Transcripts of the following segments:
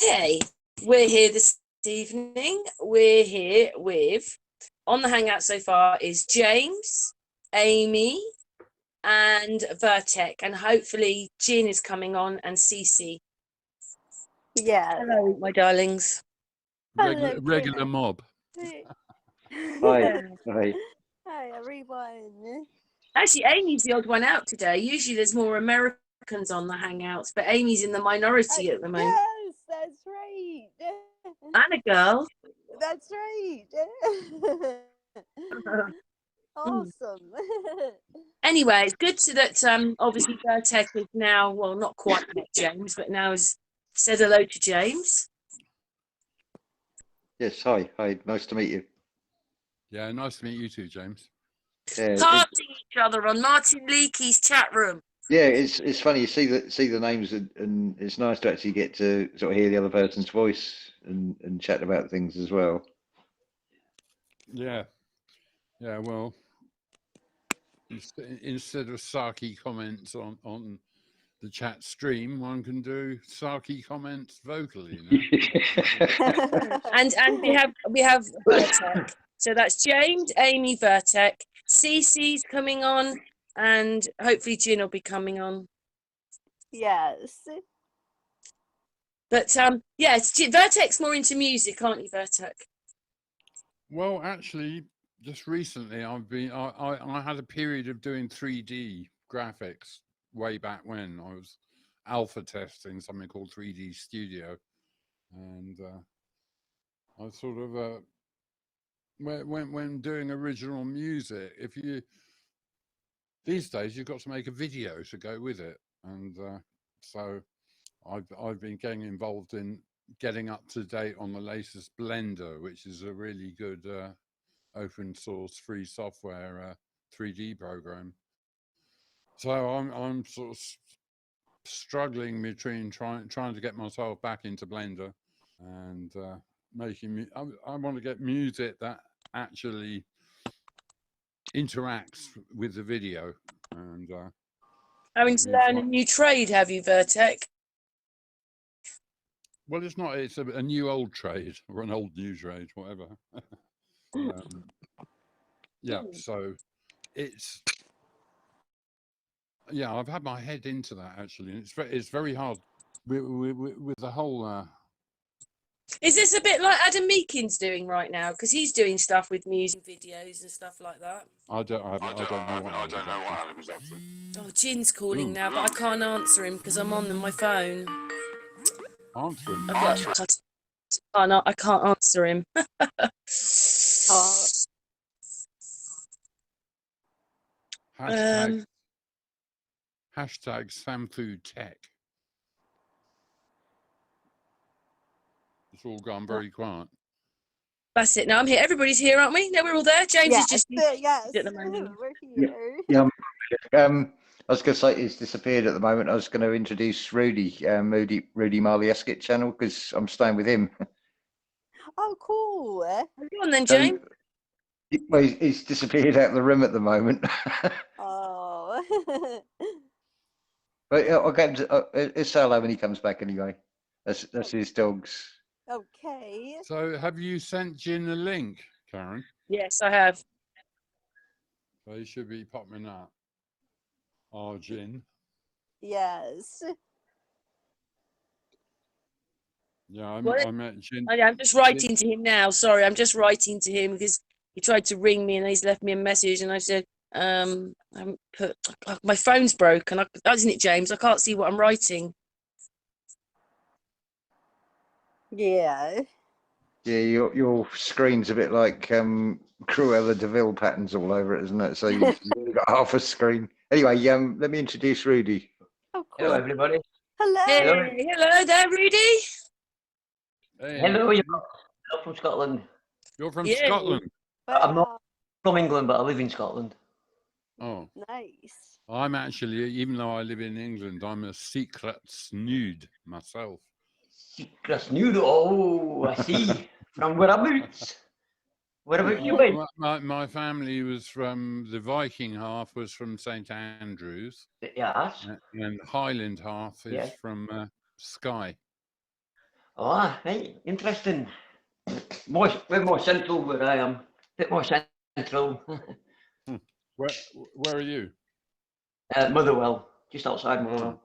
Okay, we're here this evening. We're here with, on the Hangout so far is James, Amy, and Virtec, and hopefully Jin is coming on and Cece. Yeah. Hello, my darlings. Regular mob. Hi. Hi. Hi, everyone. Actually, Amy's the odd one out today. Usually there's more Americans on the Hangouts, but Amy's in the minority at the moment. Yes, that's right. And a girl. That's right. Awesome. Anyway, it's good to that obviously Virtec is now, well, not quite met James, but now has said hello to James. Yes, hi. Hi, nice to meet you. Yeah, nice to meet you too, James. Yeah, Passing each other on Martin Leakey's chat room. yeah, it's funny you see the names and it's nice to actually get to sort of hear the other person's voice and chat about things as well. Yeah, well, instead of sarky comments on the chat stream, one can do sarky comments vocally, you know. and we have Virtec. So that's James, Amy, Virtec. Cece's coming on, and hopefully Jin will be coming on. Yes. But yes, Virtec's more into music, aren't you, Virtec? Well, actually, just recently I had a period of doing 3D graphics way back when I was alpha testing something called 3D Studio, and I sort of when doing original music, these days you've got to make a video to go with it, and so I've been getting involved in getting up to date on the latest Blender, which is a really good open source free software 3D program. So I'm sort of struggling between trying to get myself back into Blender and making. I want to get music that actually interacts with the video, and Having to learn a new trade, have you, Virtec? well, it's not. It's a new old trade or an old new trade, whatever. Yeah. So it's. Yeah, I've had my head into that actually, and it's very hard with the whole. Is this a bit like Adam Meakin's doing right now? Because he's doing stuff with music videos and stuff like that. I don't know what Adam is up to. Oh, Jin's calling now, but I can't answer him because I'm on my phone. Answer him. I can't answer him. Hashtag SAMFU Tech. It's all gone very quiet. That's it. Now I'm here. Everybody's here, aren't we? No, we're all there. James is just yes. at the moment. We're here. Yeah. I was going to say he's disappeared at the moment. I was going to introduce Rudy, Rudy BITCHUTE Channel, because I'm staying with him. Oh, cool. Go on then, James. Well, he's disappeared out of the room at the moment. Oh. But I'll get him to, say hello when he comes back anyway. That's his dogs. Okay. So have you sent Jin a link, Karen? Yes, I have. So he should be popping up. Oh, Jin. Yes. Yeah, I met Jin. I'm just writing to him now. Sorry, I'm just writing to him because he tried to ring me and he's left me a message and I said, my phone's broken. Isn't it, James? I can't see what I'm writing. Yeah. Yeah, your screen's a bit like Cruella de Vil patterns all over it, isn't it? So you've got half a screen. Anyway, let me introduce Rudy. Oh, cool. Hello, everybody. Hello. Hey, hello there, Rudy. Hey, Hello, you're from Scotland. You're from Scotland? I'm not from England, but I live in Scotland. Oh. Nice. I'm actually, even though I live in England, I'm a secret snood myself. Secret snood? Oh, I see. From whereabouts? Where about you been? My family was from, the Viking half was from St Andrews. Yes. And Highland half is from Skye. Oh, right, interesting. We're more central where I am. Bit more central. Where are you? Motherwell, just outside Motherwell.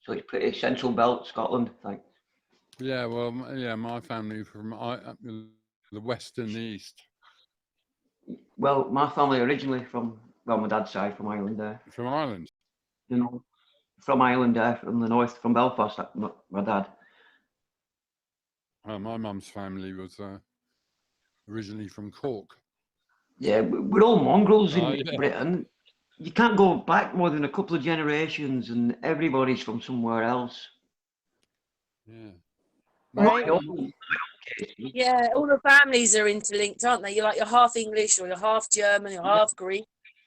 So it's pretty central belt, Scotland, thanks. Yeah, well, yeah, my family from the west and the east. Well, my family originally from, well, my dad's side from Ireland there. From Ireland? You know, from Ireland there, from the north, from Belfast, my dad. My mum's family was originally from Cork. Yeah, we're all mongrels in Yeah. Britain. You can't go back more than a couple of generations and everybody's from somewhere else. Yeah. Right. Yeah, all the families are interlinked, aren't they? You're half English or you're half German, you're half Greek,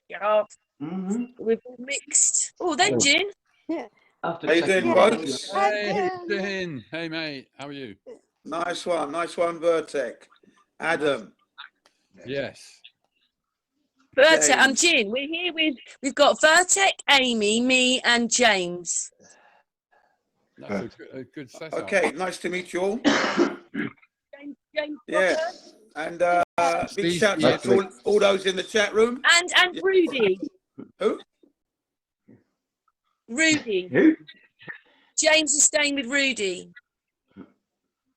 you're half. We've all mixed. Oh, then Jin. Yeah. How you doing, folks? Hey, Jin. Hey, mate. How are you? Nice one, Virtec. Adam. Yes. Virtec, I'm James. Jin. We're here we've got Virtec, Amy, me, and James. That's a good setup. Okay, nice to meet you all. James Yeah, and big shout out to all those in the chat room. And Rudy. Who? Rudy. Who? James is staying with Rudy.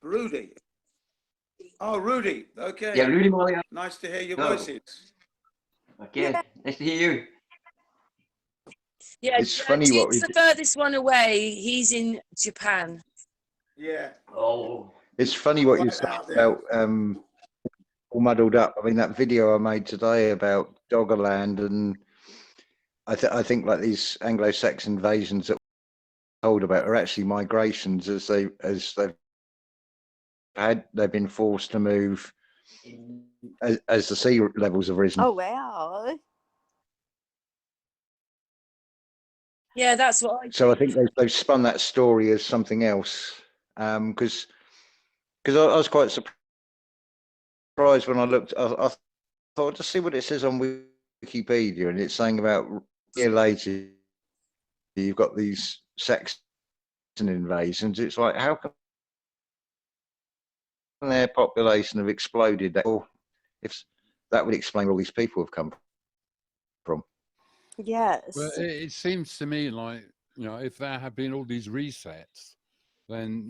Rudy. Oh, Rudy. Okay. Yeah, Rudy Molly. Nice to hear your voices. Okay, nice to hear you. Yeah, It's funny what Jim's we the furthest one away. He's in Japan. Yeah. Oh. It's funny what you said about all muddled up. I mean, that video I made today about Doggerland, and I think like these Anglo-Saxon invasions that we're told about are actually migrations as they've been forced to move as the sea levels have risen. Oh wow. Yeah, that's what I. So I think they've spun that story as something else, because I was quite surprised when I looked. I thought, just see what it says on Wikipedia, and it's saying about a year later you've got these Saxon invasions. It's like, how come their population have exploded? If that would explain where all these people have come from. Yes. Well, it seems to me like, if there have been all these resets, then,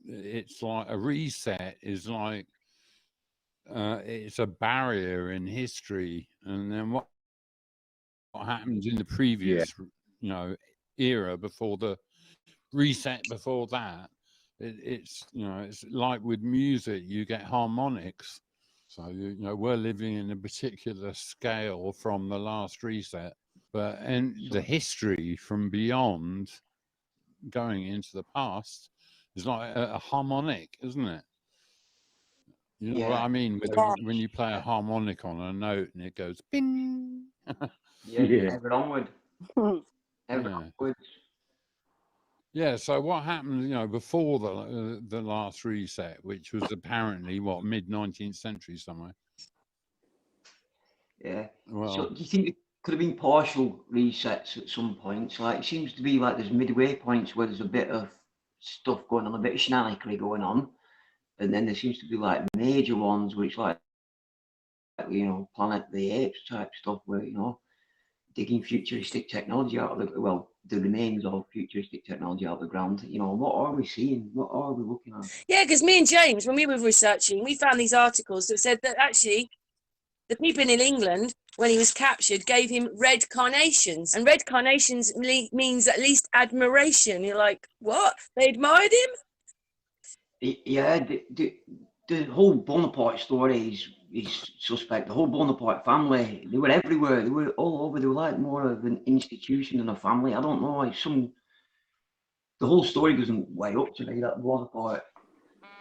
it's like a reset is like, it's a barrier in history. And then what happens in the previous, era before the reset before that, it's like with music, you get harmonics. So, we're living in a particular scale from the last reset. But the history from beyond going into the past is like a harmonic, isn't it? You know what I mean? When you play a harmonic on a note and it goes bing. Ever onward. Yeah, so what happened, before the last reset, which was apparently, mid-19th century somewhere? Yeah. Well, so do you think it could have been partial resets at some points? Like, it seems to be like there's midway points where there's a bit of stuff going on, a bit of shenanigans going on, and then there seems to be like major ones which like Planet of the Apes type stuff where digging futuristic technology out of the remains of futuristic technology out of the ground. What are we seeing? What are we looking at? Yeah, because me and James, when we were researching, we found these articles that said that actually the people in England, when he was captured, gave him red carnations. And red carnations means at least admiration. You're like, what? They admired him? Yeah, the whole Bonaparte story is suspect. The whole Bonaparte family, they were everywhere. They were all over. They were like more of an institution than a family. I don't know. The whole story doesn't weigh up to me, that Bonaparte.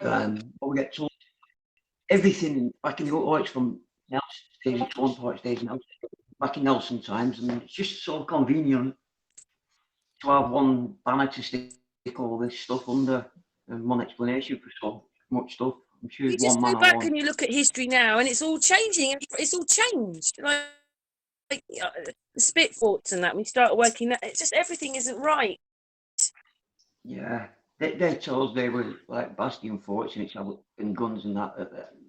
But we get told everything back in the old rights from Nelson days, Bonaparte days, back in Nelson times, and it's just so convenient to have one banner to stick all this stuff under and one explanation for so much stuff. I'm sure You just go back and you look at history now, and it's all changing. It's all changed. Like the spit forts and that. We start working that. It's just everything isn't right. Yeah, They told us they were like bastion forts and guns and that.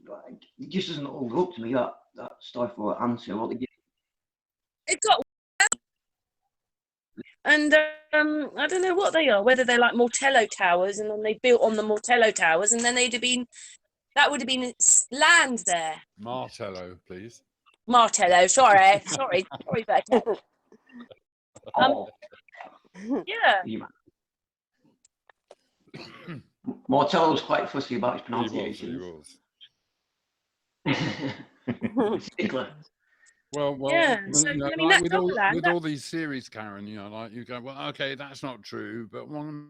Like, it just doesn't hold up to me, that stuff or answer. What they get. It got, and I don't know what they are, whether they're like Mortello towers, and then they built on the Mortello towers, and then that would have been land there. Martello, please. Martello, sorry, Virtec. Yeah. Martello's quite fussy about his He pronunciation. was. Stickler. Well, Yeah, so, you know, I mean, like that's with all these series, Karen, you know, like you go, well, okay, that's not true, but one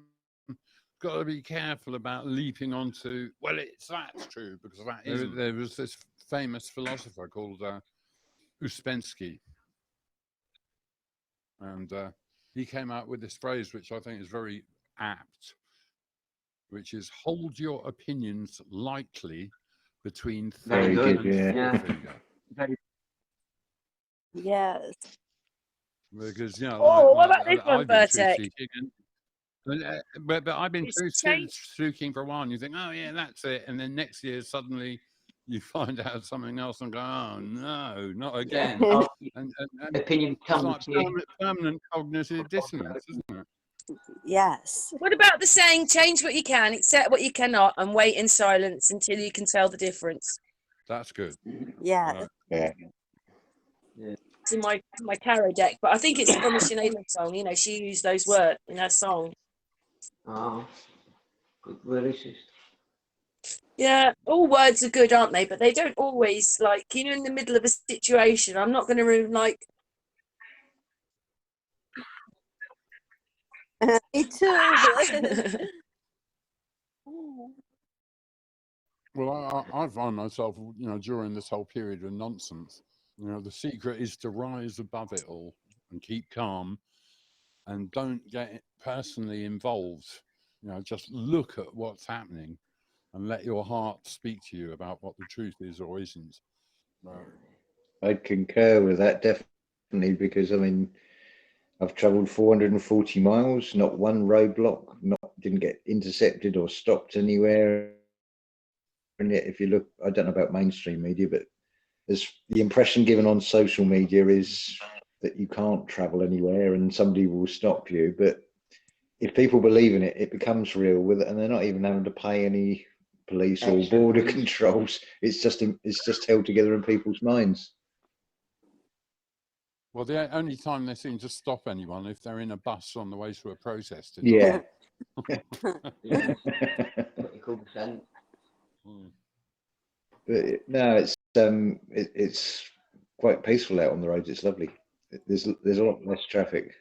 got to be careful about leaping onto, well, that's true because that isn't. There was this famous philosopher called Uspensky, and he came out with this phrase, which I think is very apt, which is hold your opinions lightly between Very thumb good, and yeah. forefinger. Very. Yes. Because, you know, what about this one, I've been Virtec? truth-seeking, but I've been It's truth-seeking for a while, and you think, oh yeah, that's it, and then next year suddenly you find out something else and go, oh no, not again. Yeah. And Opinion it's like can permanent cognitive dissonance, isn't it? Yes. What about the saying, change what you can, accept what you cannot, and wait in silence until you can tell the difference? That's good. Yeah. Yeah. It's in my tarot deck, but I think it's from a Sinead song. You know, she used those words in her song. Oh, good lyricist. Yeah, all words are good, aren't they? But they don't always, like, you know, in the middle of a situation, I'm not going to, like... Me too. Well, I find myself, you know, during this whole period of nonsense, you know, the secret is to rise above it all and keep calm and don't get personally involved. You know, just look at what's happening and let your heart speak to you about what the truth is or isn't. I'd concur with that, definitely, because I mean, I've travelled 440 miles, not one roadblock, didn't get intercepted or stopped anywhere. And yet, if you look, I don't know about mainstream media, but there's the impression given on social media is that you can't travel anywhere and somebody will stop you. But if people believe in it, it becomes real with it, and they're not even having to pay any police or border controls. It's just held together in people's minds. Well, the only time they seem to stop anyone if they're in a bus on the way to a protest. Yeah. But no, it's quite peaceful out on the roads. It's lovely. There's a lot less traffic.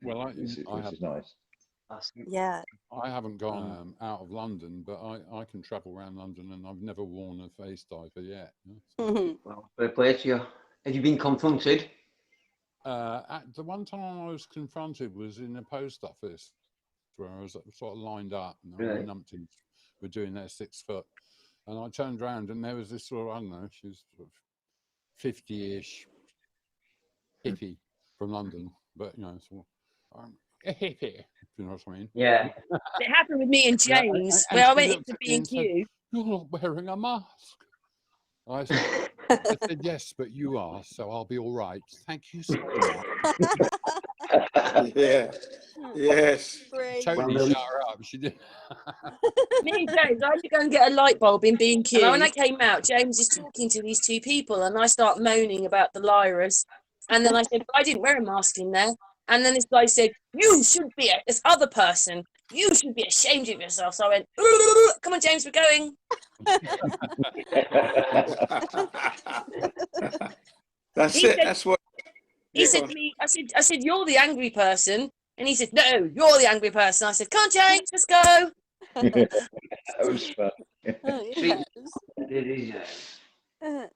Well, which is nice. Yeah. I haven't gone out of London, but I can travel around London, and I've never worn a face diaper yet. Well, fair play to you. Have you been confronted? The one time I was confronted was in a post office where I was sort of lined up, and all the numpties were doing their 6 foot, and I turned around and there was this sort of, I don't know, she was sort of 50-ish hippie from London, but you know, sort of, a hippie, if you know what I mean. Yeah. It happened with me and James. And Well, I she went looked into at me and said, B&Q. "You're not wearing a mask." I said, "Yes, but you are, so I'll be all right. Thank you so much." Yeah. Yes. Great. Totally shut her up. She did. Me and James, I had to go and get a light bulb in B&Q. And when I came out, James is talking to these two people, and I start moaning about the Lyras. And then I said, but I didn't wear a mask in there. And then this guy said, you should be, this other person, you should be ashamed of yourself. So I went, come on, James, we're going. That's what. He said to me, I said, you're the angry person. And he said, no, you're the angry person. I said, come on, James, let's go. That was fun. Yes. It is.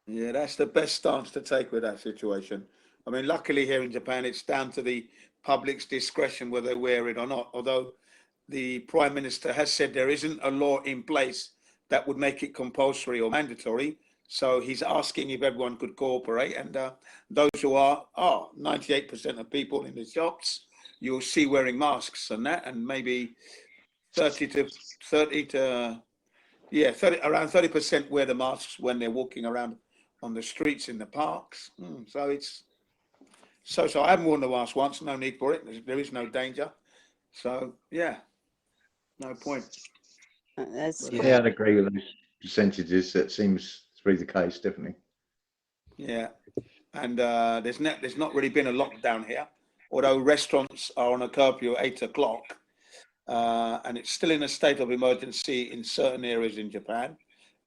Yeah, that's the best stance to take with that situation. I mean, luckily here in Japan, it's down to the public's discretion whether they wear it or not. Although the Prime Minister has said there isn't a law in place that would make it compulsory or mandatory. So he's asking if everyone could cooperate. And those who are 98% of people in the shops, you'll see wearing masks and that, and maybe 30 to yeah, 30, around 30% wear the masks when they're walking around on the streets in the parks. So it's so I haven't worn the mask once. No need for it. There is no danger. So yeah, no point. That's Yeah. Yeah, I'd agree with those percentages. That seems to be the case, definitely. Yeah, and there's not really been a lockdown here, although restaurants are on a curfew at 8 o'clock. And it's still in a state of emergency in certain areas in Japan.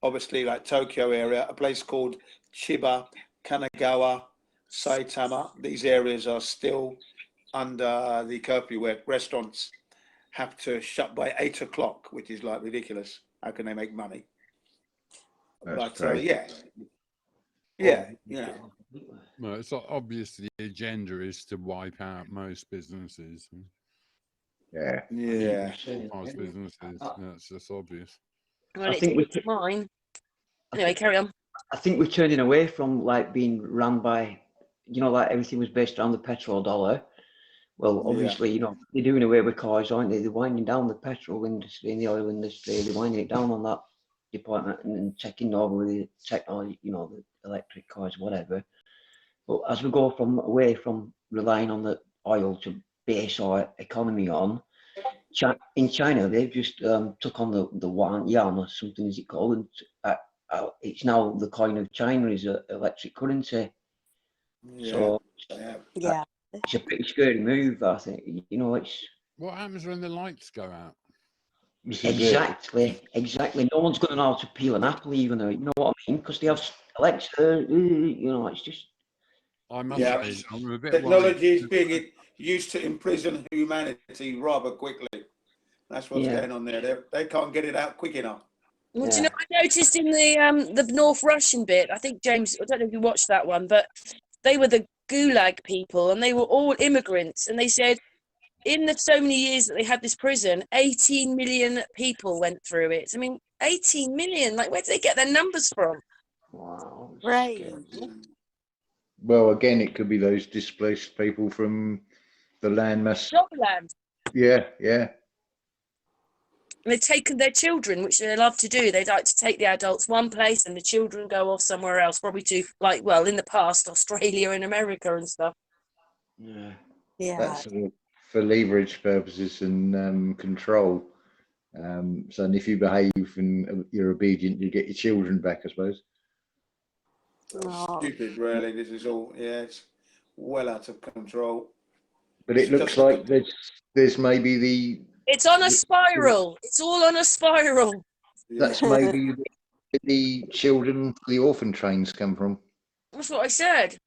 Obviously, like Tokyo area, a place called Chiba, Kanagawa, Saitama. These areas are still under the curfew where restaurants have to shut by 8 o'clock, which is like ridiculous. How can they make money? That's But crazy. yeah, Well, it's obviously the agenda is to wipe out most businesses. Yeah. Most businesses. That's just obvious. Well, I it think did mine. Anyway, carry on. I think we're turning away from like being run by, like everything was based around the petrol dollar. Well, obviously, they're doing away with cars, aren't they? They're winding down the petrol industry and the oil industry. They're winding it down on that department and taking over the technology, the electric cars, whatever. But as we go away from relying on the oil to base our economy on, in China, they've just took on the yuan or something, is it called? And it's now the coin of China is electric currency. So yeah. it's a pretty scary move, I think. It's What happens when the lights go out? exactly. No one's going to know how to peel an apple, even though, you know what I mean? Because they have Alexa, it's just. I must say, I'm a bit technology is being used to imprison humanity rather quickly. That's what's going on there. They can't get it out quick enough. Well, do you know, I noticed in the North Russian bit, I think, James, I don't know if you watched that one, but they were the Gulag people and they were all immigrants. And they said in the so many years that they had this prison, 18 million people went through it. I mean, 18 million, like where did they get their numbers from? Wow. Right. Well, again, it could be those displaced people from the landmass. Dogland. Yeah. And they've taken their children, which they love to do. They'd like to take the adults one place and the children go off somewhere else, probably to, like, well, in the past, Australia and America and stuff. Yeah. That's for leverage purposes and control. So if you behave and you're obedient, you get your children back, I suppose. Stupid, really. This is all, it's well out of control. But it looks like there's maybe It's on a spiral. It's all on a spiral. That's maybe the children the orphan trains come from. That's what I said.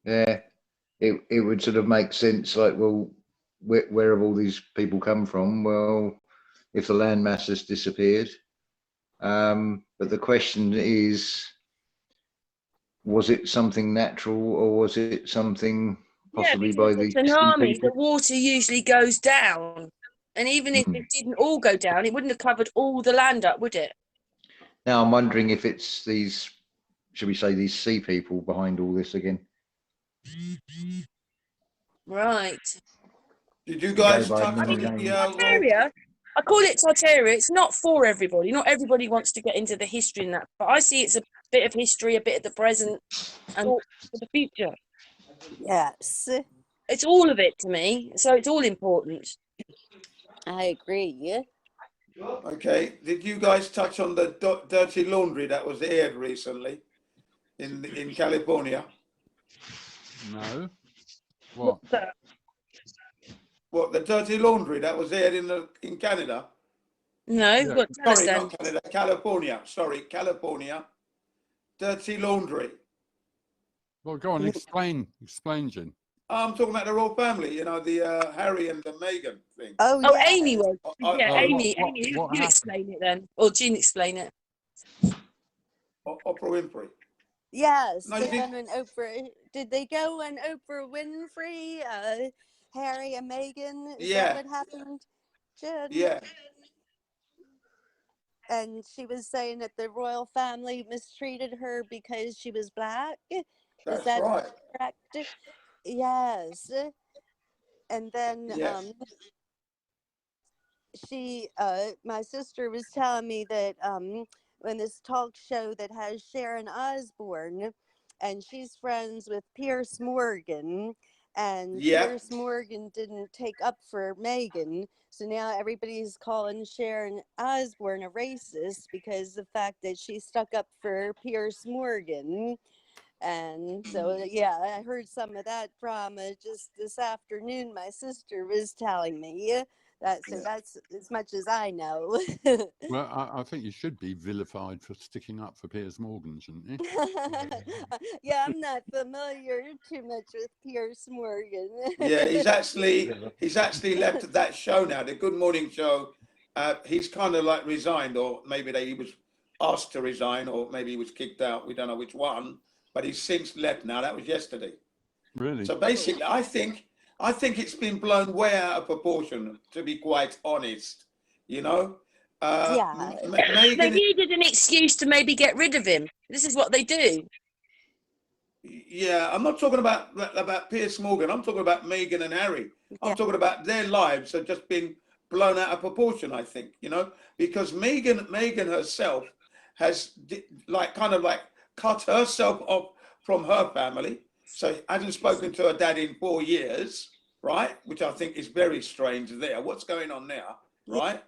Yeah, it would sort of make sense. Like, well, where have all these people come from? Well, if the landmass has disappeared, but the question is, was it something natural or was it something possibly by the tsunami? The water usually goes down, and even if it didn't all go down, it wouldn't have covered all the land up, would it? Now I'm wondering if it's these, should we say, these sea people behind all this again? Right. Did you guys touch on Tartaria? I call it Tartaria. It's not for everybody. Not everybody wants to get into the history in that, but I see it's a bit of history, a bit of the present, and for the future. Yes. It's all of it to me, so it's all important. I agree. Yeah. Okay. Did you guys touch on the dirty laundry that was aired recently in California? No. What? What, the dirty laundry that was aired in Canada? No. Yeah. What, Sorry, not Canada. California. Sorry, California. Dirty laundry. Well, go on. Explain, Jin. I'm talking about the royal family. You know, the Harry and the Meghan thing. Oh, yeah. Amy was. Amy. You explain it then, or Jean explain it. Oprah Winfrey. Yes. No, They went on Oprah. Did they go on Oprah Winfrey? Harry and Meghan? Is that what happened? Jen? Yeah. And she was saying that the royal family mistreated her because she was black. That's Is that right. correct? Yes. And then Yes. my sister was telling me that when this talk show that has Sharon Osbourne, and she's friends with Pierce Morgan, and Yeah. Pierce Morgan didn't take up for Megan, so now everybody's calling Sharon Osbourne a racist because the fact that she stuck up for Pierce Morgan. And so, yeah, I heard some of that drama just this afternoon. My sister was telling me that, so that's as much as I know. Well, I think you should be vilified for sticking up for Piers Morgan, shouldn't you? Yeah, I'm not familiar too much with Pierce Morgan. Yeah, he's actually left that show now, the Good Morning Show. He's kind of like resigned, or maybe he was asked to resign, or maybe he was kicked out. We don't know which one, but he's since left now. That was yesterday. Really? So basically, I think it's been blown way out of proportion, to be quite honest. You know, Yeah. They Megan. needed an excuse to maybe get rid of him. This is what they do. Yeah, I'm not talking about Piers Morgan. I'm talking about Meghan and Harry. I'm talking about their lives have just been blown out of proportion, I think, you know, because Meghan herself has kind of cut herself off from her family. So hasn't spoken to her dad in 4 years, right? Which I think is very strange there. What's going on there, right?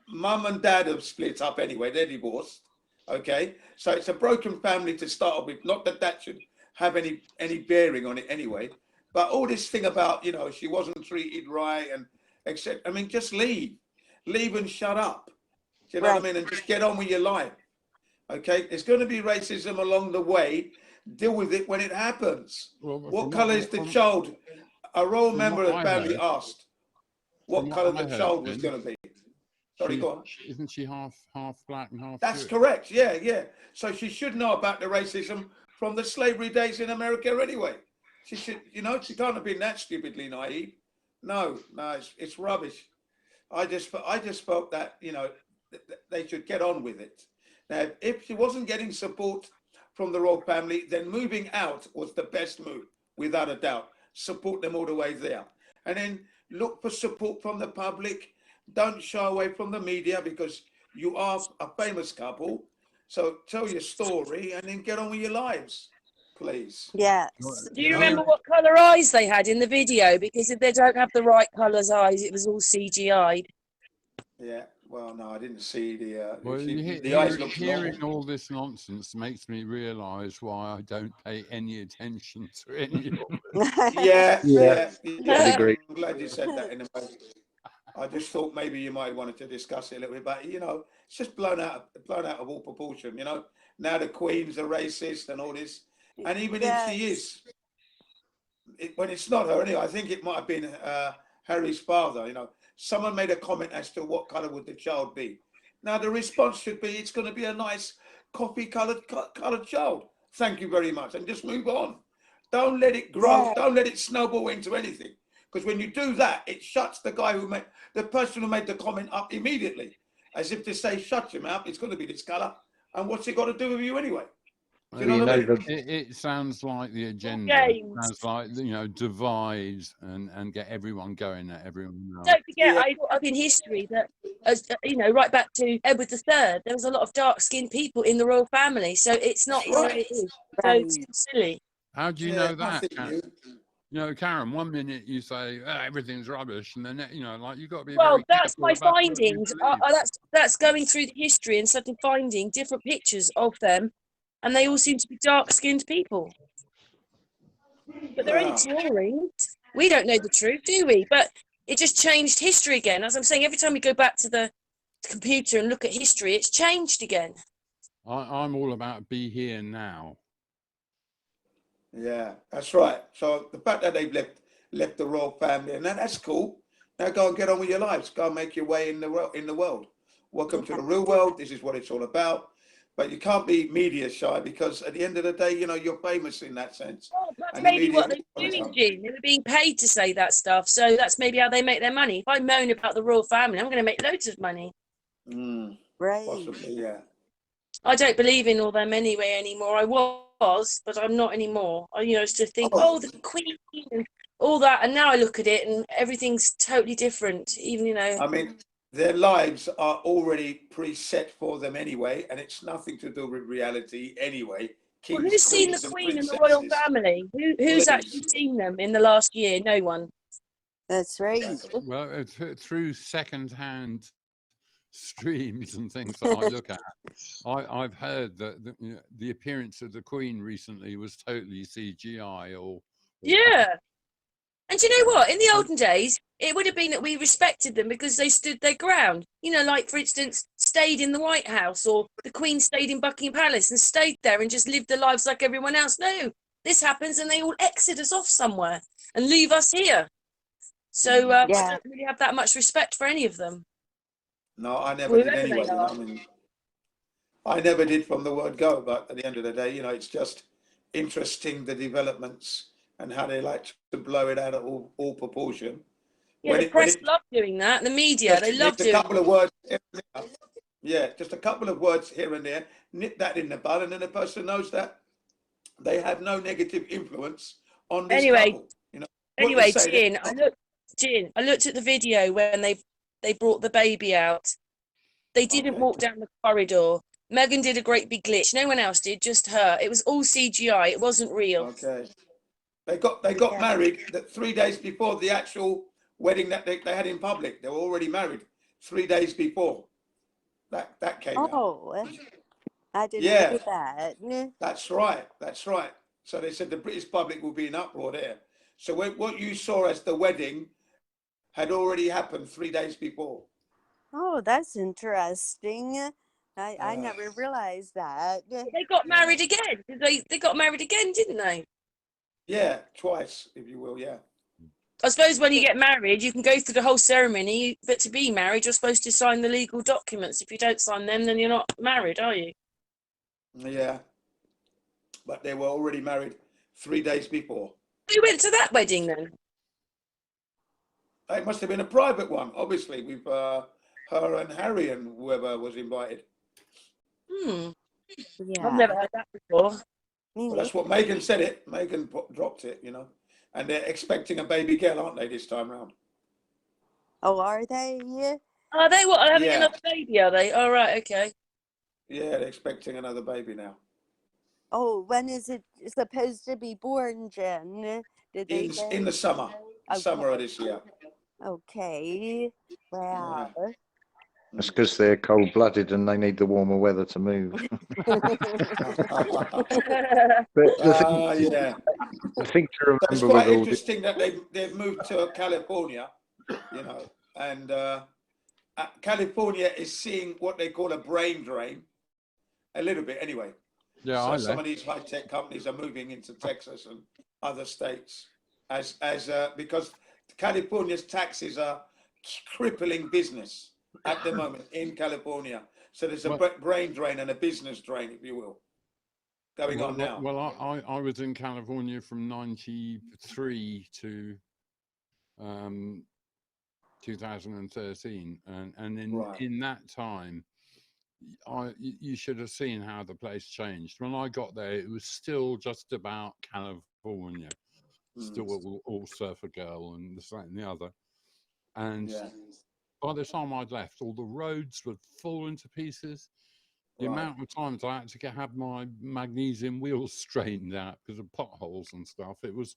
Mum and dad have split up anyway. They're divorced. Okay, so it's a broken family to start with. Not that that should have any bearing on it anyway. But all this thing about, you know, she wasn't treated right and etc. I mean, just leave and shut up. Do you know what I mean? And just get on with your life. Okay, there's going to be racism along the way. Deal with it when it happens. Well, what colour is the child? A royal member of the family asked what colour the child was going to be. Sorry, go on. Isn't she half black and half That's Jewish? correct. Yeah, yeah. So she should know about the racism from the slavery days in America anyway. She should, you know, she can't have been that stupidly naive. No, it's rubbish. I just felt that, you know, they should get on with it. Now, if she wasn't getting support from the royal family, then moving out was the best move, without a doubt. Support them all the way there. And then look for support from the public. Don't shy away from the media because you are a famous couple. So tell your story and then get on with your lives, please. Yes. Do you remember what colour eyes they had in the video? Because if they don't have the right colours eyes, it was all CGI'd. Yeah, well, no, I didn't see the eyes look hearing normal. All this nonsense makes me realise why I don't pay any attention to any of it. Yeah. Agree. I'm glad you said that in a way. I just thought maybe you might wanted to discuss it a little bit, but you know, it's just blown out of all proportion. You know, now the Queen's a racist and all this, and even if she is, when it's not her anyway, I think it might have been Harry's father. You know, someone made a comment as to what colour would the child be. Now the response should be, it's going to be a nice coffee-coloured child. Thank you very much, and just move on. Don't let it grow. Yeah. Don't let it snowball into anything. Because when you do that, it shuts the person who made the comment up immediately, as if to say, shut your mouth, it's going to be this colour, and what's it got to do with you anyway? Do you know what I mean? It sounds like the agenda. It sounds like, you know, divide and get everyone going at everyone else. Don't forget, I brought up in history that, as you know, right back to Edward III, there was a lot of dark-skinned people in the royal family, so it's not what it is. So it's silly. How do you know that? You know, Karen, 1 minute you say everything's rubbish, and then, you know, like, you've got to be well, that's my findings. That's going through the history and suddenly finding different pictures of them, and they all seem to be dark-skinned people. But they're only Tories. We don't know the truth, do we? But it just changed history again. As I'm saying, every time we go back to the computer and look at history, it's changed again. I'm all about be here now. Yeah, that's right. So the fact that they've left the royal family, and that's cool. Now go and get on with your lives. Go and make your way in the world. Welcome to the real world. This is what it's all about. But you can't be media shy, because at the end of the day, you know, you're famous in that sense. Well, that's maybe what they're doing, Jim. They were being paid to say that stuff. So that's maybe how they make their money. If I moan about the royal family, I'm going to make loads of money. Right. Possibly, yeah. I don't believe in all them anyway anymore. I was, but I'm not anymore. I used to think, Oh, oh, the Queen and all that, and now I look at it and everything's totally different. Even I mean, their lives are already preset for them anyway, and it's nothing to do with reality anyway. well, Kings, who's seen the queens, and Queen and the royal princesses. family? Who's actually Please. seen them in the last year? No one. That's right. Exactly. Well, through second-hand streams and things that I look at, I've heard that the appearance of the Queen recently was totally CGI or Yeah. And do you know what? In the olden days, it would have been that we respected them because they stood their ground. Like, for instance, stayed in the White House, or the Queen stayed in Buckingham Palace and stayed there and just lived their lives like everyone else. No, this happens and they all exit us off somewhere and leave us here. So I Yeah. don't really have that much respect for any of them. No, I never did Whoever anyway. they are. I mean, I never did from the word go. But at the end of the day, it's just interesting, the developments and how they like to blow it out of all proportion. Yeah, the press love doing that. The media, they love just a doing couple of words. Yeah, just a couple of words here and there, nip that in the bud, and then the person knows that they have no negative influence on this Anyway, couple. anyway, Jin, I looked at the video when they brought the baby out. They didn't Okay. walk down the corridor. Megan did a great big glitch. No one else did, just her. It was all CGI. It wasn't real. Okay. They got married 3 days before the actual wedding that they had in public. They were already married 3 days before that came out. Oh, I didn't Yeah. know that. That's right. That's right. So they said the British public will be in uproar there. So what you saw as the wedding had already happened 3 days before. Oh, that's interesting. I never realized that. They got married again. They got married again, didn't they? Yeah, twice, if you will. Yeah. I suppose when you get married, you can go through the whole ceremony, but to be married, you're supposed to sign the legal documents. If you don't sign them, then you're not married, are you? Yeah. But they were already married 3 days before. Who went to that wedding then? It must have been a private one, obviously, with her and Harry and whoever was invited. Yeah. Yeah. I've never heard that before. Well, that's what Megan said it. Megan dropped it, And they're expecting a baby girl, aren't they, this time round? Oh, are they? Are they having Yeah. another baby, are they? All right, okay. Yeah, they're expecting another baby now. Oh, when is it supposed to be born, Jen? Did they say? In the summer. Okay. Summer of this year. Okay. Wow. That's because they're cold-blooded and they need the warmer weather to move. But Yeah. the thing to remember It's quite with all interesting that they've moved to California, and California is seeing what they call a brain drain, a little bit anyway. Yeah, so some of these high-tech companies are moving into Texas and other states because California's taxes are crippling business at the moment in California. So there's a brain drain and a business drain, if you will, going on now. Well, I was in California from 93 to 2013, and in that time, you should have seen how the place changed. When I got there, it was still just about California, still all surfer girl and this, that, and the other. And by the time I'd left, all the roads would fall into pieces. The amount of times I had to have my magnesium wheels straightened out because of potholes and stuff. It was,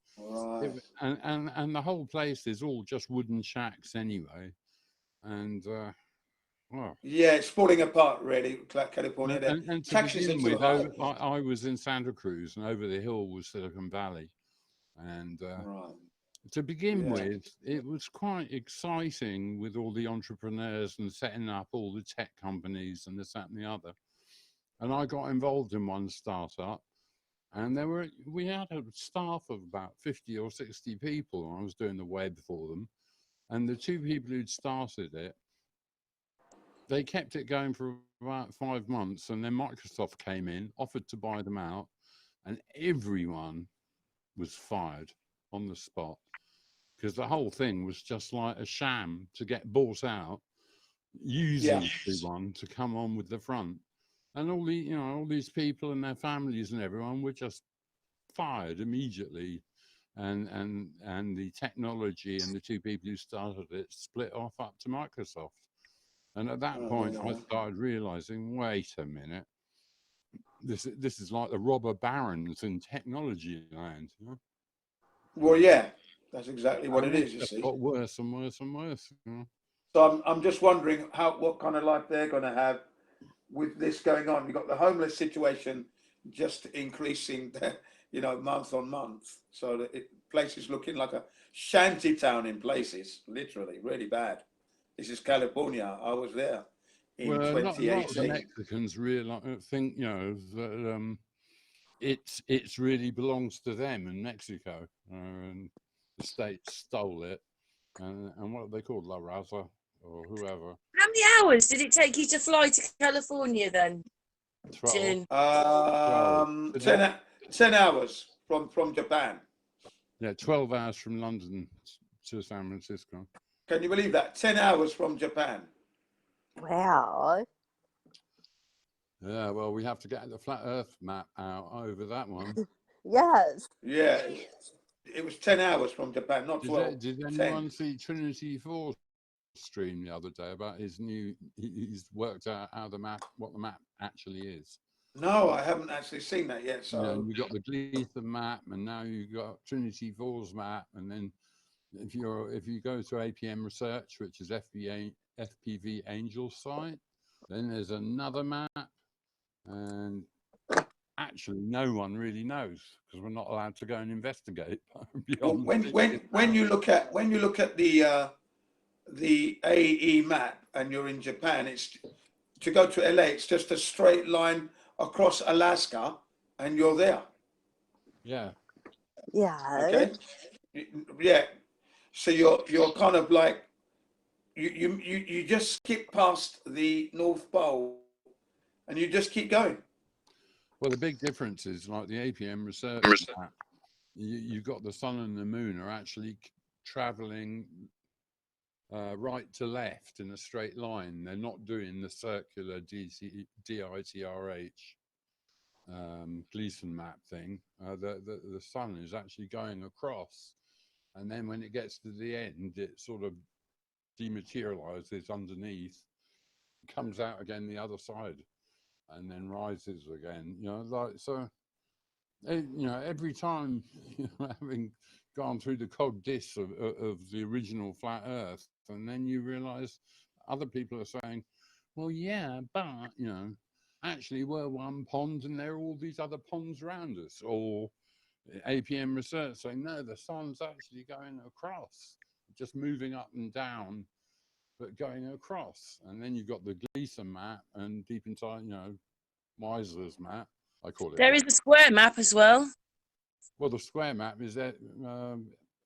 and the whole place is all just wooden shacks anyway. And yeah, it's falling apart really, California. And to begin with, I was in Santa Cruz, and over the hill was Silicon Valley. And to begin with, it was quite exciting with all the entrepreneurs and setting up all the tech companies and this, that, and the other. And I got involved in one startup, and we had a staff of about 50 or 60 people. And I was doing the web for them. And the two people who'd started it, they kept it going for about 5 months, and then Microsoft came in, offered to buy them out, and everyone was fired on the spot because the whole thing was just like a sham to get bought out, using everyone to come on with the front. And all the, you know, all these people and their families and everyone were just fired immediately. And the technology and the two people who started it split off up to Microsoft. And at that point, I started realizing, wait a minute, this is like the robber barons in technology land. You know? Well, yeah, that's exactly what it And is. You just see. got worse and worse and worse. You know? So I'm just wondering what kind of life they're going to have with this going on. You've got the homeless situation just increasing, you know, month on month. So that places looking like a shanty town in places, literally, really bad. This is California. I was there in Well, not a lot of the 2018. Mexicans think, you know, that it's really belongs to them in Mexico, and the states stole it. And what are they called, La Raza or whoever? How many hours did it take you to fly to California then, 12. Jin? 10 hours from Japan. Yeah, 12 hours from London to San Francisco. Can you believe that? 10 hours from Japan. Wow. Yeah, well, we have to get the flat Earth map out over that one. Yes. Yeah, it was 10 hours from Japan, not 12. Did 10. anyone see Trinity 4 stream the other day about his new? He's worked out how what the map actually is. No, I haven't actually seen that yet. So Yeah, you've got the Gleason map, and now you've got Trinity 4's map, and then if you go to APM Research, which is FPV Angel's site, then there's another map, and actually no one really knows because we're not allowed to go and investigate beyond. when you look at the AE map and you're in Japan, it's to go to LA. It's just a straight line across Alaska, and you're there. Yeah. Yeah. Okay. Yeah. So you're kind of like you just skip past the North Pole, and you just keep going. Well, the big difference is like the APM research map. You've got the sun and the moon are actually traveling right to left in a straight line. They're not doing the circular DITRH Gleason map thing. The sun is actually going across, and then when it gets to the end, it sort of dematerializes underneath, comes out again the other side, and then rises again. You know, like so. You know, every time, you know, having gone through the cog dis of the original flat Earth, and then you realise other people are saying, "Well, yeah, but you know, actually we're one pond, and there are all these other ponds around us." Or APM research saying, "No, the sun's actually going across, just moving up and down, but going across." And then you've got the Gleason map, and deep inside, you know, Weiser's map. I call it. There is a square map as well. Well, the square map is that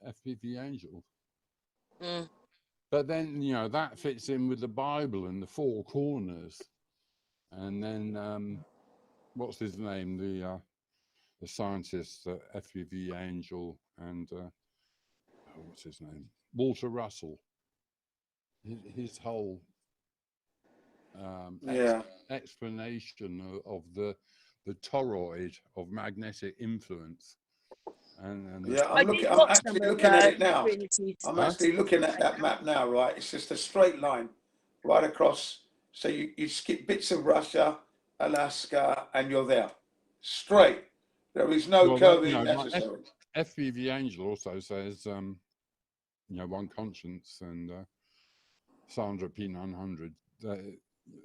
FPV Angel. Mm. But then, you know, that fits in with the Bible and the four corners. And then, what's his name? The scientist, FPV Angel, and what's his name? Walter Russell. His whole explanation of the toroid of magnetic influence. And yeah, I'm actually looking at it now. I'm actually looking at that map now, right? It's just a straight line right across. So you skip bits of Russia, Alaska, and you're there. Straight. There is no curving necessary. FPV Angel also says, you know, One Conscience and Sandra P900,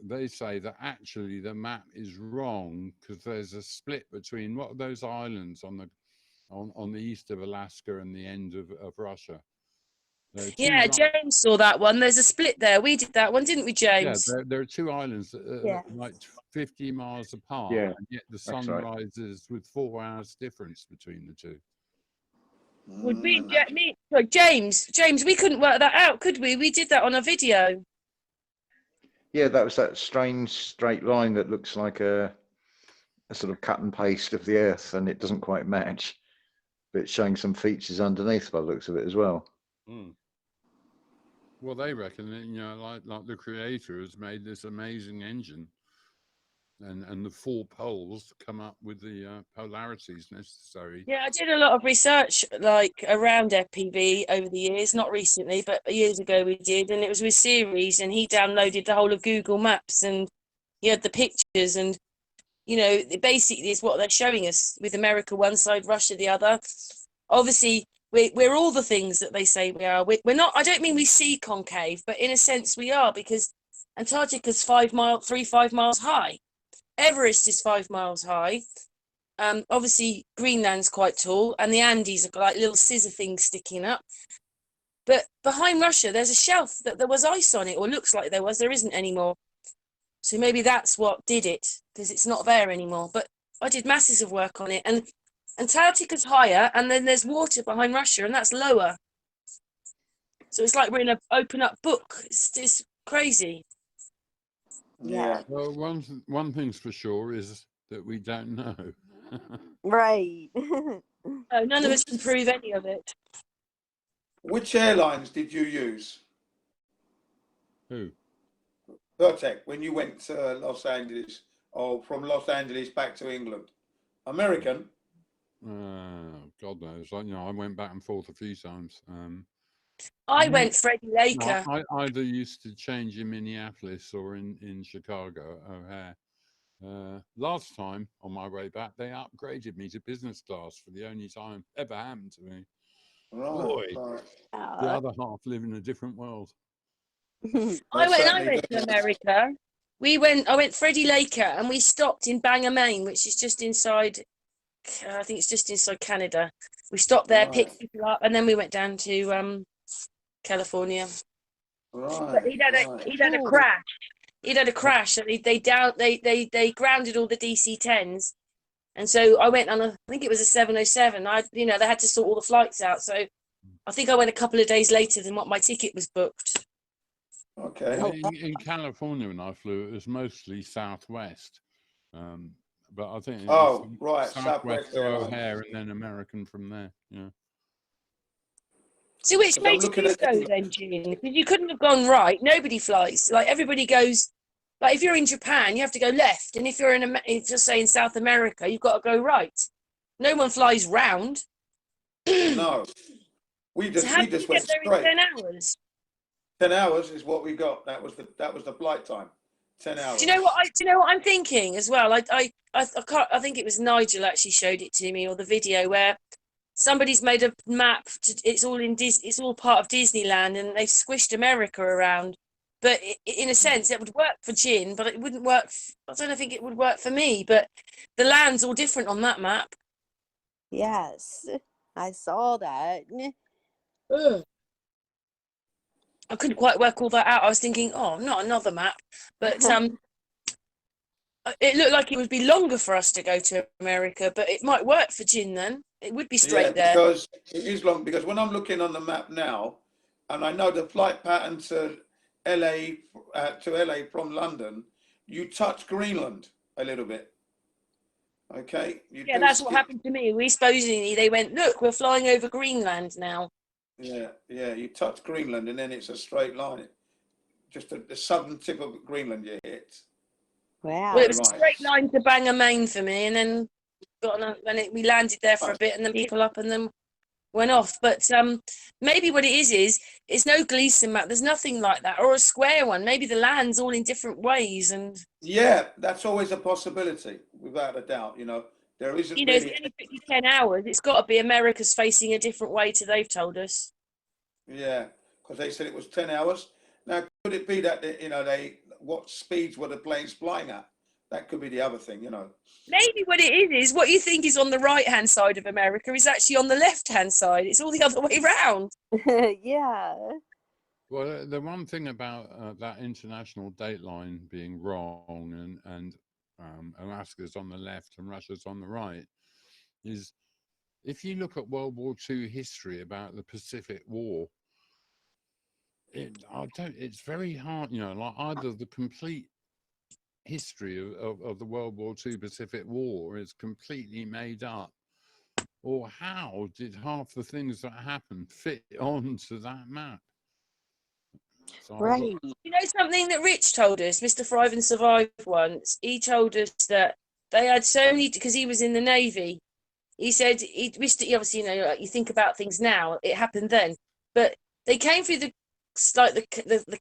they say that actually the map is wrong because there's a split between what are those islands on the east of Alaska and the end of Russia. Yeah, James saw that one. There's a split there. We did that one, didn't we, James? Yeah, there are two islands that are like 50 miles apart, and yet the sun rises with 4 hours difference between the two. Would we, James, we couldn't work that out, could we? We did that on a video. Yeah, that was that strange straight line that looks like a sort of cut and paste of the Earth, and it doesn't quite match, but it's showing some features underneath by the looks of it as well. Mm. Well, they reckon that, you know, like the creator has made this amazing engine, and the 4 poles come up with the polarities necessary. Yeah, I did a lot of research like around FPV over the years, not recently, but years ago we did, and it was with Series, and he downloaded the whole of Google Maps, and he had the pictures, and you know, it basically is what they're showing us with America one side, Russia the other. Obviously, we're all the things that they say we are. We're not. I don't mean we see concave, but in a sense we are, because Antarctica's 5 miles high. Everest is 5 miles high. Obviously Greenland's quite tall, and the Andes are like little scissor things sticking up. But behind Russia, there's a shelf that there was ice on it, or looks like there was. There isn't anymore. So maybe that's what did it, because it's not there anymore. But I did masses of work on it, and Antarctica's higher, and then there's water behind Russia, and that's lower. So it's like we're in an open up book. It's crazy. Yeah. Well, one thing's for sure is that we don't know. Right. No, none of us can prove any of it. Which airlines did you use? Who? Virtec, when you went to Los Angeles, or from Los Angeles back to England? American? God knows. I went back and forth a few times. I went Freddie Laker. I either used to change in Minneapolis or in Chicago, O'Hare. Last time on my way back, they upgraded me to business class for the only time ever happened to me. Boy, the other half live in a different world. I went to America. I went Freddie Laker, and we stopped in Bangor, Maine, which is just inside, I think it's just inside Canada. We stopped there, picked people up, and then we went down to California. But he'd had a crash. He'd had a crash, and they grounded all the DC-10s, and so I went on I think it was a 707. They had to sort all the flights out, so I think I went a couple of days later than what my ticket was booked. Okay. Well, in California, when I flew, it was mostly Southwest, but I think it was Southwest to O'Hare and then American from there. Yeah. So which way did you go then, Jean? Because you couldn't have gone right. Nobody flies. Like everybody goes. Like if you're in Japan, you have to go left, and if you're just say in South America, you've got to go right. No one flies round. No, we just went straight. 10 hours. 10 hours is what we got. That was the flight time. 10 hours. Do you know what I'm thinking as well? I think it was Nigel actually showed it to me, or the video where somebody's made a map. It's all part of Disneyland, and they've squished America around. But in a sense, it would work for Jin, but it wouldn't work. I don't think it would work for me. But the land's all different on that map. Yes, I saw that. Ugh. I couldn't quite work all that out. I was thinking, oh, not another map. But it looked like it would be longer for us to go to America, but it might work for Jin then. It would be straight there. Because it is long. Because when I'm looking on the map now, and I know the flight pattern to LA from London, you touch Greenland a little bit. Okay. Yeah, that's what happened to me. They went, look, we're flying over Greenland now. Yeah, you touch Greenland, and then it's a straight line. Just the southern tip of Greenland you hit. Wow. Well, it was a straight line to Bangor, Maine for me, and then we landed there for a bit, and then people up, and then went off. But maybe what it is it's no Gleason map. There's nothing like that, or a square one. Maybe the land's all in different ways, and yeah, that's always a possibility, without a doubt. There isn't. It's only 10 hours. It's got to be America's facing a different way to they've told us. Yeah, because they said it was 10 hours. Now, could it be that what speeds were the planes flying at? That could be the other thing. Maybe what it is what you think is on the right-hand side of America is actually on the left-hand side. It's all the other way around. Yeah. Well, the one thing about that international date line being wrong and Alaska's on the left and Russia's on the right is, if you look at World War II history about the Pacific War, it's very hard, like either the complete history of the World War II Pacific War is completely made up, or how did half the things that happened fit onto that map? So Right. You know something that Rich told us, Mr. Thrive and Survive once? He told us that they had so many, because he was in the Navy. He said, he obviously, you know, like you think about things now, it happened then. But they came through the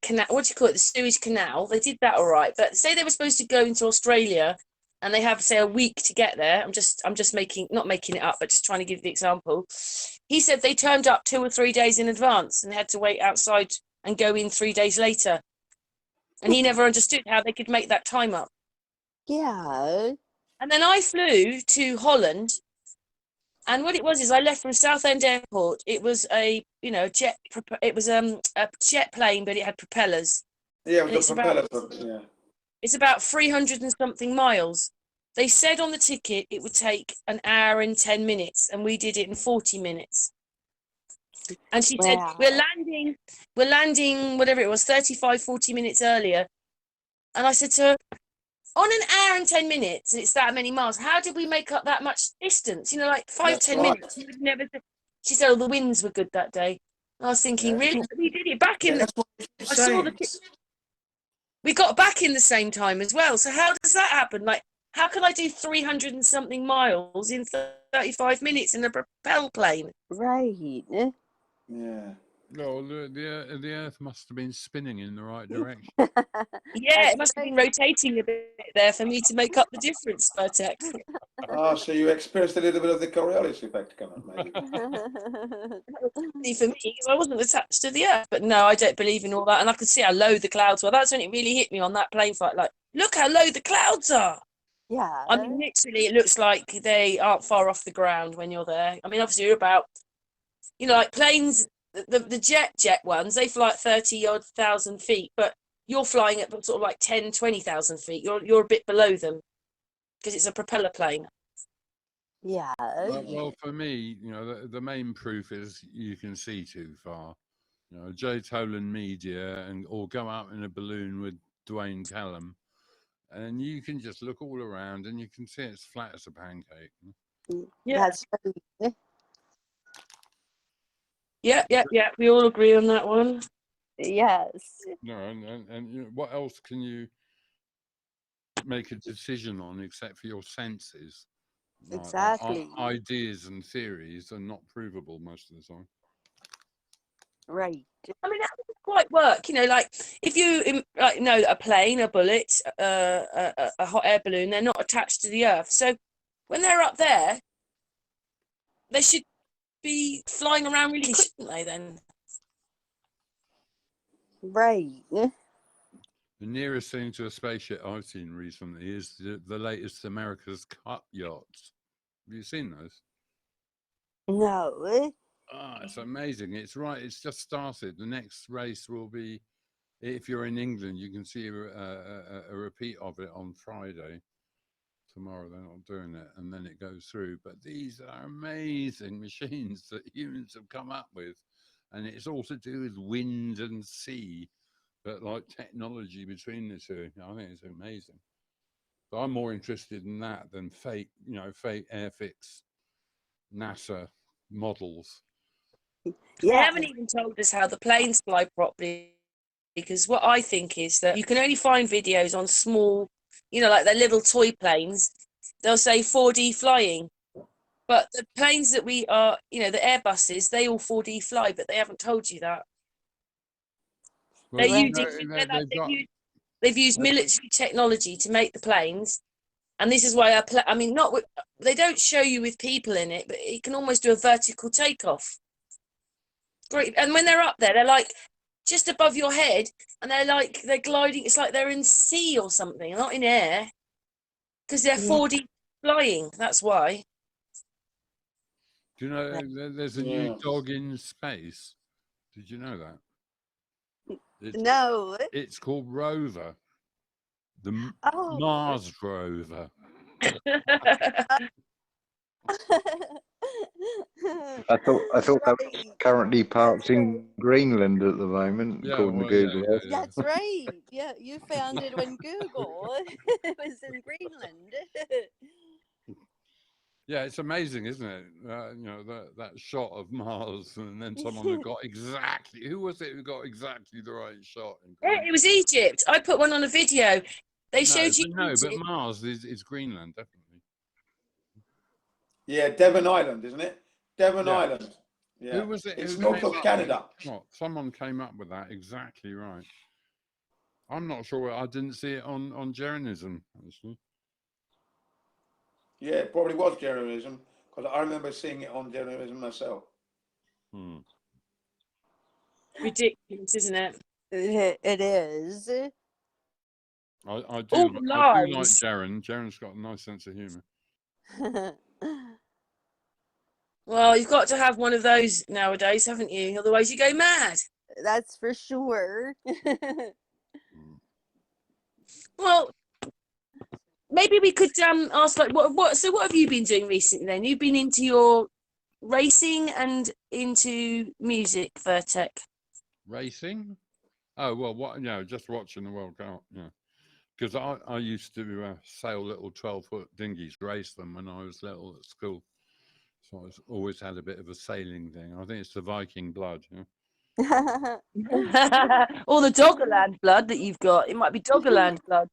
canal, what do you call it, the Suez Canal. They did that all right. But say they were supposed to go into Australia and they have, say, a week to get there. I'm just not making it up, but just trying to give the example. He said they turned up 2 or 3 days in advance and had to wait outside and go in 3 days later. And he never understood how they could make that time up. Yeah. And then I flew to Holland, and what it was is I left from Southend Airport. It was a jet. It was a jet plane, but it had propellers. Yeah, And with the propellers. Yeah. It's about 300 and something miles. They said on the ticket it would take an hour and 10 minutes, and we did it in 40 minutes. And she said, Wow. we're landing, whatever it was, 35, 40 minutes earlier. And I said to her, on an hour and 10 minutes, and it's that many miles, how did we make up that much distance? You know, like 5, That's 10 right. minutes. You would never. She said, oh, the winds were good that day. I was thinking, Yeah. really? We did it back in Yeah, the. that's what I'm I saw the. We got back in the same time as well. So how does that happen? Like, how can I do 300 and something miles in 35 minutes in a propel plane? Right. Yeah. no, the Earth must have been spinning in the right direction. Yeah, it must have been rotating a bit there for me to make up the difference, Virtec. Ah, so you experienced a little bit of the Coriolis effect coming, maybe. For me, because I wasn't attached to the Earth. But no, I don't believe in all that. And I could see how low the clouds were. That's when it really hit me on that plane flight. Like, look how low the clouds are. Yeah. I mean, literally, it looks like they aren't far off the ground when you're there. I mean, obviously, you're about, like planes, the jet ones, they fly at 30-odd thousand feet, but you're flying at sort of like 10, 20,000 feet. You're a bit below them because it's a propeller plane. Yeah. Well, for me, the main proof is you can see too far. Jay Tolan Media, or go out in a balloon with Dwayne Callum, and you can just look all around and you can see it's flat as a pancake. Yeah. That's right. Yeah. We all agree on that one. Yes. No, and what else can you make a decision on except for your senses? Exactly. Ideas and theories are not provable most of the time. Right. I mean, that doesn't quite work. Like if you know a plane, a bullet, a hot air balloon, they're not attached to the Earth. So when they're up there, they should be flying around really quick, shouldn't they? Then. Right. The nearest thing to a spaceship I've seen recently is the latest America's Cup yachts. Have you seen those? No. It's amazing. It's just started. The next race will be, if you're in England, you can see a repeat of it on Friday. Tomorrow they're not doing it, and then it goes through. But these are amazing machines that humans have come up with, and it's all to do with wind and sea, but like technology between the two. I think it's amazing. But I'm more interested in that than fake Airfix NASA models. Yeah. Yeah. They haven't even told us how the planes fly properly, because what I think is that you can only find videos on small, like their little toy planes. They'll say 4D flying, but the planes that we are, the Airbuses, they all 4D fly, but they haven't told you that. Well, they've used military technology to make the planes, and this is why they don't show you with people in it, but it can almost do a vertical takeoff. Great, and when they're up there, they're like just above your head, and they're gliding. It's like they're in sea or something, not in air, because they're 4D flying. That's why. Do you know there's a new dog in space? Did you know that? No. It's called Rover, the Mars Rover. I thought that was currently parked in Greenland at the moment, according to Google. Yeah. That's right. Yeah, you found it on Google. It was in Greenland. Yeah, it's amazing, isn't it? You know, that shot of Mars, and then someone who got exactly, who was it who got exactly the right shot? Yeah, it was Egypt. I put one on a video. They showed you. No, but Mars is Greenland, definitely. Yeah, Devon Island, isn't it? Devon Island. Yeah. Who was it? It's Who north came of up Canada. What? Someone came up with that exactly right. I'm not sure. I didn't see it on Jeranism, actually. Yeah, it probably was Jeranism, because I remember seeing it on Jeranism myself. Ridiculous, isn't it? It is. I do like Jeren. Jeren's got a nice sense of humour. Well, you've got to have one of those nowadays, haven't you? Otherwise, you go mad. That's for sure. Well, maybe we could ask, like, what? So, what have you been doing recently? Then you've been into your racing and into music, Virtec. Racing? Oh well, what? You know, just watching the World Cup. Yeah, because I used to sail little 12-foot dinghies, race them when I was little at school. So I always had a bit of a sailing thing. I think it's the Viking blood. Yeah? Or the Doggerland blood that you've got. It might be Doggerland blood.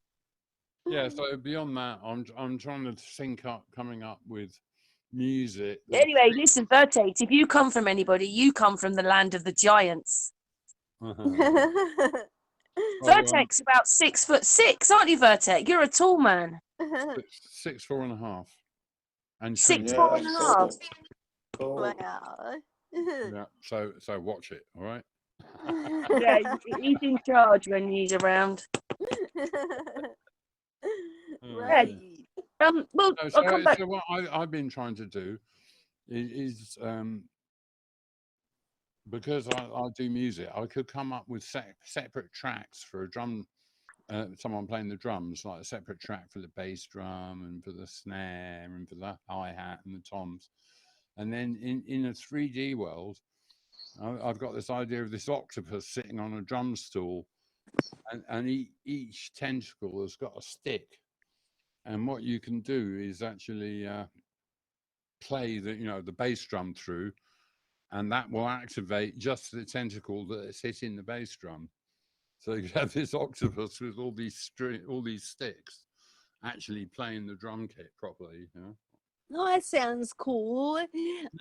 Yeah. So beyond that, I'm trying to coming up with music. Anyway, listen, Virtec, if you come from anybody, you come from the land of the giants. Virtec's about 6'6", aren't you, Virtec? You're a tall man. 6'4.5", and 6'4.5". Cool. Wow. Yeah. So watch it. All right. Yeah, he's in charge when he's around. Right. Well, so, I'll come back. So what I've been trying to do is because I do music, I could come up with separate tracks for a drum, someone playing the drums, like a separate track for the bass drum and for the snare and for the hi-hat and the toms. And then in a 3D world, I've got this idea of this octopus sitting on a drum stool, and each tentacle has got a stick. And what you can do is actually play the bass drum through, and that will activate just the tentacle that's hitting the bass drum. So you have this octopus with all these sticks actually playing the drum kit properly. You know? Oh, that sounds cool.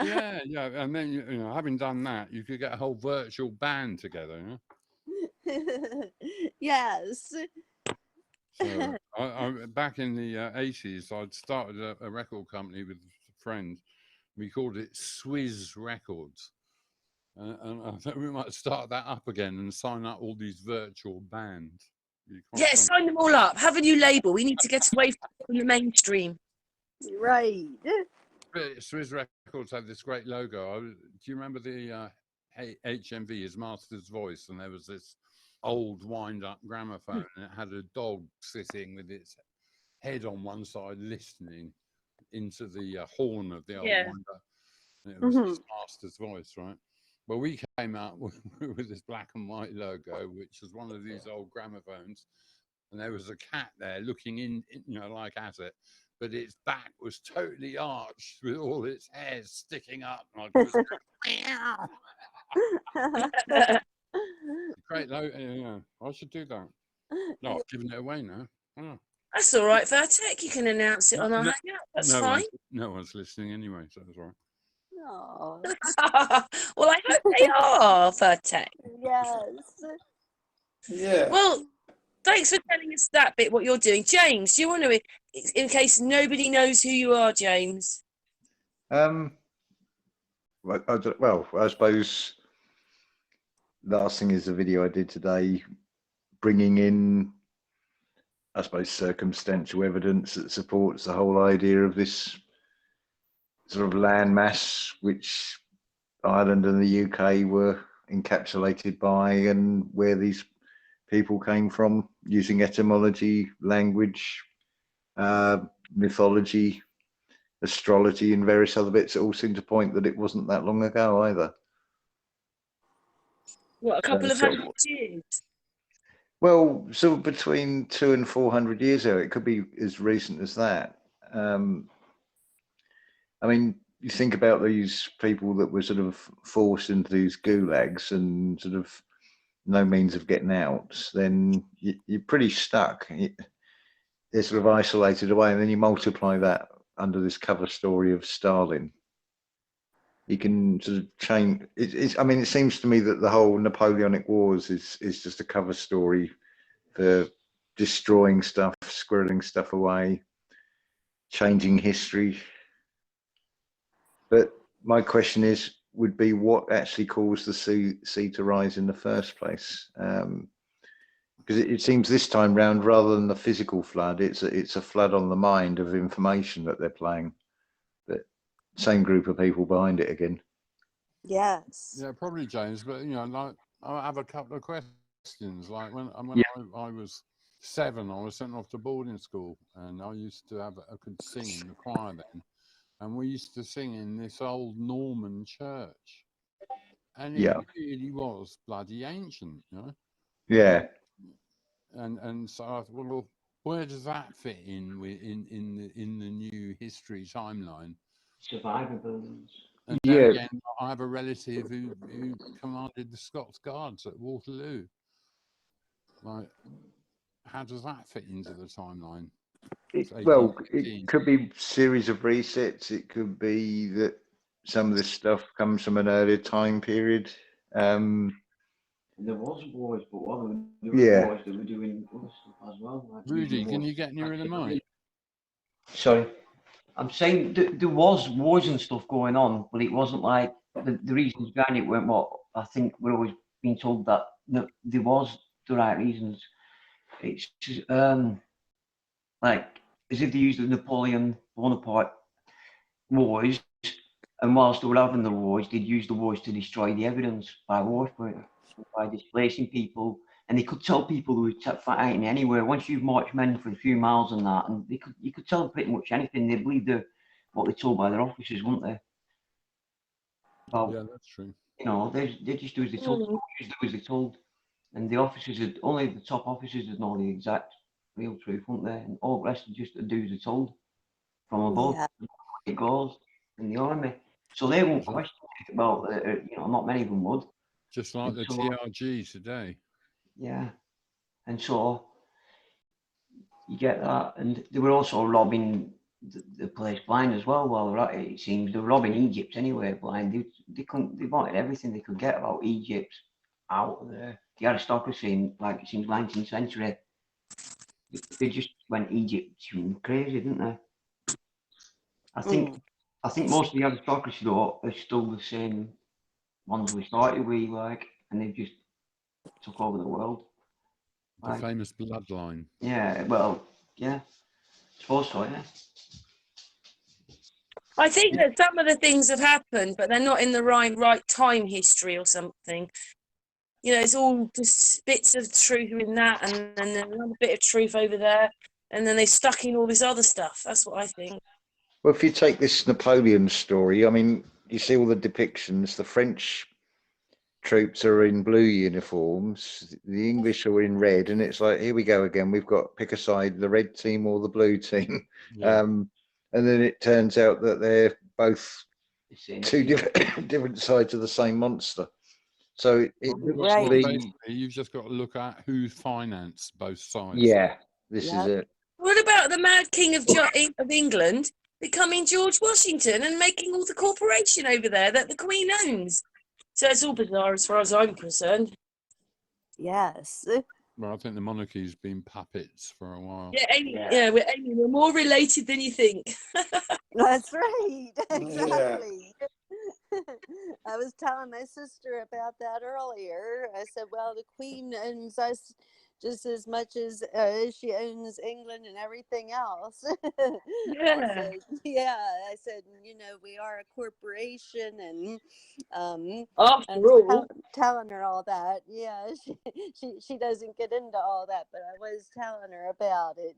Yeah. And then having done that, you could get a whole virtual band together. You know? Yes. So I back in the 80s, I'd started a record company with a friend. We called it Swizz Records. And I think we might start that up again and sign up all these virtual bands. Yeah, sign them all up. Have a new label. We need to get away from the mainstream. Right. Swizz Records had this great logo. Do you remember the HMV, his master's voice? And there was this old wind-up gramophone, and it had a dog sitting with its head on one side listening into the horn of the old wind-up. And it was his master's voice, right? Well, we came out with this black and white logo, which was one of these old gramophones, and there was a cat there looking in like at it, but its back was totally arched with all its hairs sticking up. Like great logo. I should do that. No, I've given it away now. Oh. That's all right, Virtec. You can announce it on our hangout. That's fine. No one's listening anyway, so that's all right. No. Well, I hope they are, Virtec. Yes. Yeah. Well, thanks for telling us that bit, what you're doing. James, do you want to, in case nobody knows who you are, James? Well, I suppose last thing is the video I did today, bringing in, I suppose, circumstantial evidence that supports the whole idea of this sort of landmass which Ireland and the UK were encapsulated by, and where these people came from, using etymology, language, mythology, astrology, and various other bits that all seem to point that it wasn't that long ago either. What, a couple of 100 years? Well, so between 200 and 400 years ago, it could be as recent as that. I mean, you think about these people that were sort of forced into these gulags and sort of no means of getting out, then you're pretty stuck. They're sort of isolated away, and then you multiply that under this cover story of Stalin. You can sort of change. I mean, it seems to me that the whole Napoleonic Wars is just a cover story for destroying stuff, squirreling stuff away, changing history. But my question would be what actually caused the sea to rise in the first place? Because it seems this time round, rather than the physical flood, it's a flood on the mind of information that they're playing. But same group of people behind it again. Yes. Yeah, probably, James. But like, I have a couple of questions. Like when I was 7, I was sent off to boarding school, and I used to I could sing in the choir then, and we used to sing in this old Norman church, and it really was bloody ancient, Yeah. And so I thought, well, where does that fit in in the new history timeline? Survivor buildings. And there again, I have a relative who commanded the Scots Guards at Waterloo. Like, how does that fit into the timeline? Well, it could be series of resets. It could be that some of this stuff comes from an earlier time period. There was wars, but there were wars that were doing other stuff as well. Like Rudy, can you get nearer the mic? Sorry. I'm saying there was wars and stuff going on, but it wasn't like the reasons behind it weren't what I think we're always being told that there was the right reasons. It's like as if they used the Napoleon Bonaparte wars, and whilst they were having the wars, they'd use the wars to destroy the evidence by warfare, by displacing people. And they could tell people who were fighting anywhere. Once you've marched men for a few miles and that, and you could tell them pretty much anything. They believed what they're told by their officers, wouldn't they? About, yeah, that's true. They just do as they told. Just do as they told, and the officers only the top officers would know the exact real truth, wouldn't they? And all the rest just do as they're told from above. Yeah. It goes in the army, so they won't question it about. Not many of them would. Just like the TRG today. Yeah, and so you get that, and they were also robbing the place blind as well. While they're at it, it seems they were robbing Egypt anyway blind. They wanted everything they could get about Egypt out of there. The aristocracy in, like, it seems, 19th century, they just went Egypt crazy, didn't they? I think most of the aristocracy though are still the same ones we started with, like, and they've just took over the world. The famous bloodline. Yeah, well, yeah, I suppose so, yeah. I think that some of the things have happened, but they're not in the right time history or something. It's all just bits of truth in that, and then another bit of truth over there, and then they stuck in all this other stuff. That's what I think. Well, if you take this Napoleon story, I mean, you see all the depictions. The French troops are in blue uniforms, the English are in red, and it's like, here we go again. We've got pick a side, the red team or the blue team. Yeah. And then it turns out that they're both two different sides of the same monster. So you've just got to look at who financed both sides. Yeah, this is it. What about the Mad King of England becoming George Washington and making all the corporation over there that the Queen owns? So it's all bizarre as far as I'm concerned. Yes. Well, I think the monarchy's been puppets for a while. Yeah, we're more related than you think. That's right. Exactly. Yeah. I was telling my sister about that earlier. I said, well, the Queen owns us just as much as she owns England and everything else. Yeah. I said, we are a corporation, and after all, telling her all that. Yeah, she doesn't get into all that, but I was telling her about it,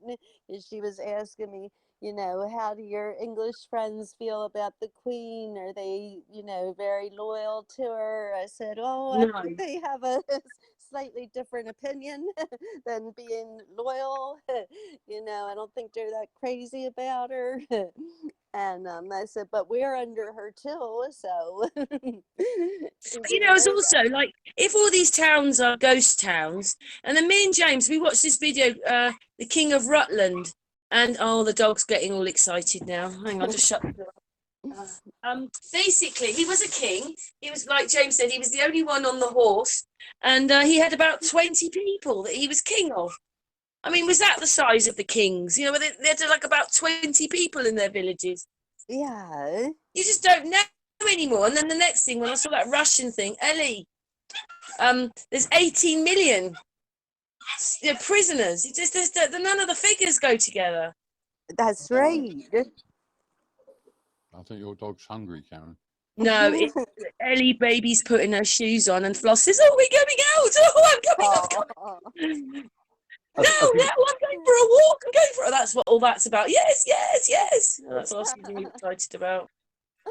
and she was asking me, how do your English friends feel about the Queen? Are they, very loyal to her? I said, I think they have a slightly different opinion than being loyal. You know, I don't think they're that crazy about her. And I said, but we're under her too, so. You know, it's also like, if all these towns are ghost towns, and then me and James, we watched this video, The King of Rutland, and oh, the dog's getting all excited now. Hang on, just shut the door. Basically, he was a king. He was, like James said, he was the only one on the horse, and he had about 20 people that he was king of. I mean, was that the size of the kings? You know, they had like about 20 people in their villages. Yeah. You just don't know anymore. And then the next thing, when I saw that Russian thing, Ellie, there's 18 million prisoners. It just none of the figures go together. That's right. I think your dog's hungry, Karen. No, Ellie baby's putting her shoes on and Floss says, "Oh, we're going out. Oh, I'm coming. No, I'm going for a walk. I'm going for a..." That's what all that's about. Yes, yes, yes. That's what I was getting excited about.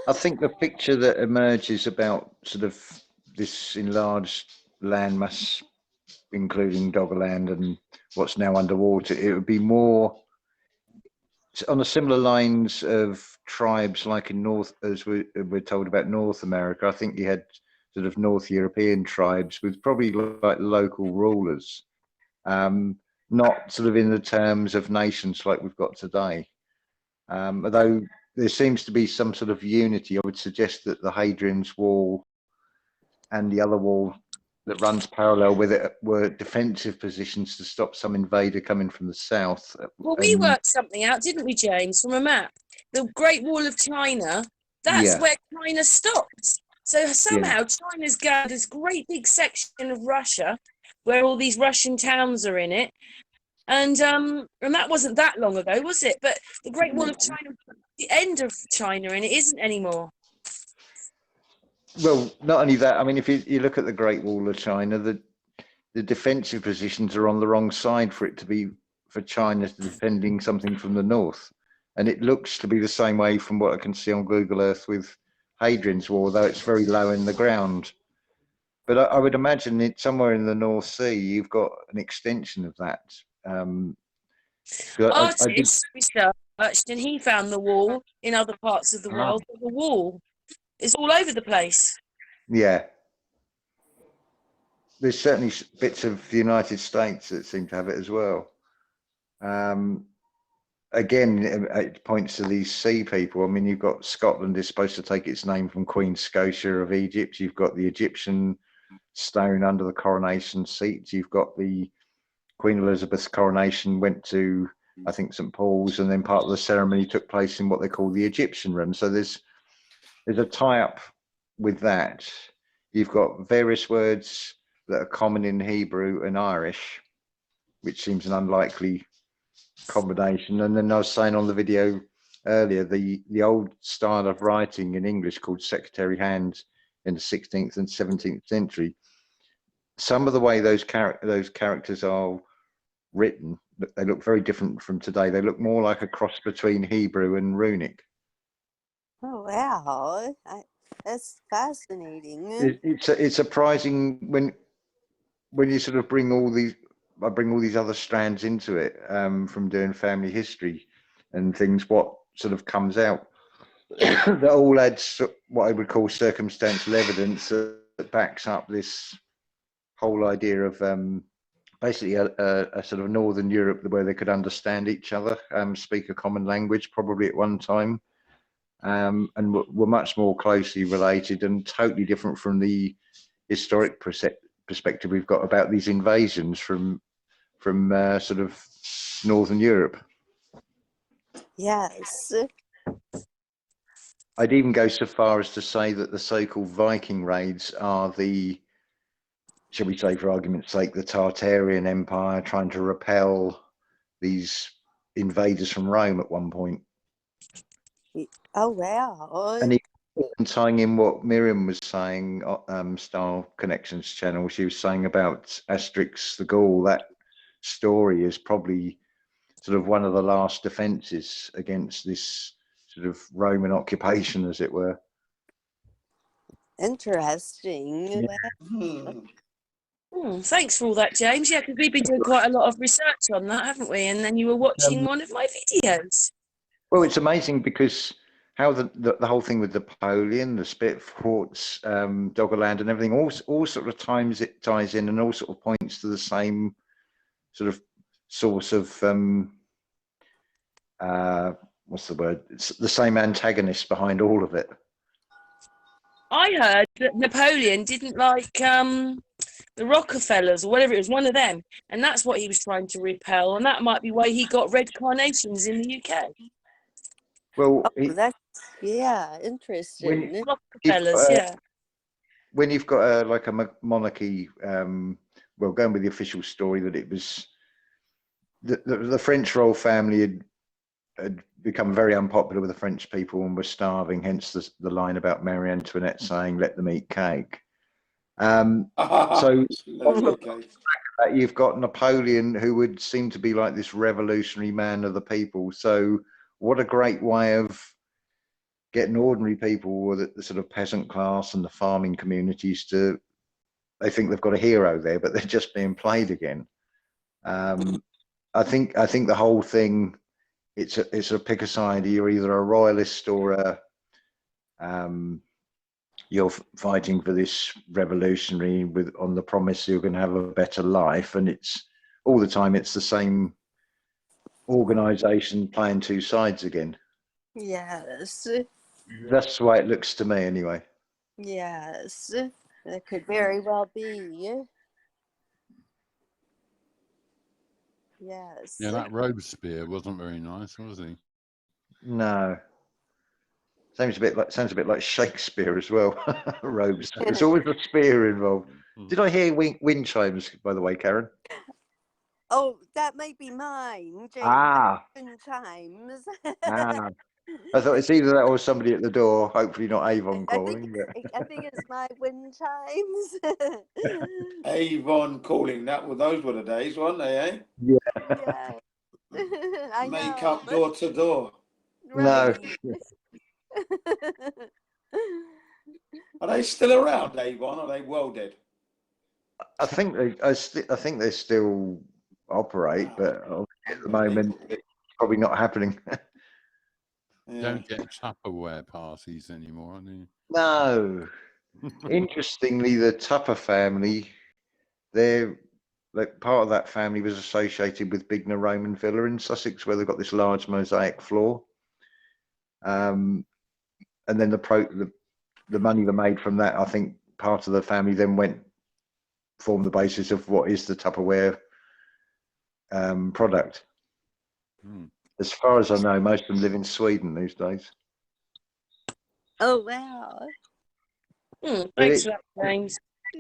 I think the picture that emerges about sort of this enlarged landmass, including Doggerland and what's now underwater, it would be more on the similar lines of tribes like in North, as we're told about North America. I think you had sort of North European tribes with probably like local rulers, not sort of in the terms of nations like we've got today. Although there seems to be some sort of unity, I would suggest that the Hadrian's Wall and the other wall that runs parallel with it were defensive positions to stop some invader coming from the south. Well, we worked something out, didn't we, James, from a map? The Great Wall of China, that's where China stopped. So somehow China's gathered this great big section of Russia where all these Russian towns are in it. And that wasn't that long ago, was it? But the Great Wall of China, the end of China, and it isn't anymore. Well, not only that, I mean, if you look at the Great Wall of China, the defensive positions are on the wrong side for it to be, for China defending something from the north. And it looks to be the same way from what I can see on Google Earth with Hadrian's Wall, though it's very low in the ground. But I would imagine it somewhere in the North Sea, you've got an extension of that. Artist researched, and he found the wall in other parts of the world. But the wall is all over the place. Yeah. There's certainly bits of the United States that seem to have it as well. Again, it points to these sea people. I mean, you've got Scotland is supposed to take its name from Queen Scotia of Egypt. You've got the Egyptian stone under the coronation seat. You've got the Queen Elizabeth's coronation went to, I think, St. Paul's, and then part of the ceremony took place in what they call the Egyptian room. So there's a tie-up with that. You've got various words that are common in Hebrew and Irish, which seems an unlikely combination. And then I was saying on the video earlier, the old style of writing in English called secretary hand in the 16th and 17th century, some of the way those characters are written, they look very different from today. They look more like a cross between Hebrew and Runic. Oh wow, that's fascinating. It's surprising when you sort of bring all these other strands into it, from doing family history and things, what sort of comes out that all adds what I would call circumstantial evidence that backs up this whole idea of basically a sort of Northern Europe where they could understand each other, speak a common language probably at one time, and were much more closely related and totally different from the historic perspective we've got about these invasions from sort of Northern Europe. Yes. I'd even go so far as to say that the so-called Viking raids are the, shall we say, for argument's sake, the Tartarian Empire trying to repel these invaders from Rome at one point. Oh wow. And even tying in what Miriam was saying, Star Connections channel, she was saying about Asterix the Gaul, that story is probably sort of one of the last defenses against this sort of Roman occupation, as it were. Interesting. Yeah. Thanks for all that, James. Yeah, because we've been doing quite a lot of research on that, haven't we? And then you were watching one of my videos. Well, it's amazing because how the whole thing with Napoleon, the Spitforts, Doggerland, and everything all sort of ties in and all sort of points to the same sort of source of what's the word? It's the same antagonist behind all of it. I heard that Napoleon didn't like the Rockefellers or whatever, it was one of them, and that's what he was trying to repel, and that might be why he got red carnations in the UK. Well, That's interesting. Rockefellers, yeah. When you've got like a monarchy, well, going with the official story that it was the French royal family had become very unpopular with the French people and were starving, hence the line about Marie Antoinette saying, "Let them eat cake." So you've got Napoleon, who would seem to be like this revolutionary man of the people. So what a great way of getting ordinary people, or the sort of peasant class and the farming communities, to, they think they've got a hero there, but they're just being played again. I think the whole thing, it's a pick a side. You're either a royalist or you're fighting for this revolutionary on the promise you're going to have a better life, and it's all the time it's the same organization playing two sides again. Yes. That's the way it looks to me, anyway. Yes, that could very well be. Yes. Yeah, that Robespierre wasn't very nice, was he? No. Sounds a bit like Shakespeare as well. Robes. There's always a spear involved. Did I hear wind chimes, by the way, Karen? Oh, that might be mine, James. Wind chimes. I thought it's either that or somebody at the door. Hopefully not Avon calling. I think it's my wind chimes. Avon calling. Those were the days, weren't they? Eh? Yeah. I Make know. up door to door. Right. No. Are they still around, Avon? Are they well dead? I think they still operate, but at the moment it's probably not happening. Don't get Tupperware parties anymore, do you? No. Interestingly, the Tupper family, they're like part of that family was associated with Bignor Roman Villa in Sussex, where they've got this large mosaic floor. And then the money they made from that, I think part of the family then formed the basis of what is the Tupperware product. As far as I know, most of them live in Sweden these days. Oh wow! Thanks for that, James.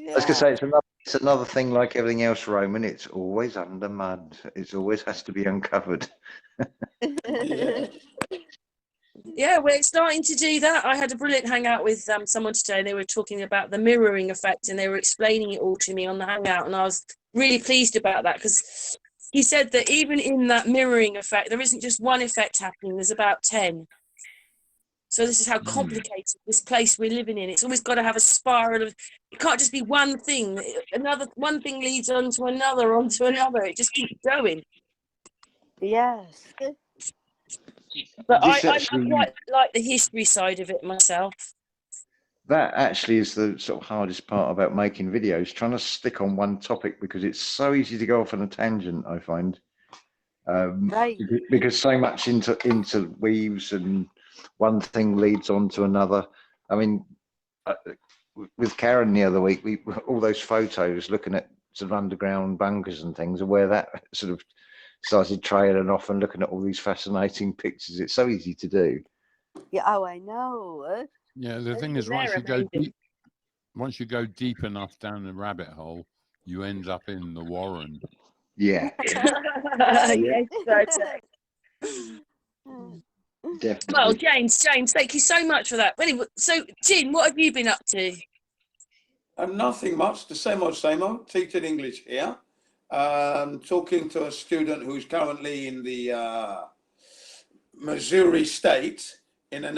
I was going to say it's another thing like everything else, Roman. It's always under mud. It always has to be uncovered. Yeah, we're starting to do that. I had a brilliant hangout with someone today. They were talking about the mirroring effect, and they were explaining it all to me on the hangout, and I was really pleased about that, because he said that even in that mirroring effect, there isn't just one effect happening, there's about 10. So this is how complicated this place we're living in. It's always got to have a spiral of, it can't just be one thing. One thing leads on to another, onto another. It just keeps going. Yes. But I quite like the history side of it myself. That actually is the sort of hardest part about making videos, trying to stick on one topic, because it's so easy to go off on a tangent, I find. Right. Because so much interweaves and one thing leads on to another. I mean, with Karen the other week, all those photos looking at sort of underground bunkers and things, and where that sort of started trailing off, and looking at all these fascinating pictures. It's so easy to do. Yeah. Oh, I know. Yeah, the thing is, once you go deep enough down the rabbit hole, you end up in the Warren. Yeah. Yes, Definitely. Well, James, thank you so much for that. Anyway, so, Jin, what have you been up to? Nothing much. The same old. Teaching English here. Talking to a student who's currently in the Missouri State in an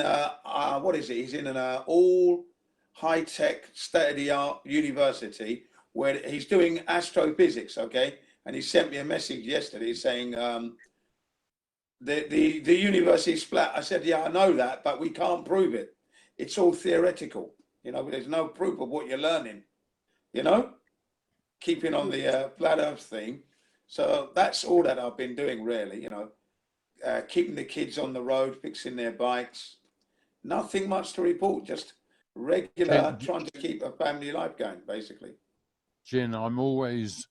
what is it? He's in an all high-tech, state-of-the-art university where he's doing astrophysics, okay? And he sent me a message yesterday saying the universe is flat. I said, yeah, I know that, but we can't prove it. It's all theoretical, you know. There's no proof of what you're learning, you know. Keeping on the flat Earth theme. So that's all that I've been doing, really, you know. Keeping the kids on the road, fixing their bikes. Nothing much to report, just regular, trying to keep a family life going, basically. Jin, I'm always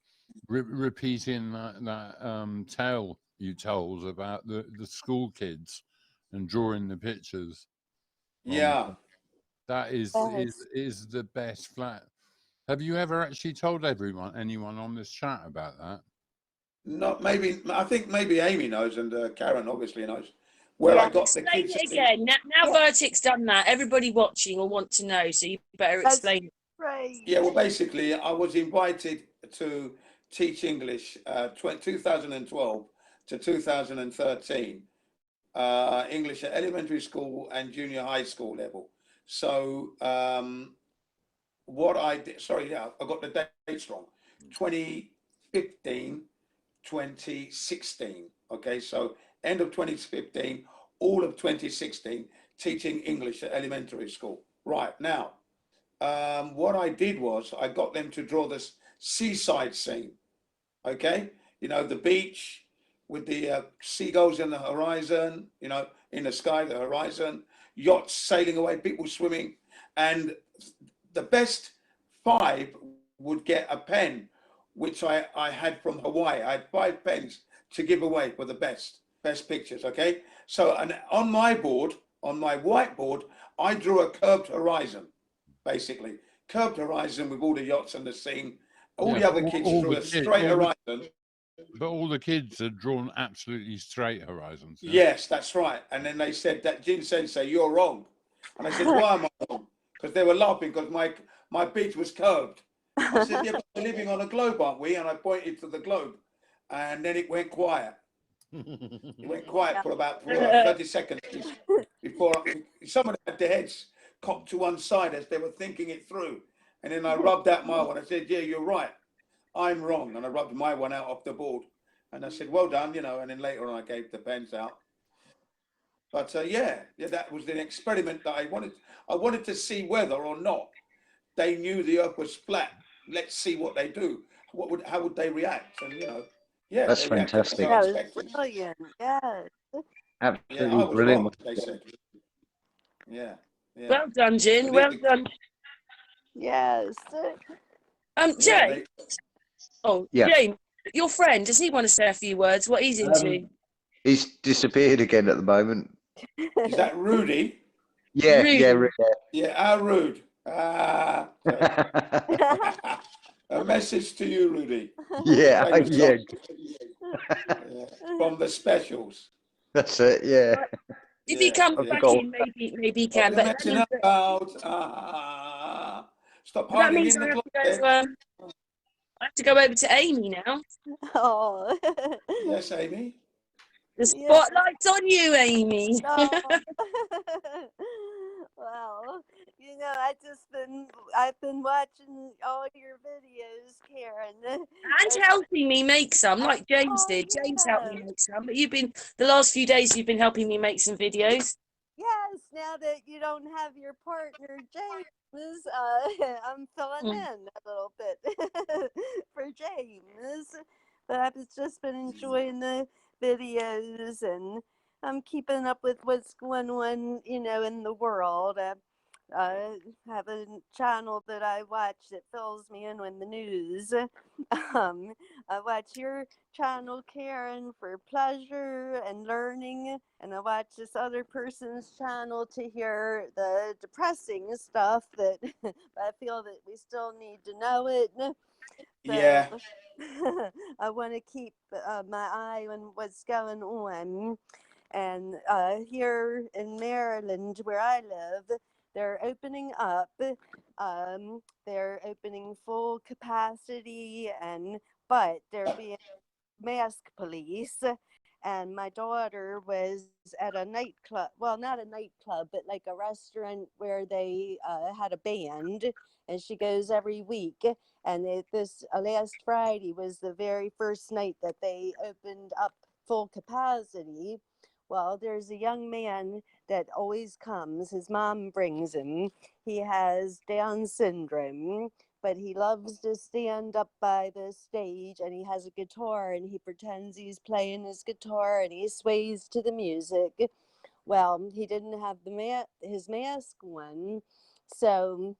repeating that tale you told about the school kids and drawing the pictures. Yeah. That is the best flat. Have you ever actually told anyone on this chat about that? Not maybe. I think maybe Amy knows, and Karen obviously knows. Where I got the kids. Again. Now Virtec's done that. Everybody watching will want to know, so you better explain it. Right. Yeah, well, basically, I was invited to teach English 2012 to 2013, English at elementary school and junior high school level. So what I did, sorry, yeah, I got the dates wrong. 2015, 2016. Okay, so end of 2015, all of 2016, teaching English at elementary school. Right now, what I did was I got them to draw this seaside scene. Okay, you know, the beach with the seagulls in the horizon, you know, in the sky, the horizon, yachts sailing away, people swimming, and the best 5 would get a pen, which I had from Hawaii. I had 5 pens to give away for the best pictures. Okay, so and on my board, on my whiteboard, I drew a curved horizon, basically curved horizon with all the yachts and the scene. All the other kids drew a straight horizon. But all the kids had drawn absolutely straight horizons. Yeah? Yes, that's right. And then they said that Jin Sensei, you're wrong. And I said, why am I wrong? Because they were laughing because my beach was curved. I said, yeah, but we're living on a globe, aren't we? And I pointed to the globe. And then it went quiet. It went quiet for about 30 seconds before someone had their heads cocked to one side as they were thinking it through. And then I rubbed out my one. I said, yeah, you're right. I'm wrong. And I rubbed my one out off the board. And I said, well done, you know, and then later on I gave the pens out. But yeah, that was an experiment that I wanted to see whether or not they knew the earth was flat. Let's see what they do. How would they react? And, you know, yeah. That's fantastic. That was brilliant. Yeah. Absolutely brilliant. Wrong, they said. Yeah. Well done, Jin. Well done. Yes. Jay. James, your friend, does he want to say a few words? What he's into? He's disappeared again at the moment. Is that Rudy? Yeah, Rudy. yeah, Rudy. Yeah, Rude. A message to you, Rudy. Yeah, yeah. From the specials. That's it. Yeah. If he comes back in, maybe he can. But stop that hiding means in I the have, closet. I have to go over to Amy now. Oh. Yes, Amy. The spotlight's on you, Amy. Oh. Well, you know, I've been watching all your videos, Karen. And helping me make some, like James did. Yeah. James helped me make some. But the last few days, you've been helping me make some videos. Yes, now that you don't have your partner, James, I'm filling in a little bit for James. But I've just been enjoying the videos, and I'm keeping up with what's going on, you know, in the world. I have a channel that I watch that fills me in on the news. I watch your channel, Karen, for pleasure and learning, and I watch this other person's channel to hear the depressing stuff that I feel that we still need to know it. So, yeah. I want to keep my eye on what's going on. And here in Maryland, where I live, they're opening up. They're opening full capacity, but they're being mask police. And my daughter was at a nightclub. Well, not a nightclub, but like a restaurant where they had a band. and she goes every week. And this last Friday was the very first night that they opened up full capacity. Well, there's a young man that always comes. His mom brings him. He has Down syndrome, but he loves to stand up by the stage, and he has a guitar, and he pretends he's playing his guitar, and he sways to the music. Well, he didn't have his mask on, so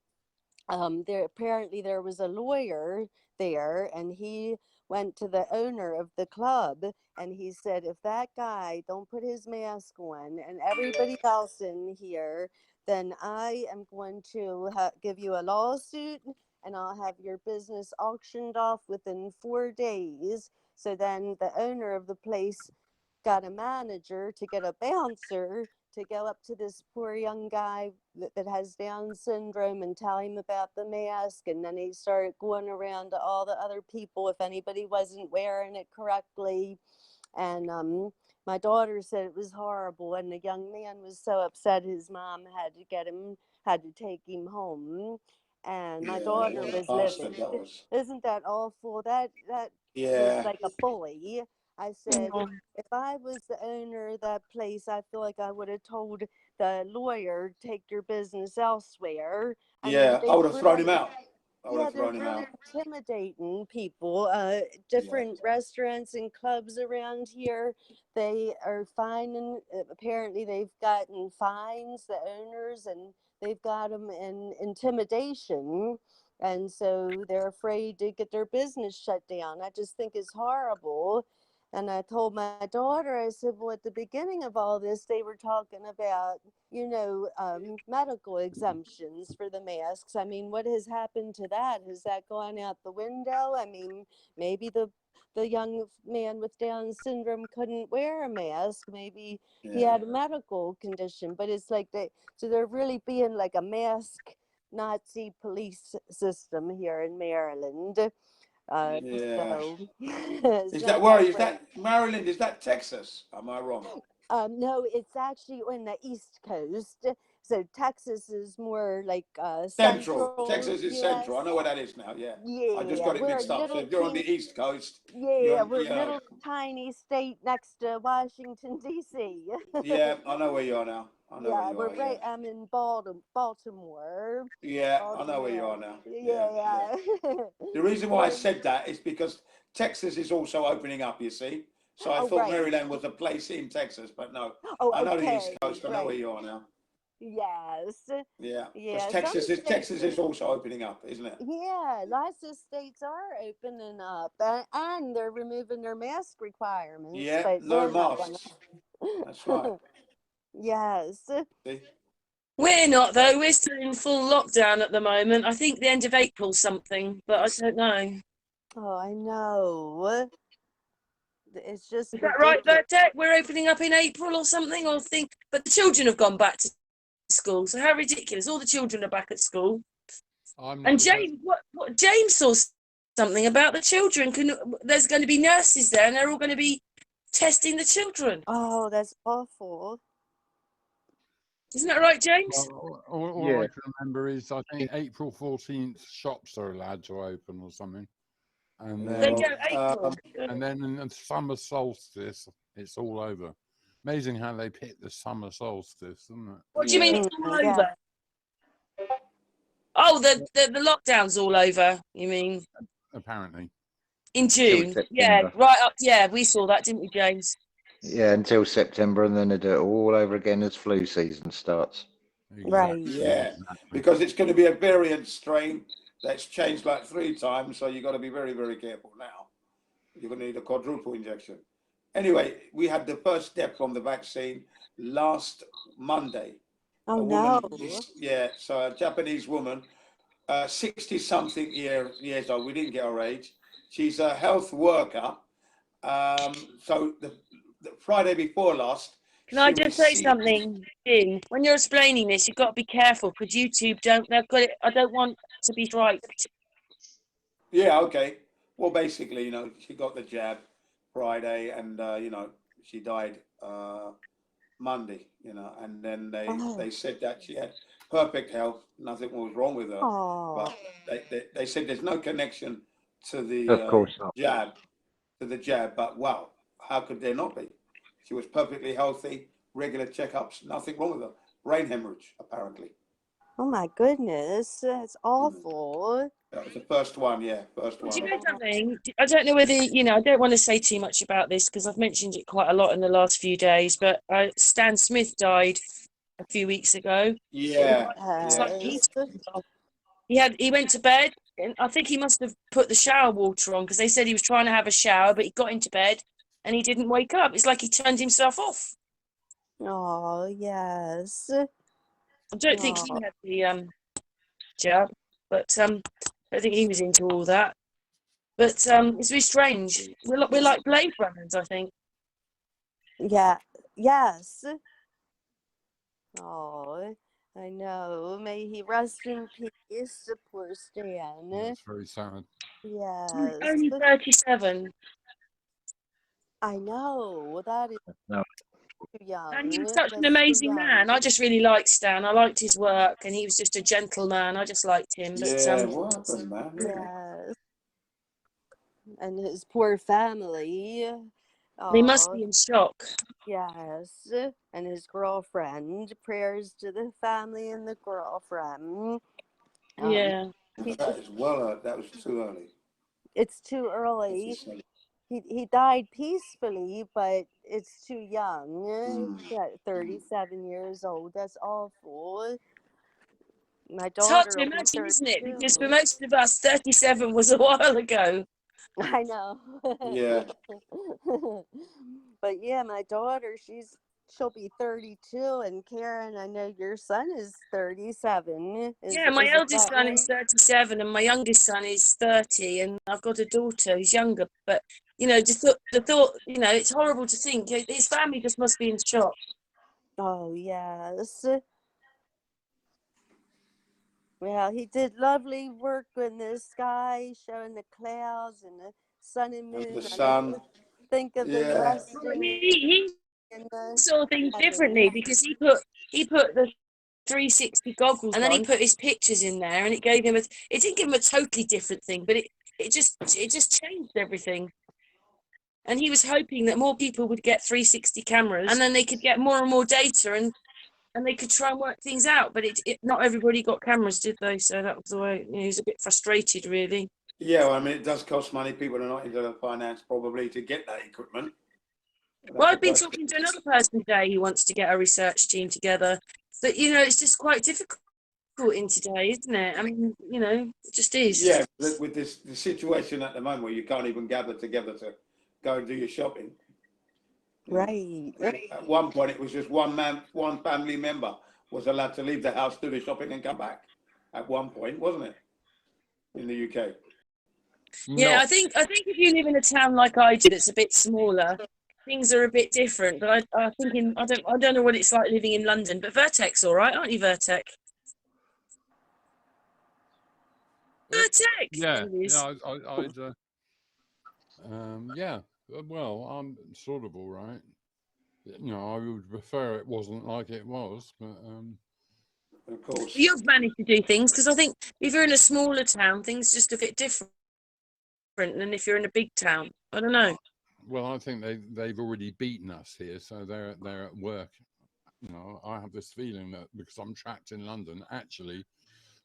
there was a lawyer there, and he went to the owner of the club, and he said, if that guy don't put his mask on and everybody else in here, then I am going to give you a lawsuit, and I'll have your business auctioned off within 4 days. So then the owner of the place got a manager to get a bouncer to go up to this poor young guy that has Down syndrome and tell him about the mask. And then he started going around to all the other people if anybody wasn't wearing it correctly. And my daughter said it was horrible, and the young man was so upset his mom had to take him home. And my daughter was bastard, livid. that was. Isn't that awful? That was Yeah, like a bully. I said, if I was the owner of that place, I feel like I would have told the lawyer, take your business elsewhere. I mean, yeah, I would have thrown him out. I would yeah, have they're thrown him really out. intimidating people. Different restaurants and clubs around here, they are fining. Apparently, they've gotten fines, the owners, and they've got them in intimidation. And so they're afraid to get their business shut down. I just think it's horrible. And I told my daughter, I said, well, at the beginning of all this, they were talking about, medical exemptions for the masks. I mean, what has happened to that? Has that gone out the window? I mean, maybe the young man with Down syndrome couldn't wear a mask. Maybe he had a medical condition, but it's like they're really being like a mask Nazi police system here in Maryland. Yeah. So Is it's that not where? that Is great. that Maryland? Is that Texas? Am I wrong? No, it's actually on the East Coast. So Texas is more like Central. central Texas is U.S. central. I know where that is now. Yeah. I just Yeah, got it we're a mixed up. So little if you're on teeny. the East Coast, Yeah, we're a yeah, little tiny state next to Washington D.C. yeah. I know where you are now. I know where Yeah, you we're are. Yeah. right. I'm in Baltimore. Yeah, I know where you Baltimore. are now. Yeah, yeah. Yeah, yeah. The reason why I We're said that is because Texas is also opening up, you see. So I oh thought right. Maryland was a place in Texas, but no. Oh I know the East okay, Coast. I know where right. you are now. Yes. Yeah. Because Yeah. Some states Texas are. is also opening up, isn't it? Yeah, lots of states are opening up, and they're removing their mask requirements, Yeah, but no we're not one masks. That's of right. them. Yes. See? We're not though. We're still in full lockdown at the moment. I think the end of April something, but I don't know. Oh, I know. It's just Is that right, ridiculous. Virtec? We're opening up in April or something, or think. But the children have gone back to school, so how ridiculous! All the children are back at school. I'm And not the James, what James saw something about the children. There's going to be nurses there, and they're all going to be testing the children. Oh, that's awful. Isn't that right, James? Well, all Yeah. I can remember is I think April 14th shops are allowed to open or something, and There then you go, April. and then in the summer solstice it's all over. Amazing how they pick the summer solstice, isn't it? What do you mean it's all Yeah. over? Oh, the lockdown's all over. You mean Apparently. in Till June? Yeah, September. right up. Yeah, we saw that, didn't we, James? Yeah, until September, and then they do it all over again as flu season starts. Right. Exactly. Yeah. Exactly. Because it's going to be a variant strain that's changed like 3 times. So you've got to be very, very careful now. You're going to need a quadruple injection. Anyway, we had the first step from the vaccine last Monday. Oh A woman, no. so a Japanese woman, 60-something years old. We didn't get her age. She's a health worker. So the Friday before last, Can I she just say received. something, Jin? When you're explaining this, you've got to be careful because YouTube don't. They've got it. I don't want to be right. Yeah, okay. Well, basically, she got the jab Friday, and she died Monday, you know, and then Oh. they said that she had perfect health, nothing was wrong with her, Oh. but they said there's no connection to the Of course not. jab, but wow, how could there not be? She was perfectly healthy, regular checkups, nothing wrong with her. Brain hemorrhage, apparently. Oh my goodness, that's awful. That was the first one, yeah, first Do one. you know something? I don't know whether, you know, I don't want to say too much about this because I've mentioned it quite a lot in the last few days, but Stan Smith died a few weeks ago. Yeah, It's like Yes. he went to bed, and I think he must have put the shower water on because they said he was trying to have a shower, but he got into bed and he didn't wake up. It's like he turned himself off. Oh, yes. I don't think he Oh, had the jab, but I think he was into all that. But it's really strange. We're like Blade Runners, I think. yeah. Yes. Oh, I know. May he rest in peace, poor Stan. That's very sad. Yes. Only 37. I know. That is No. too young. And he was such an That's too amazing young. man. I just really liked Stan. I liked his work, and he was just a gentleman. I just liked him. But yeah, what happened, man? Yes. And his poor family. they must Oh, be in shock. yes. And his girlfriend. Prayers to the family and the girlfriend. Yeah. That is well, that was too early. It's too That's early. just silly. He died peacefully, but it's too young. Mm. At 37 years old. That's awful. My It's hard daughter to will be imagine, isn't it? Because for 32. most of us, 37 was a while ago. I know. Yeah, But yeah, my daughter, she'll be 32, and Karen, I know your son is 37. Yeah, my Is it eldest that son right? is 37 and my youngest son is 30, and I've got a daughter who's younger. But, you know, just the thought, you know, it's horrible to think. His family just must be in shock. Oh yes. Well, he did lovely work in the sky, showing the clouds and the sun and and moon. the I never sun. think of them Yeah, resting He in the saw things heavens. differently because he put the 360 goggles and then he put his pictures in there, and it gave him it didn't give him a totally different thing, but it just changed everything. And he was hoping that more people would get 360 cameras, and then they could get more and more data, and they could try and work things out. But not everybody got cameras, did they? So that was the way. You know, he was a bit frustrated, really. yeah. Well, I mean, it does cost money. People are not into the finance probably to get that equipment. Well, I've been talking to another person today who wants to get a research team together, but you know, it's just quite difficult in today, isn't it? I mean, you know, it just is. Yeah, with the situation at the moment where you can't even gather together to go and do your shopping. Right. At one point, it was just one family member was allowed to leave the house, do the shopping, and come back. At one point, wasn't it? In the UK. Yeah, No. I think if you live in a town like I do, that's a bit smaller, things are a bit different. But I think I don't know what it's like living in London. But Virtec's all right, aren't you, Virtec? Virtec. Yeah, There it is. yeah, yeah. Well, I'm sort of all right. You know, I would prefer it wasn't like it was, but Of course. You've managed to do things because I think if you're in a smaller town, things just a bit different than if you're in a big town. I don't know. well, I think they've already beaten us here, so they're at work. You know, I have this feeling that because I'm trapped in London, actually,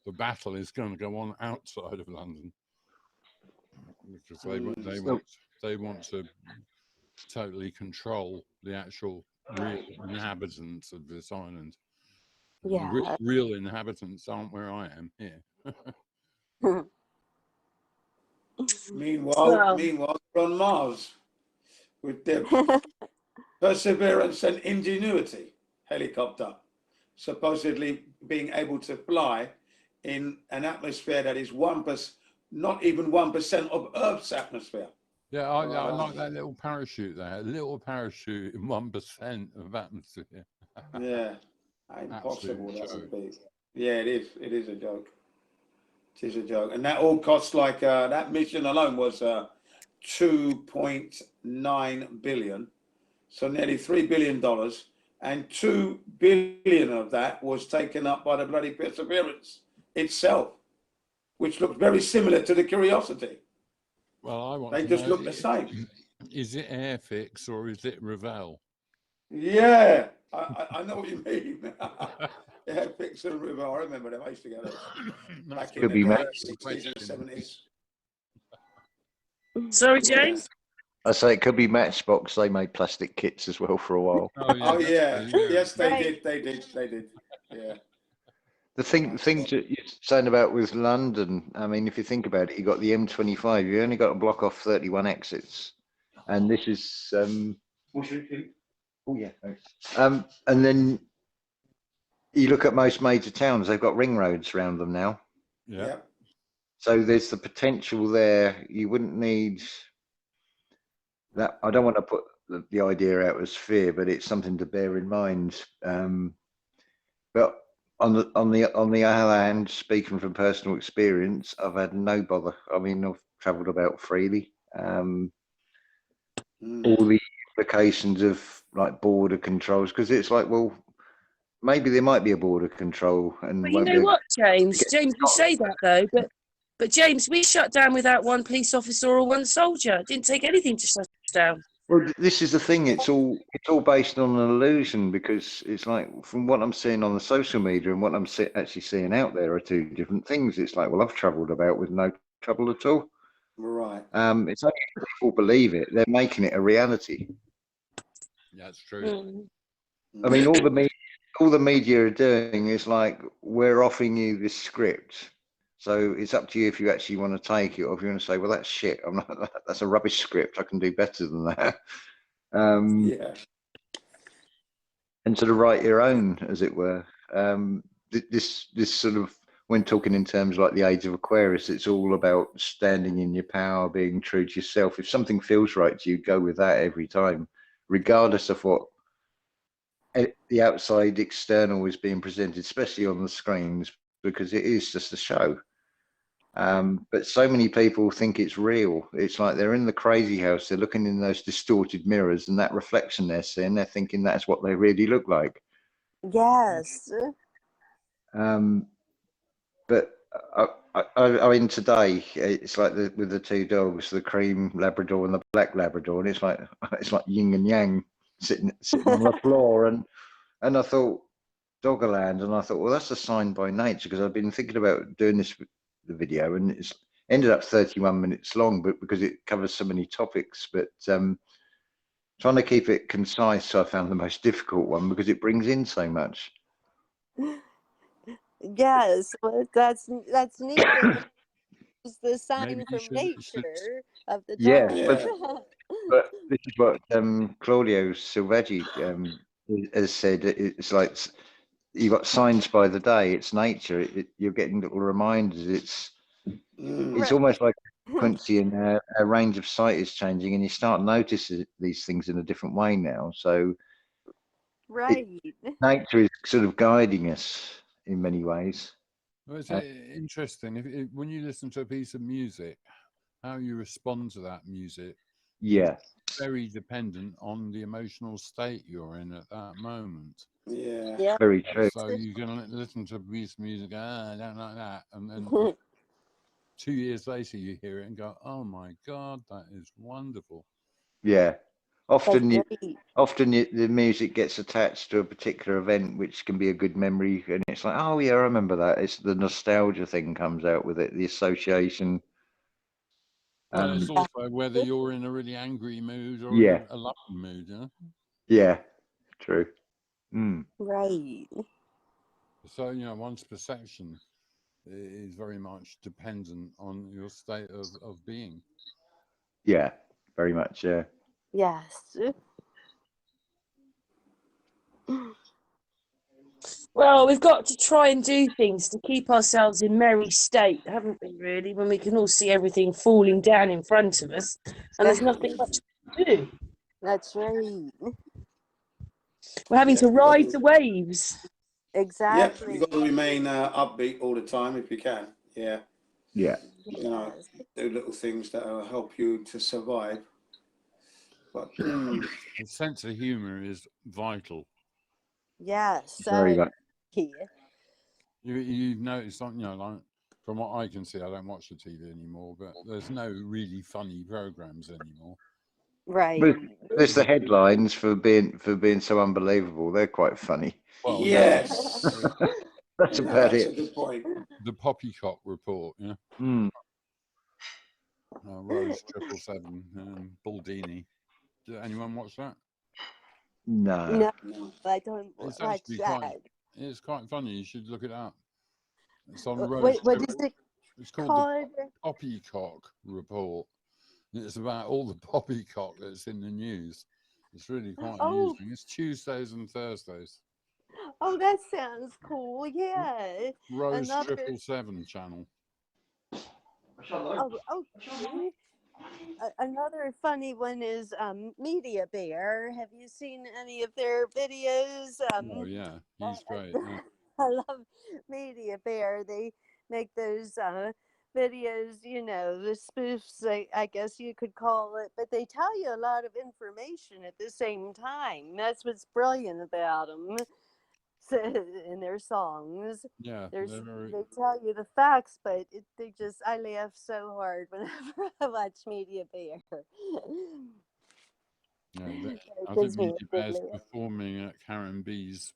the battle is going to go on outside of London because they want to totally control the actual real inhabitants of this island. Yeah. The real inhabitants aren't where I am here. Meanwhile, they're on Mars with their Perseverance and Ingenuity helicopter, supposedly being able to fly in an atmosphere that is not even 1% of Earth's atmosphere. Yeah, I like that little parachute there. A little parachute in 1% of atmosphere. Yeah, impossible that joke. would be. Yeah, it is. It is a joke. It is a joke, and that all costs like that mission alone was 2.9 billion, so nearly $3 billion, and 2 billion of that was taken up by the bloody Perseverance itself, which looked very similar to the Curiosity. Well, I want They to just know, look the same. is it Airfix or is it Revell? Yeah, I know what you mean. Yeah, Fix and River, I remember them. I used to get those back in Could the be day, Match- 60s and 70s. Sorry, Yeah. James. I say it could be Matchbox. They made plastic kits as well for a while. Oh yeah, Oh yeah, definitely, yes, they Right. did. They did. Yeah. The thing that you're saying about with London, I mean, if you think about it, you got the M25. You only got to block off 31 exits, and this is oh yeah, thanks. And then you look at most major towns; they've got ring roads around them now. yeah. Yeah. So there's the potential there. You wouldn't need that. I don't want to put the idea out as fear, but it's something to bear in mind. But on the other hand, speaking from personal experience, I've had no bother. I mean, I've travelled about freely. All the implications of like border controls, because it's like, well, maybe there might be a border control, and But you won't know be. what, James? James, you say that though, but James, we shut down without one police officer or one soldier. It didn't take anything to shut us down. Well, this is the thing. It's all based on an illusion, because it's like from what I'm seeing on the social media and what I'm actually seeing out there are two different things. It's like, well, I've travelled about with no trouble at all. Right. It's only if people believe it, they're making it a reality. Yeah, that's true. Mm. I mean, all the media are doing is like, we're offering you this script, so it's up to you if you actually want to take it, or if you want to say, well, that's shit. I'm not. That's a rubbish script. I can do better than that. Yeah. And sort of write your own, as it were. This sort of, when talking in terms like the age of Aquarius, it's all about standing in your power, being true to yourself. If something feels right to you, go with that every time, regardless of what the outside external is being presented, especially on the screens, because it is just a show. But so many people think it's real. It's like they're in the crazy house, they're looking in those distorted mirrors, and that reflection they're seeing, they're thinking that's what they really look like. Yes. But I mean, today it's like with the two dogs, the cream Labrador and the black Labrador, and it's like yin and yang sitting on the floor, and I thought Doggerland, and I thought, well, that's a sign by nature, because I've been thinking about doing this the video, and it's ended up 31 minutes long, but because it covers so many topics, but trying to keep it concise, I found the most difficult one, because it brings in so much. Yes, well, that's neat. It's the sign Maybe from you should nature of the Yeah, dog. but this is what Claudio Silvaggi has said. It's like you've got signs by the day. It's nature. You're getting little reminders. It's Right. almost like frequency, and a range of sight is changing, and you start noticing these things in a different way now. So Right. nature is sort of guiding us in many ways. Well, it's interesting if when you listen to a piece of music, how you respond to that music. Yeah, Very dependent on the emotional state you're in at that moment. Yeah. Yeah. very true. So you're going to listen to a piece of music, I don't like that, and then 2 years later you hear it and go, oh my God, that is wonderful. Yeah, That's often great. the music gets attached to a particular event, which can be a good memory, and it's like, oh yeah, I remember that. It's the nostalgia thing comes out with it, the association. Well, it's also whether you're in a really angry mood or Yeah, in a loving mood, you know? yeah, true. Right. So, you know, one's perception is very much dependent on your state of being. Yeah, very much. Yeah. Yes. Well, we've got to try and do things to keep ourselves in merry state, haven't we, really, when we can all see everything falling down in front of us and there's nothing much to do. That's right. We're having to Yeah, ride the waves. Yep, Exactly. you've got to remain upbeat all the time if you can. Yeah. Yeah. You know, Yes. do little things that will help you to survive. But A sense of humor is vital. Yes. Very much. You've noticed, you know, like from what I can see, I don't watch the TV anymore, but there's no really funny programs anymore. Right. There's the headlines for being so unbelievable. They're quite funny. Well, Yes. That's about That's a it. good point. the Poppycock report, yeah. Mm. Rose 777 and Baldini. Did anyone watch that? No. No, No. I don't It's watch actually that. it's quite funny. You should look it up. It's on What is it It's called called? the Poppycock report. It's about all the poppycock that's in the news. It's really quite amusing. It's Tuesdays and Thursdays. Oh, that sounds cool. Yeah. Rose Another. 777 channel. Oh, okay. Another funny one is Media Bear. Have you seen any of their videos? Oh yeah, he's great. Yeah. I love Media Bear. They make those videos, you know, the spoofs, I guess you could call it, but they tell you a lot of information at the same time. That's what's brilliant about them. In their songs, Yeah, they tell you the facts, but I laugh so hard whenever I watch Media Bear. Yeah, It I gives think me Media a good Bear's laugh. performing at Karen B's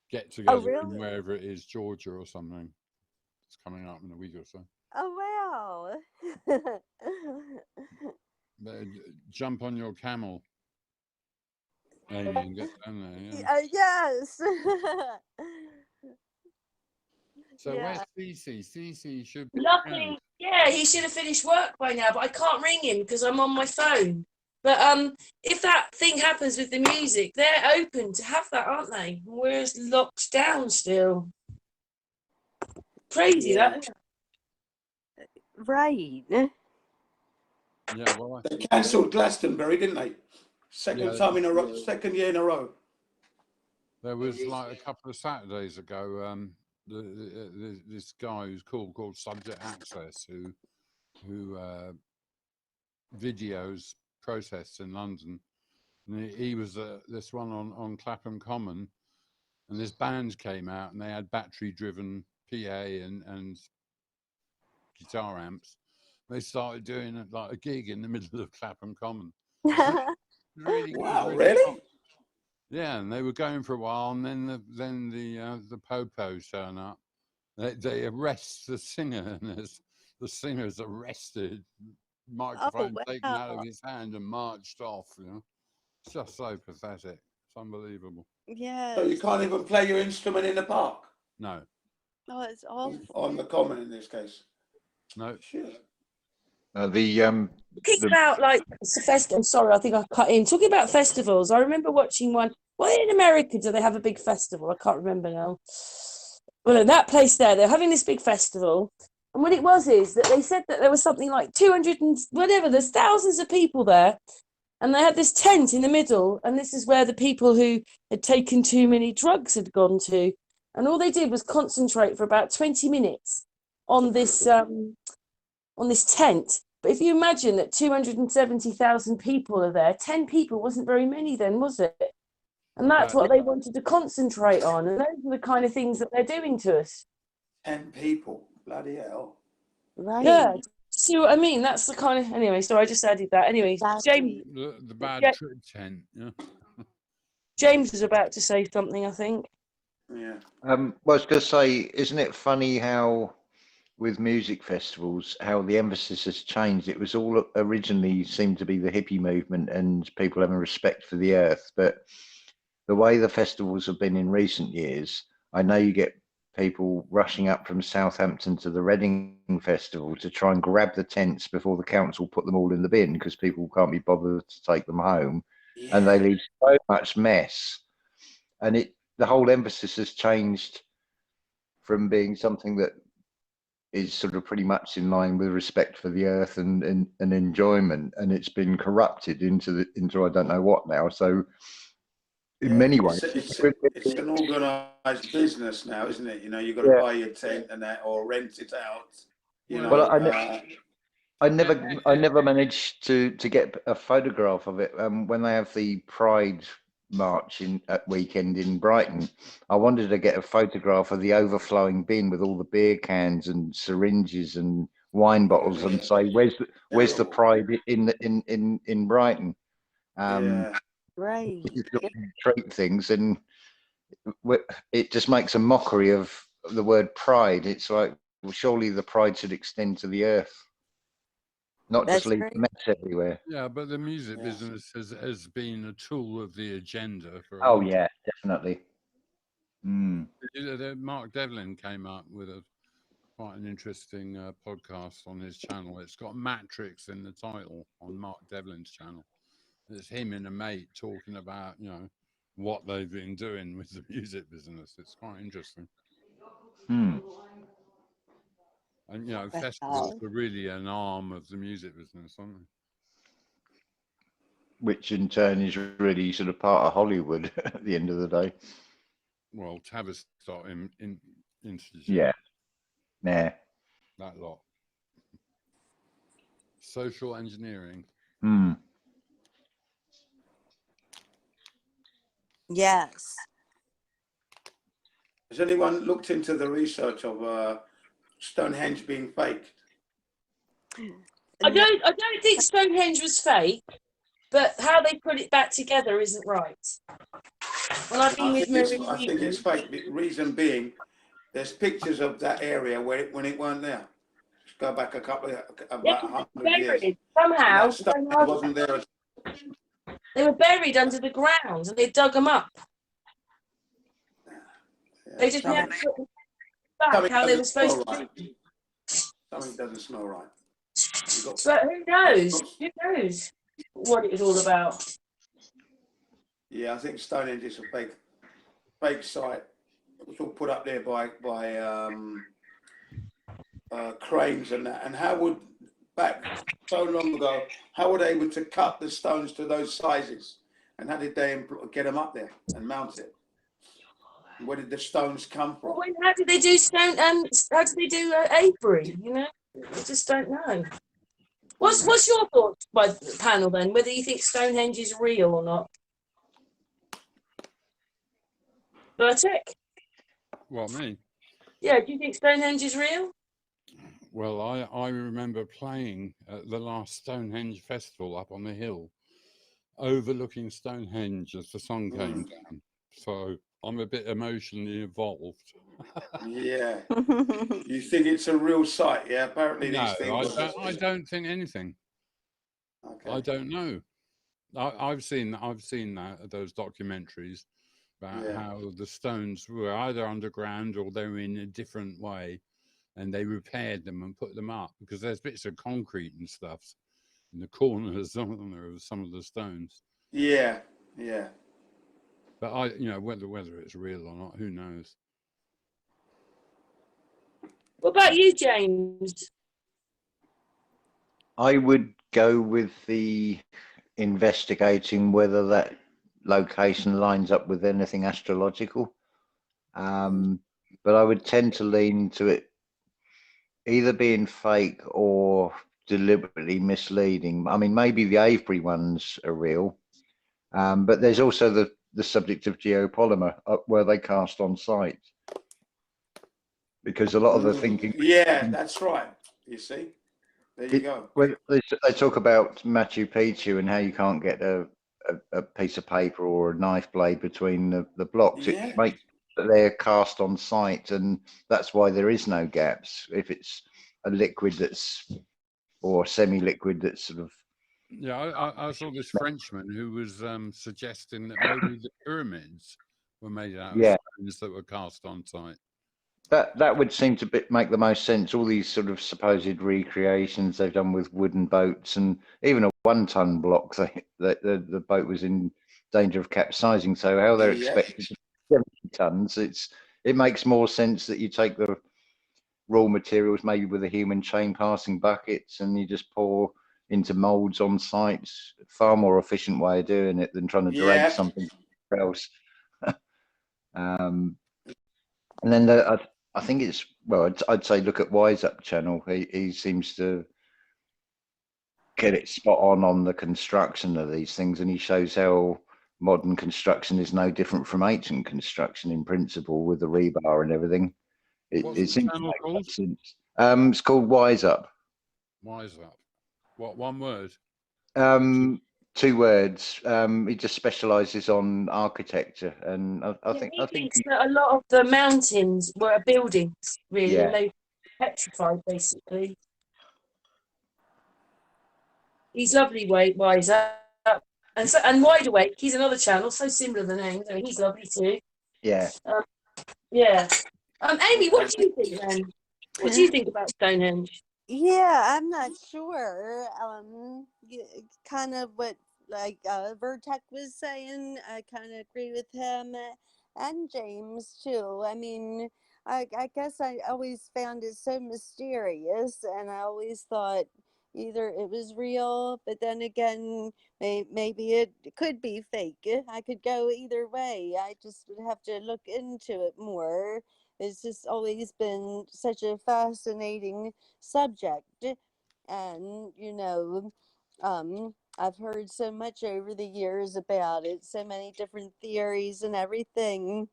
get Oh, together in really? wherever it is, Georgia or something. It's coming up in a week or so. Oh, wow. Jump on your camel, Amy, and get down there. Yeah. Yes. So Yeah. where's Cece? Cece should be around. Luckily, yeah, he should have finished work by now, but I can't ring him because I'm on my phone. But if that thing happens with the music, they're open to have that, aren't they? We're locked down still. Crazy Yeah. that. Right. Yeah, well, They cancelled Glastonbury, didn't they? Yeah. Time in a row, second year in a row. there was like a couple of Saturdays ago. This guy who's called Subject Access, who videos protests in London. And he was this one on Clapham Common, and this band came out and they had battery-driven PA and guitar amps. They started doing like a gig in the middle of Clapham Common. Really Wow, good, really? fun. Yeah, and they were going for a while, and then the popos turn up. They arrest the singer, and the singer's arrested, microphone taken out of his hand, and marched off. You know, it's just so pathetic. It's unbelievable. Yeah. So you can't even play your instrument in the park? No. Oh, it's awful. On the common in this case. No. Shit. Talking about like it's a festival. I'm sorry, I think I cut in. Talking about festivals, I remember watching one. Well, in America, do they have a big festival? I can't remember now. Well, in that place they're having this big festival. And what it was is that they said that there was something like 200 and whatever, there's thousands of people there. And they had this tent in the middle. And this is where the people who had taken too many drugs had gone to. And all they did was concentrate for about 20 minutes on this tent. But if you imagine that 270,000 people are there, 10 people wasn't very many then, was it? And that's what they wanted to concentrate on. And those are the kind of things that they're doing to us. 10 people. Bloody hell. Right. Yeah. See what I mean? That's the kind of... Anyway, so I just added that. Anyway, James... The bad trip tent, yeah. James was about to say something, I think. Yeah. Well, I was going to say, isn't it funny how with music festivals, how the emphasis has changed? It was all originally seemed to be the hippie movement and people having respect for the earth. But the way the festivals have been in recent years, I know you get people rushing up from Southampton to the Reading Festival to try and grab the tents before the council put them all in the bin because people can't be bothered to take them home. Yeah. And they leave so much mess. And the whole emphasis has changed from being something that is sort of pretty much in line with respect for the earth and enjoyment, and it's been corrupted into I don't know what now. So in many ways, it's an organised business now, isn't it? You know, you've got to buy your tent and that, or rent it out. You know. Well, I never managed to get a photograph of it when they have the Pride march at weekend in Brighton. I wanted to get a photograph of the overflowing bin with all the beer cans and syringes and wine bottles, and say, "Where's the pride in Brighton?" Yeah. Right. Treat things, and it just makes a mockery of the word pride. It's like, well, surely the pride should extend to the earth, not just That's leave right. mess everywhere. Yeah, but the music Yeah. business has been a tool of the agenda for a Oh long yeah, definitely. Mm. Mark Devlin came up with quite an interesting podcast on his channel. It's got Matrix in the title on Mark Devlin's channel. It's him and a mate talking about, what they've been doing with the music business. It's quite interesting. Mm. And, Wow. festivals are really an arm of the music business, aren't they? Which in turn is really sort of part of Hollywood at the end of the day. Well, Tavistock Institute. Yeah. That lot. Social engineering. Mm. Yes. Has anyone looked into the research of Stonehenge being fake? I don't think Stonehenge was fake, but how they put it back together isn't right. When I've been with Marie, I think it's fake. The reason being, there's pictures of that area when it weren't there. Just go back about 100 years. Somehow, That wasn't there. they were buried under the ground, and they dug them up. Yeah. They just never put them back how they were supposed to be. Something doesn't smell right. But who knows? Who knows what it was all about? Yeah, I think Stonehenge is a fake site. It was all put up there by cranes and that. And how would, back so long ago, how were they able to cut the stones to those sizes? And how did they get them up there and mount it? Where did the stones come from? Well, how did they do stone? How did they do Avery? I just don't know. What's your thoughts by the panel then? Whether you think Stonehenge is real or not? Virtec? What, me? Yeah, do you think Stonehenge is real? Well, I remember playing at the last Stonehenge festival up on the hill, overlooking Stonehenge as the sun came down. So I'm a bit emotionally involved. Yeah. You think it's a real site? Yeah, apparently these things. I don't think anything. Okay. I don't know. I've seen those documentaries about how the stones were either underground or they were in a different way, and they repaired them and put them up, because there's bits of concrete and stuff in the corners of some of the stones. Yeah, yeah. But whether it's real or not, who knows? What about you, James? I would go with the investigating whether that location lines up with anything astrological. But I would tend to lean to it either being fake or deliberately misleading. I mean, maybe the Avebury ones are real, but there's also the subject of geopolymer where they cast on site, because a lot of the thinking. Yeah, that's right. You see, there you go. When they talk about Machu Picchu and how you can't get a piece of paper or a knife blade between the blocks, it makes that they're cast on site, and that's why there is no gaps. If it's a liquid or semi-liquid that's sort of. Yeah, I saw this Frenchman who was suggesting that maybe the pyramids were made out of stones that were cast on site. That would seem to make the most sense. All these sort of supposed recreations they've done with wooden boats, and even a 1-ton block, the boat was in danger of capsizing. So how they're expected 70 tons, it makes more sense that you take the raw materials, maybe with a human chain passing buckets, and you just pour into molds on sites. Far more efficient way of doing it than trying to drag something else. And then I think it's, well, I'd say look at Wise Up Channel. He seems to get it spot on the construction of these things, and he shows how modern construction is no different from ancient construction in principle, with the rebar and everything. What's It the seems to channel make called? sense. It's called Wise Up. Wise Up. What, one word? 2 words. He just specialises on architecture, and I think he thinks that a lot of the mountains were buildings, really, Yeah. and they petrified basically. He's lovely, Wise Up, and Wide Awake. He's another channel, so similar the names. I mean, he's lovely too. Yeah. Yeah. Amy, what do you think then? What do you think about Stonehenge? Yeah, I'm not sure. Kind of what Virtec was saying. I kind of agree with him and James too. I mean, I guess I always found it so mysterious, and I always thought either it was real, but then again, maybe it could be fake. I could go either way. I just would have to look into it more. It's just always been such a fascinating subject, and I've heard so much over the years about it, so many different theories and everything,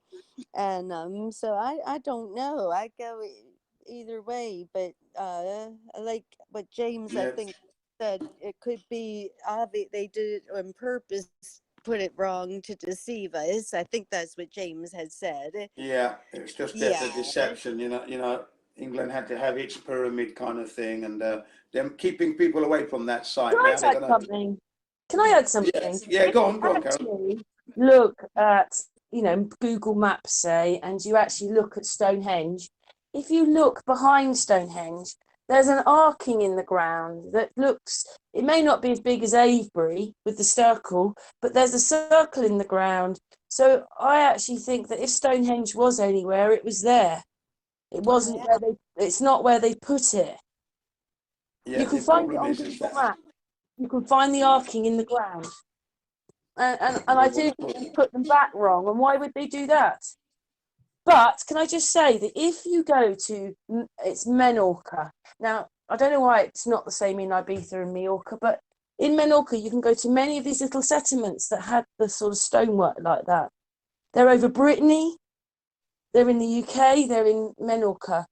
and so I don't know. I go either way, but like what James I Yeah, think said, it could be obvious they did it on purpose, put it wrong to deceive us. I think that's what James had said. yeah, it's just Yeah. death of deception. England had to have its pyramid kind of thing, and them keeping people away from that site. Can I Now they're add gonna. something? Can I add Yeah, something? yeah. If Go you on, Carol. actually look at, Google Maps, say, and you actually look at Stonehenge, if you look behind Stonehenge, there's an arcing in the ground that looks, it may not be as big as Avebury with the circle, but there's a circle in the ground. So I actually think that if Stonehenge was anywhere, it was there. It wasn't where it's not where they put it. Yeah, You can the find it problem on is Google that. Maps. You can find the arcing in the ground. And I do think they put them back wrong. And why would they do that? But can I just say that if you go to, it's Menorca. Now, I don't know why it's not the same in Ibiza and Majorca, but in Menorca, you can go to many of these little settlements that had the sort of stonework like that. They're over Brittany, they're in the UK, they're in Menorca,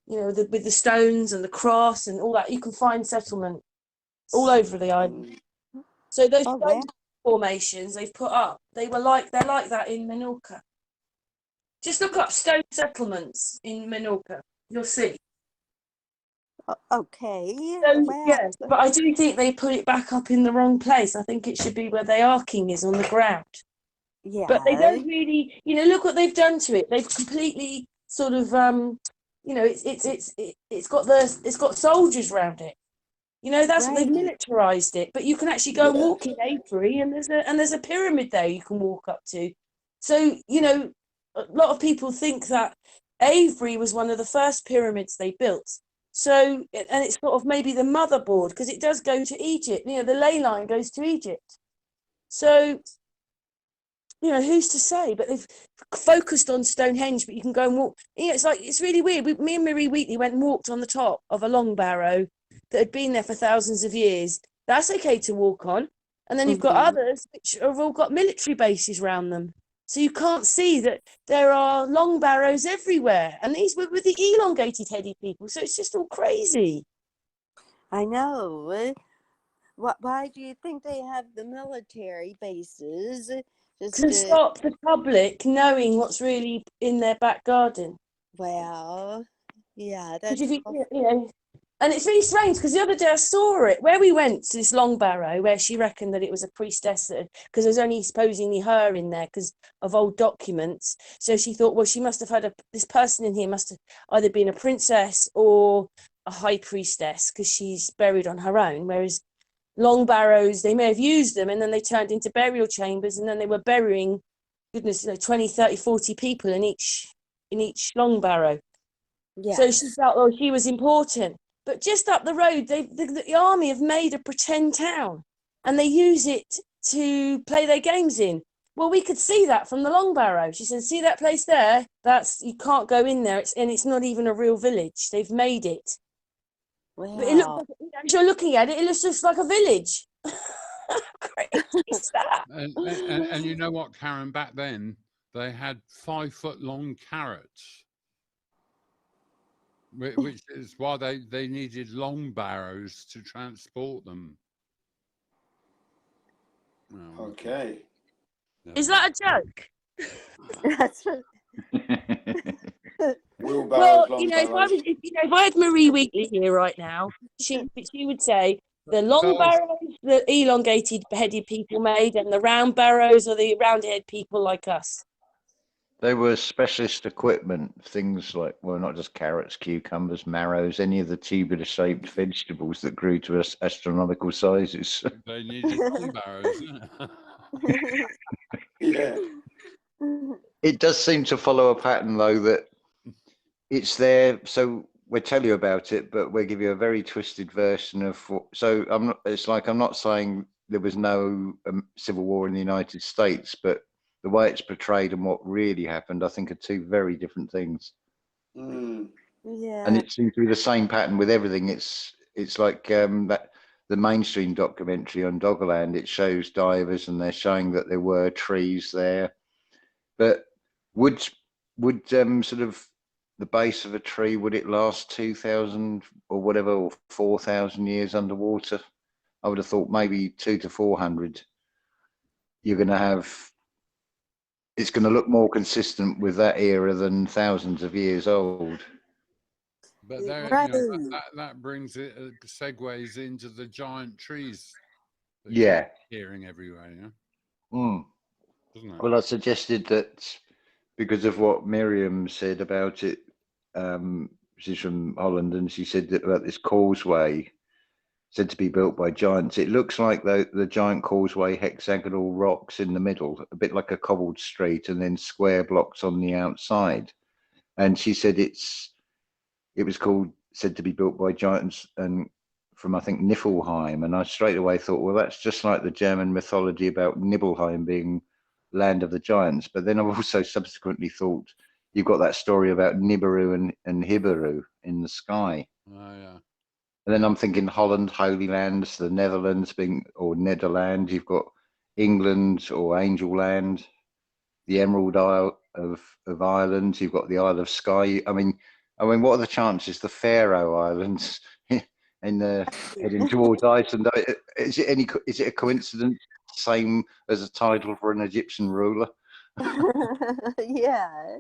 with the stones and the cross and all that. You can find settlement all over the island. So those stone formations they've put up, they're like that in Menorca. Just look up stone settlements in Menorca. You'll see. Okay. So, yes, but I do think they put it back up in the wrong place. I think it should be where the arcing is on the ground. Yeah. But they don't really, look what they've done to it. They've completely sort of, it's got soldiers around it. That's what they've militarized it. But you can actually go and walk in Avebury, and there's a pyramid there you can walk up to. So a lot of people think that Avebury was one of the first pyramids they built. So, and it's sort of maybe the motherboard, because it does go to Egypt. The ley line goes to Egypt. So, who's to say? But they've focused on Stonehenge, but you can go and walk. It's really weird. Me and Marie Wheatley went and walked on the top of a long barrow that had been there for thousands of years. That's okay to walk on. And then you've got others which have all got military bases around them. So you can't see that there are long barrows everywhere. And these were with the elongated heady people. So it's just all crazy. I know. Why do you think they have the military bases? Just to stop the public knowing what's really in their back garden. Well, yeah, that's and it's really strange because the other day I saw it where we went to this long barrow where she reckoned that it was a priestess, because there's only supposedly her in there because of old documents. So she thought, well, she must have had this person in here must have either been a princess or a high priestess because she's buried on her own, whereas long barrows, they may have used them and then they turned into burial chambers, and then they were burying 20, 30, 40 people in each long barrow. So she felt, oh, she was important. But just up the road, the army have made a pretend town and they use it to play their games in. Well, we could see that from the long barrow. She said, see that place there? You can't go in there. It's not even a real village. They've made it. But it looks like, as you're looking at it, it looks just like a village. crazy is that? And you know what, Karen, back then they had 5-foot-long carrots, which is why they needed long barrows to transport them. Well, Okay. Is that a joke? That's what, Wheelbarrows, Well, long you know, barrows. if I had Marie Wheatley here right now, she would say the long Girls, barrows the elongated headed people made, and the round barrows are the round head people like us. They were specialist equipment, things like, well, not just carrots, cucumbers, marrows, any of the tubular-shaped vegetables that grew to astronomical sizes. they needed long barrows. Yeah. It does seem to follow a pattern, though, that it's there. So we'll tell you about it, but we'll give you a very twisted version of. So I'm not. It's like I'm not saying there was no civil war in the United States, but the way it's portrayed and what really happened, I think, are two very different things. Mm. yeah. And it seems to be the same pattern with everything. It's like that the mainstream documentary on Doggerland. It shows divers, and they're showing that there were trees there, but would sort of the base of a tree, would it last 2,000 or whatever, or 4,000 years underwater? I would have thought maybe 200 to 400. You're going to have. It's going to look more consistent with that era than thousands of years old. But there, Right. you know, that brings it segues into the giant trees that Yeah. you're hearing everywhere, you know, doesn't it? Well, I suggested that because of what Miriam said about it. She's from Holland, and she said that about this causeway said to be built by giants. It looks like the giant causeway, hexagonal rocks in the middle, a bit like a cobbled street, and then square blocks on the outside. And she said it was said to be built by giants and from, I think, Niflheim. And I straight away thought, well, that's just like the German mythology about Nibelheim being land of the giants. But then I've also subsequently thought you've got that story about Nibiru and Hibiru in the sky. Oh yeah. And then I'm thinking Holland, Holy Lands, the Netherlands or Nederland. You've got England or Angel Land, the Emerald Isle of Ireland. You've got the Isle of Skye. I mean, what are the chances the Faroe Islands in heading towards Iceland? Is it a coincidence? Same as a title for an Egyptian ruler. yeah.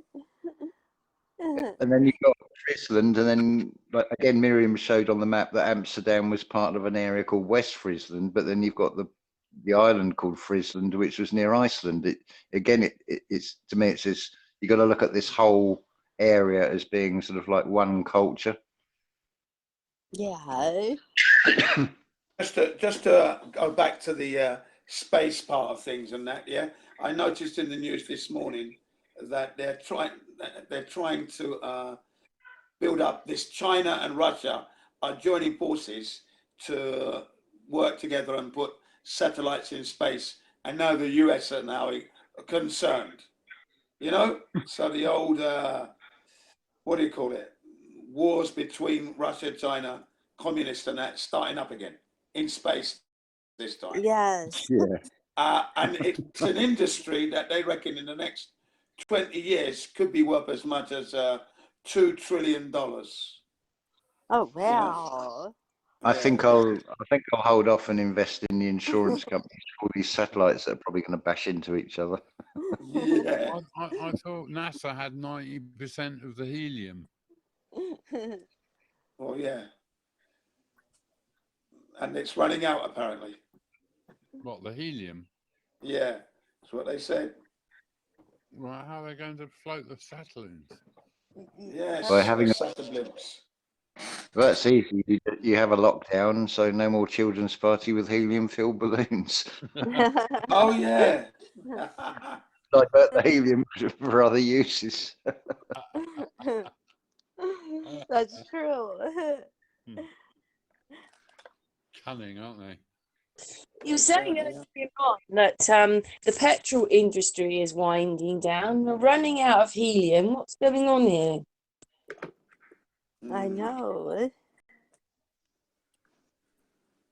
And then you've got Friesland, and then again, Miriam showed on the map that Amsterdam was part of an area called West Friesland, but then you've got the island called Friesland, which was near Iceland. It's to me, it says you got to look at this whole area as being sort of like one culture. Yeah. Just to go back to the space part of things and that, yeah, I noticed in the news this morning that they're trying to build up this. China and Russia are joining forces to work together and put satellites in space. And now the US are now concerned, you know. So the old what do you call it? Wars between Russia, China, communists, and that starting up again in space this time. Yes. Yeah. And it's an industry that they reckon in the next 20 years could be worth as much as $2 trillion. Oh wow. I think I'll hold off and invest in the insurance companies for all these satellites that are probably going to bash into each other. Yeah. I thought NASA had 90% of the helium. Oh yeah. And it's running out apparently. What, the helium? Yeah, that's what they said. Right, how are they going to float the satellites? Yes, By having satellites. Well, that's easy. You have a lockdown, so no more children's party with helium-filled balloons. Oh yeah. Divert the helium for other uses. That's true. Cunning, aren't they? You were saying earlier on that the petrol industry is winding down. We're running out of helium. What's going on here? I know.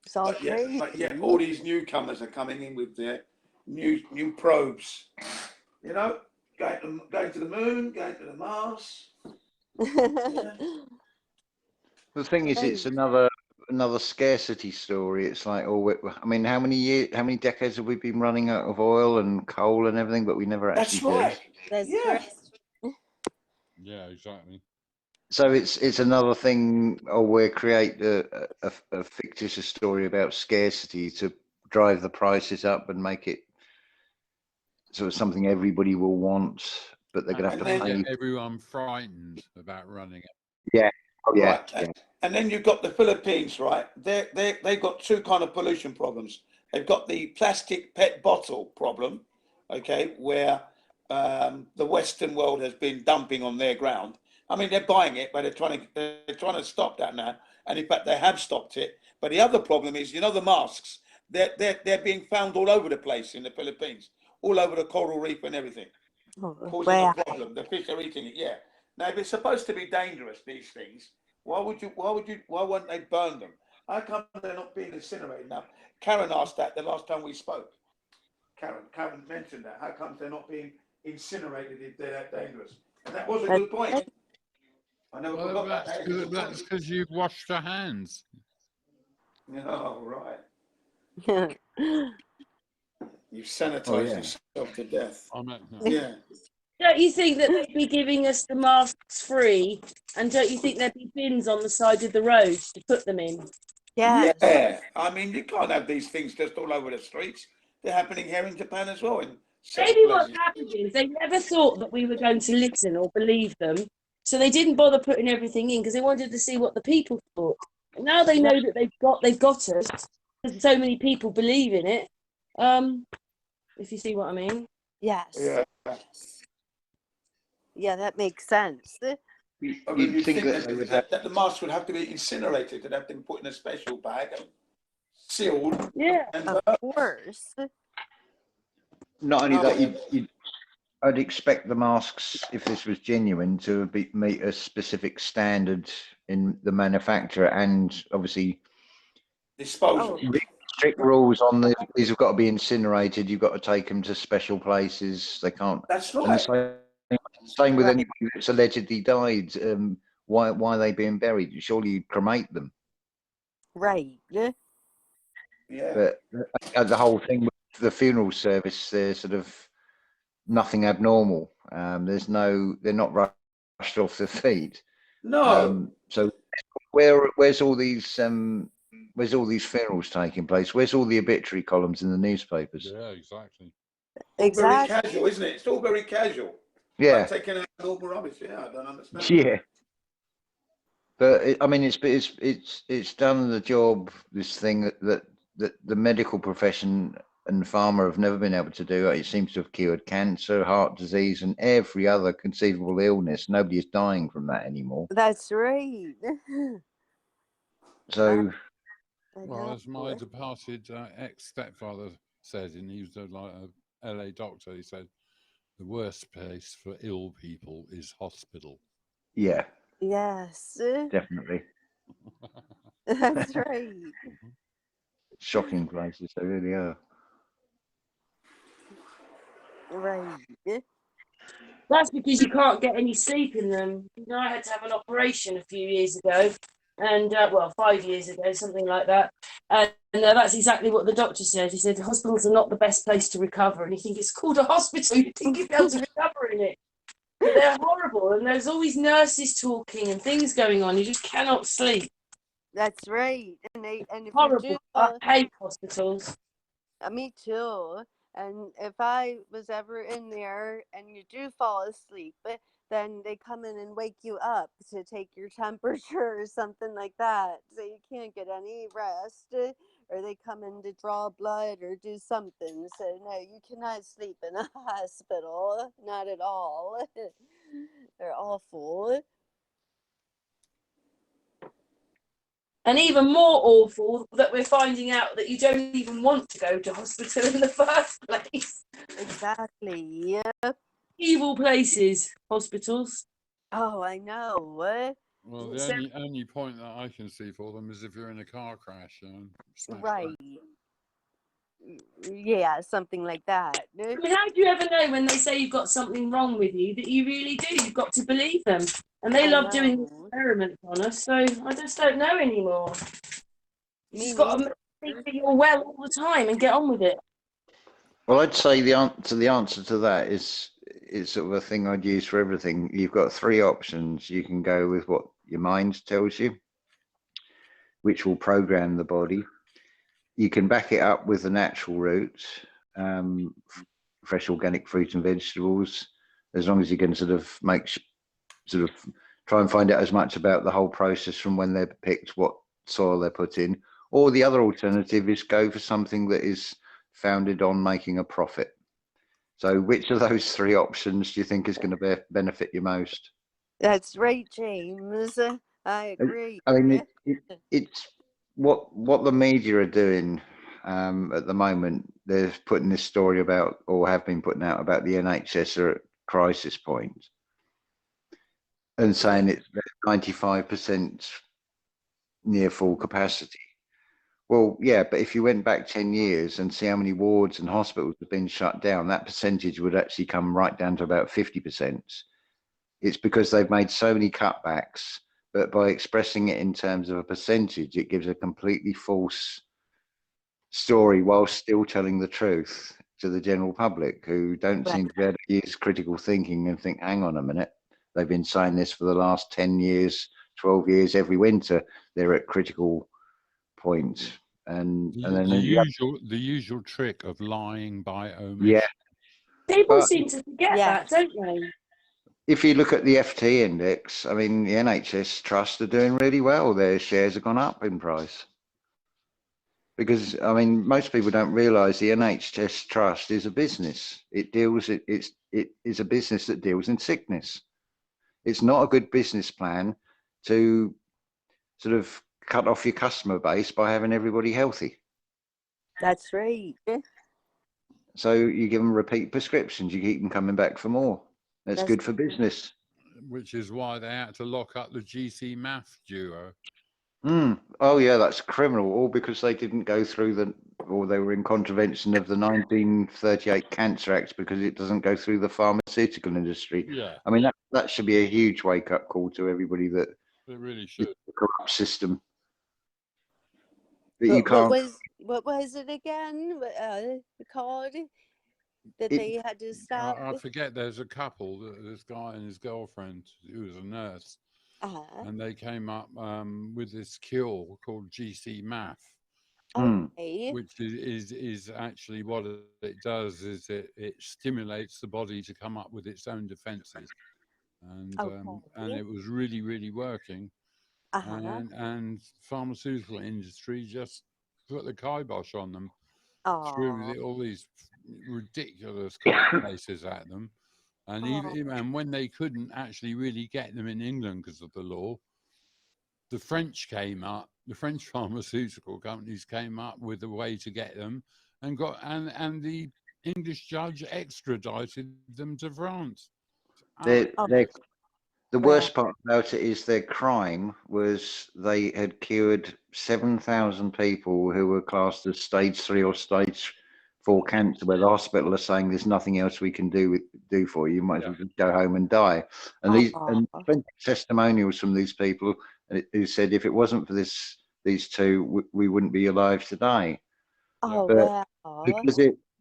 It's all But crazy. yeah, all these newcomers are coming in with their new probes. You know, going to the moon, going to the Mars. Yeah. The thing is, it's another scarcity story. It's like, I mean, how many decades have we been running out of oil and coal and everything, but we never actually That's right. That's Yeah. right. Yeah, exactly. So it's another thing, or we create a fictitious story about scarcity to drive the prices up and make it sort of something everybody will want, but they're going to have to pay. Get everyone frightened about running it. Yeah. Oh, yeah. Right. Yeah. And then you've got the Philippines, right? They've got two kind of pollution problems. They've got the plastic PET bottle problem, okay, where the Western world has been dumping on their ground. I mean, they're buying it, but they're trying to stop that now. And in fact, they have stopped it. But the other problem is, you know, the masks. They're being found all over the place in the Philippines, all over the coral reef and everything, causing a problem. The fish are eating it. Yeah. Now, if it's supposed to be dangerous, these things, why won't they burn them? How come they're not being incinerated? Now, Karen asked that the last time we spoke. Karen mentioned that. How come they're not being incinerated if they're that dangerous? And that was a good point. I never forgot that. That's because you've washed your hands. Oh, right. You've sanitized yourself to death. Yeah. Don't you think that they'd be giving us the masks free? And don't you think there'd be bins on the side of the road to put them in? Yeah. Yeah. I mean, you can't have these things just all over the streets. They're happening here in Japan as well. Maybe what's happened is they never thought that we were going to listen or believe them. So they didn't bother putting everything in because they wanted to see what the people thought. And now they know that they've got us because so many people believe in it. If you see what I mean. Yes. Yeah. Yeah, that makes sense. I mean, you think that the masks would have to be incinerated, they'd have to be put in a special bag and sealed. Yeah, of course. Not only that, I'd expect the masks, if this was genuine, to meet a specific standard in the manufacturer and obviously disposal. Strict rules on these have got to be incinerated. You've got to take them to special places. They can't. That's right. Same with anybody that's allegedly died. Why are they being buried? Surely you cremate them. Right. Yeah. But the whole thing with the funeral service, there's sort of nothing abnormal. They're not rushed off their feet. No. So where's all these funerals taking place? Where's all the obituary columns in the newspapers? Yeah, exactly. Very casual, isn't it? It's all very casual. Yeah. Like taking out normal rubbish. Yeah, I don't understand. Yeah. But I mean, it's done the job. This thing that the medical profession and pharma have never been able to do. It seems to have cured cancer, heart disease, and every other conceivable illness. Nobody is dying from that anymore. That's right. So, well, as my departed ex-stepfather said, and he was like a LA doctor, he said, the worst place for ill people is hospital. Yeah. Yes. Definitely. That's right. Shocking places, they really are. Right. That's because you can't get any sleep in them. You know, I had to have an operation a few years ago, and 5 years ago, something like that. And that's exactly what the doctor said. He said hospitals are not the best place to recover, and you think it's called a hospital. You think you'd be able to recover in it, but they're horrible. And there's always nurses talking and things going on. You just cannot sleep. That's right. And if horrible. you do, I hate hospitals. Me too. And if I was ever in there and you do fall asleep, then they come in and wake you up to take your temperature or something like that. So you can't get any rest, or they come in to draw blood or do something. So no, you cannot sleep in a hospital. Not at all. They're awful. And even more awful that we're finding out that you don't even want to go to hospital in the first place. Exactly. Yeah. Evil places, hospitals. Oh, I know. Well, the So, only point that I can see for them is if you're in a car crash and smash Right. that. Yeah, something like that. I mean, how do you ever know when they say you've got something wrong with you that you really do? You've got to believe them. And they I love doing know. experiments on us, so I just don't know anymore. You Me just got to neither. think that you're well all the time and get on with it. Well, I'd say the answer to that is sort of a thing I'd use for everything. You've got three options. You can go with what your mind tells you, which will program the body. You can back it up with the natural routes, fresh organic fruit and vegetables, as long as you can sort of sort of try and find out as much about the whole process from when they're picked, what soil they're put in. Or the other alternative is go for something that is founded on making a profit. So which of those three options do you think is going to benefit you most? That's right, James. I agree. I mean, it's what the media are doing at the moment. They're putting this story about, or have been putting out about, the NHS are at crisis point, and saying it's 95% near full capacity. Well, yeah, but if you went back 10 years and see how many wards and hospitals have been shut down, that percentage would actually come right down to about 50%. It's because they've made so many cutbacks, but by expressing it in terms of a percentage, it gives a completely false story while still telling the truth to the general public, who don't Right. seem to be able to use critical thinking and think, hang on a minute, they've been saying this for the last 10 years, 12 years, every winter, they're at critical point. And then The usual trick of lying by omission. yeah, People but seem to forget Yeah. that, don't they? if you look at the FT index, I mean, the NHS trusts are doing really well. Their shares have gone up in price. Because, I mean, most people don't realise the NHS trust is a business. It is a business that deals in sickness. It's not a good business plan to sort of cut off your customer base by having everybody healthy. That's right. So you give them repeat prescriptions, you keep them coming back for more. That's good for business. Which is why they had to lock up the GC math duo. Oh yeah, that's criminal. All because they didn't go through or they were in contravention of the 1938 Cancer Act, because it doesn't go through the pharmaceutical industry. Yeah, I mean, that should be a huge wake-up call to everybody that it really it's should. a corrupt system. That you What can't. what was it again? Called that It, they had to stop. I forget. There's a couple, this guy and his girlfriend, who was a nurse, and they came up with this cure called GC math, Okay. which is actually what it does is it stimulates the body to come up with its own defenses, and it was really working, and pharmaceutical industry just put the kibosh on them, threw all these ridiculous court cases at them, and even when they couldn't actually really get them in England because of the law, the French pharmaceutical companies came up with a way to get them, and the English judge extradited them to France. The worst part about it is their crime was they had cured 7,000 people who were classed as stage 3 or stage 4 cancer, where the hospital are saying there's nothing else we can do for you. You might as well just go home and die. And testimonials from these people who said if it wasn't for these two, we wouldn't be alive today. But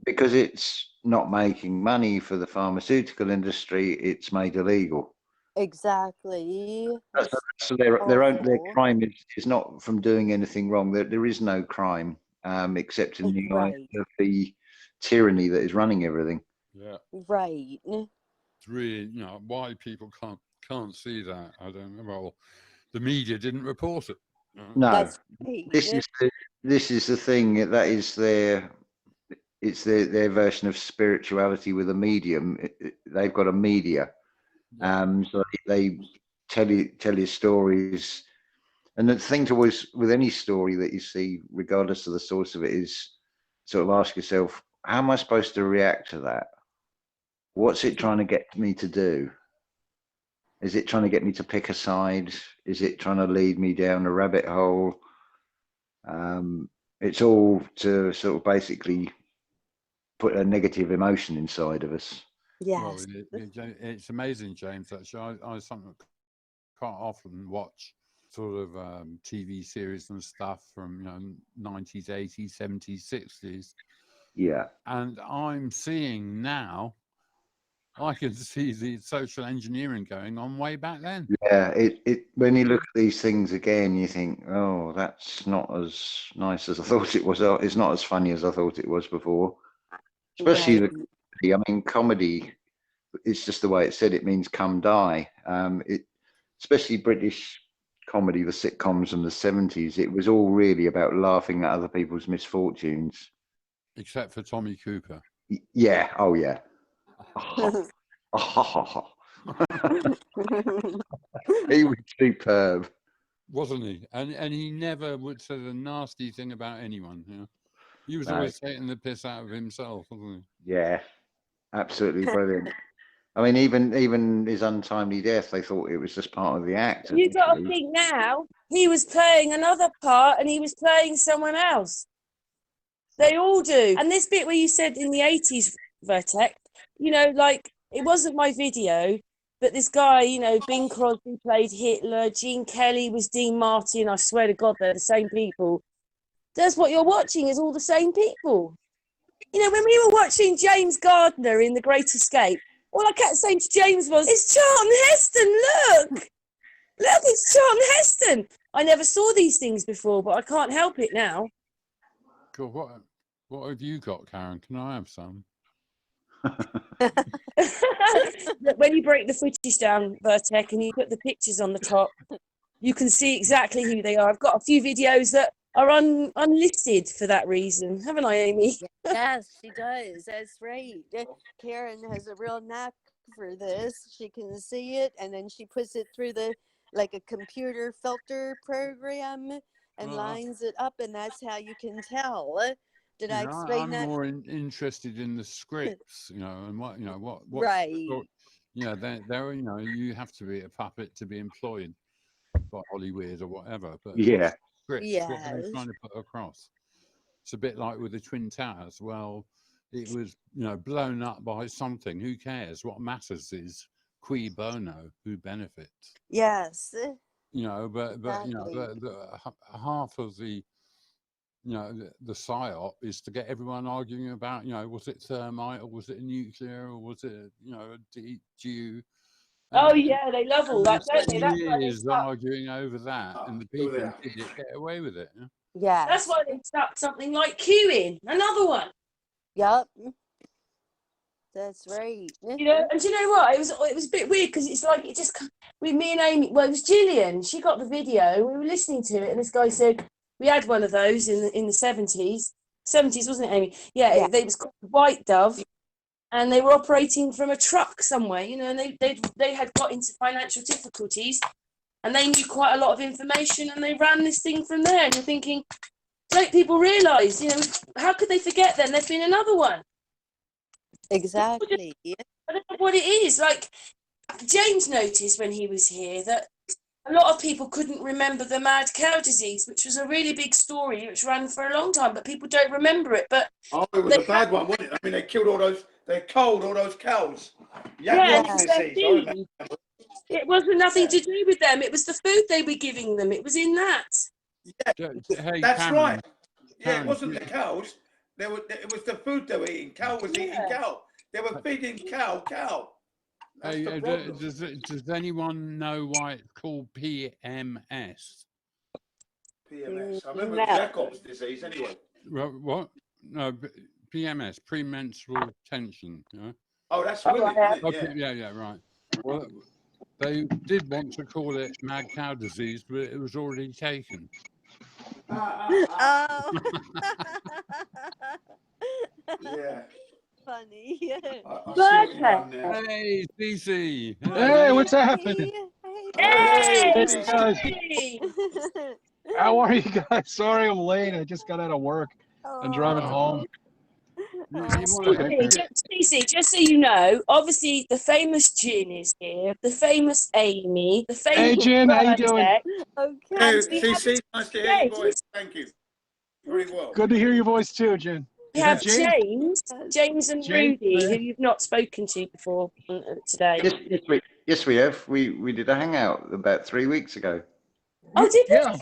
because it's not making money for the pharmaceutical industry, it's made illegal. Exactly. So their crime is not from doing anything wrong. There is no crime except in the eyes of the tyranny that is running everything. Yeah. Right. It's really, why people can't see that. I don't know. Well, the media didn't report it. No, that's right. This is the thing. That is their version of spirituality with a medium. They've got a media. So they tell you stories, and the thing to always, with any story that you see, regardless of the source of it, is sort of ask yourself, how am I supposed to react to that? What's it trying to get me to do? Is it trying to get me to pick a side? Is it trying to lead me down a rabbit hole? It's all to sort of basically put a negative emotion inside of us. Well, Yes. it's amazing, James. Actually, I something quite often watch sort of TV series and stuff from 90s, 80s, 70s, 60s. Yeah. And I'm seeing now, I can see the social engineering going on way back then. Yeah, when you look at these things again, you think, oh, that's not as nice as I thought it was. It's not as funny as I thought it was before. Especially Right. comedy, it's just the way it said, it means come die. Especially British comedy, the sitcoms from the 70s, it was all really about laughing at other people's misfortunes. Except for Tommy Cooper. Yeah, oh yeah. He was superb, wasn't he? And he never would say a nasty thing about anyone. He was always taking the piss out of himself, wasn't he? Yeah, absolutely brilliant. I mean, even his untimely death, they thought it was just part of the act. You got to think now, he was playing another part and he was playing someone else. They all do. And this bit where you said in the 80s, Virtec, like, it wasn't my video, but this guy, Bing Crosby played Hitler, Gene Kelly was Dean Martin. I swear to God, they're the same people. That's what you're watching, is all the same people. When we were watching James Gardner in The Great Escape, all I kept saying to James was, it's Charlton Heston, look! Look, it's Charlton Heston! I never saw these things before, but I can't help it now. Cool. What have you got, Karen? Can I have some? When you break the footage down, Virtec, and you put the pictures on the top, you can see exactly who they are. I've got a few videos that are unlisted for that reason, haven't I, Amy? Yes, she does. That's right. Karen has a real knack for this. She can see it, and then she puts it through like a computer filter program and lines it up, and that's how you can tell. Did I explain that? I'm more interested in the scripts, and what right. There, you have to be a puppet to be employed by Hollywood or whatever. But yeah, scripts, what they're trying to put across. It's a bit like with the Twin Towers. Well, it was blown up by something. Who cares? What matters is cui bono, who benefits. Yes. But the half of the the psyop is to get everyone arguing about was it thermite or was it nuclear or was it a dew. Oh yeah, they love all that, don't they? That's why they start arguing over that, and the people who did it get away with it. Yeah, that's why they start something like queuing. Another one. Yep. That's right. And do you know what? It was a bit weird because it's like it just with me and Amy. Well, it was Gillian. She got the video. We were listening to it, and this guy said we had one of those in the 70s. 70s, wasn't it, Amy? Yeah. It was called White Dove, and they were operating from a truck somewhere. And they had got into financial difficulties, and they knew quite a lot of information, and they ran this thing from there. And you're thinking, don't people realise? How could they forget? Then there's been another one. Exactly. I don't know what it is. Like James noticed when he was here that a lot of people couldn't remember the mad cow disease, which was a really big story, which ran for a long time, but people don't remember it. But it was a bad one, wasn't it? I mean, they killed they culled all those cows. Disease. It wasn't nothing to do with them. It was the food they were giving them. It was in that. Yeah, that's right. Yeah, it wasn't the cows. It was the food they were eating. Cow was eating cow. They were feeding cow. Hey, does anyone know why it's called PMS? PMS. I remember Jacob's disease anyway. What? No, PMS, premenstrual tension. Oh, that's women. Okay, yeah, right. Well, they did want to call it mad cow disease, but it was already taken. Oh. Yeah. Funny. Hey, CC. Hey, what's happening? Hey, guys. How are you guys? Sorry I'm late. I just got out of work. I'm driving home. Just so you know, obviously the famous Jin is here, the famous Amy, the famous Hey, Jin, how you doing? Okay. Hey, we have CC, nice to hear your voice. Thank you. Very well. Good to hear your voice too, Jin. We Is have that James? James and James? Rudy, who you've not spoken to before today. Yes, we have. We did a hangout about 3 weeks ago. Oh, did we? Yeah.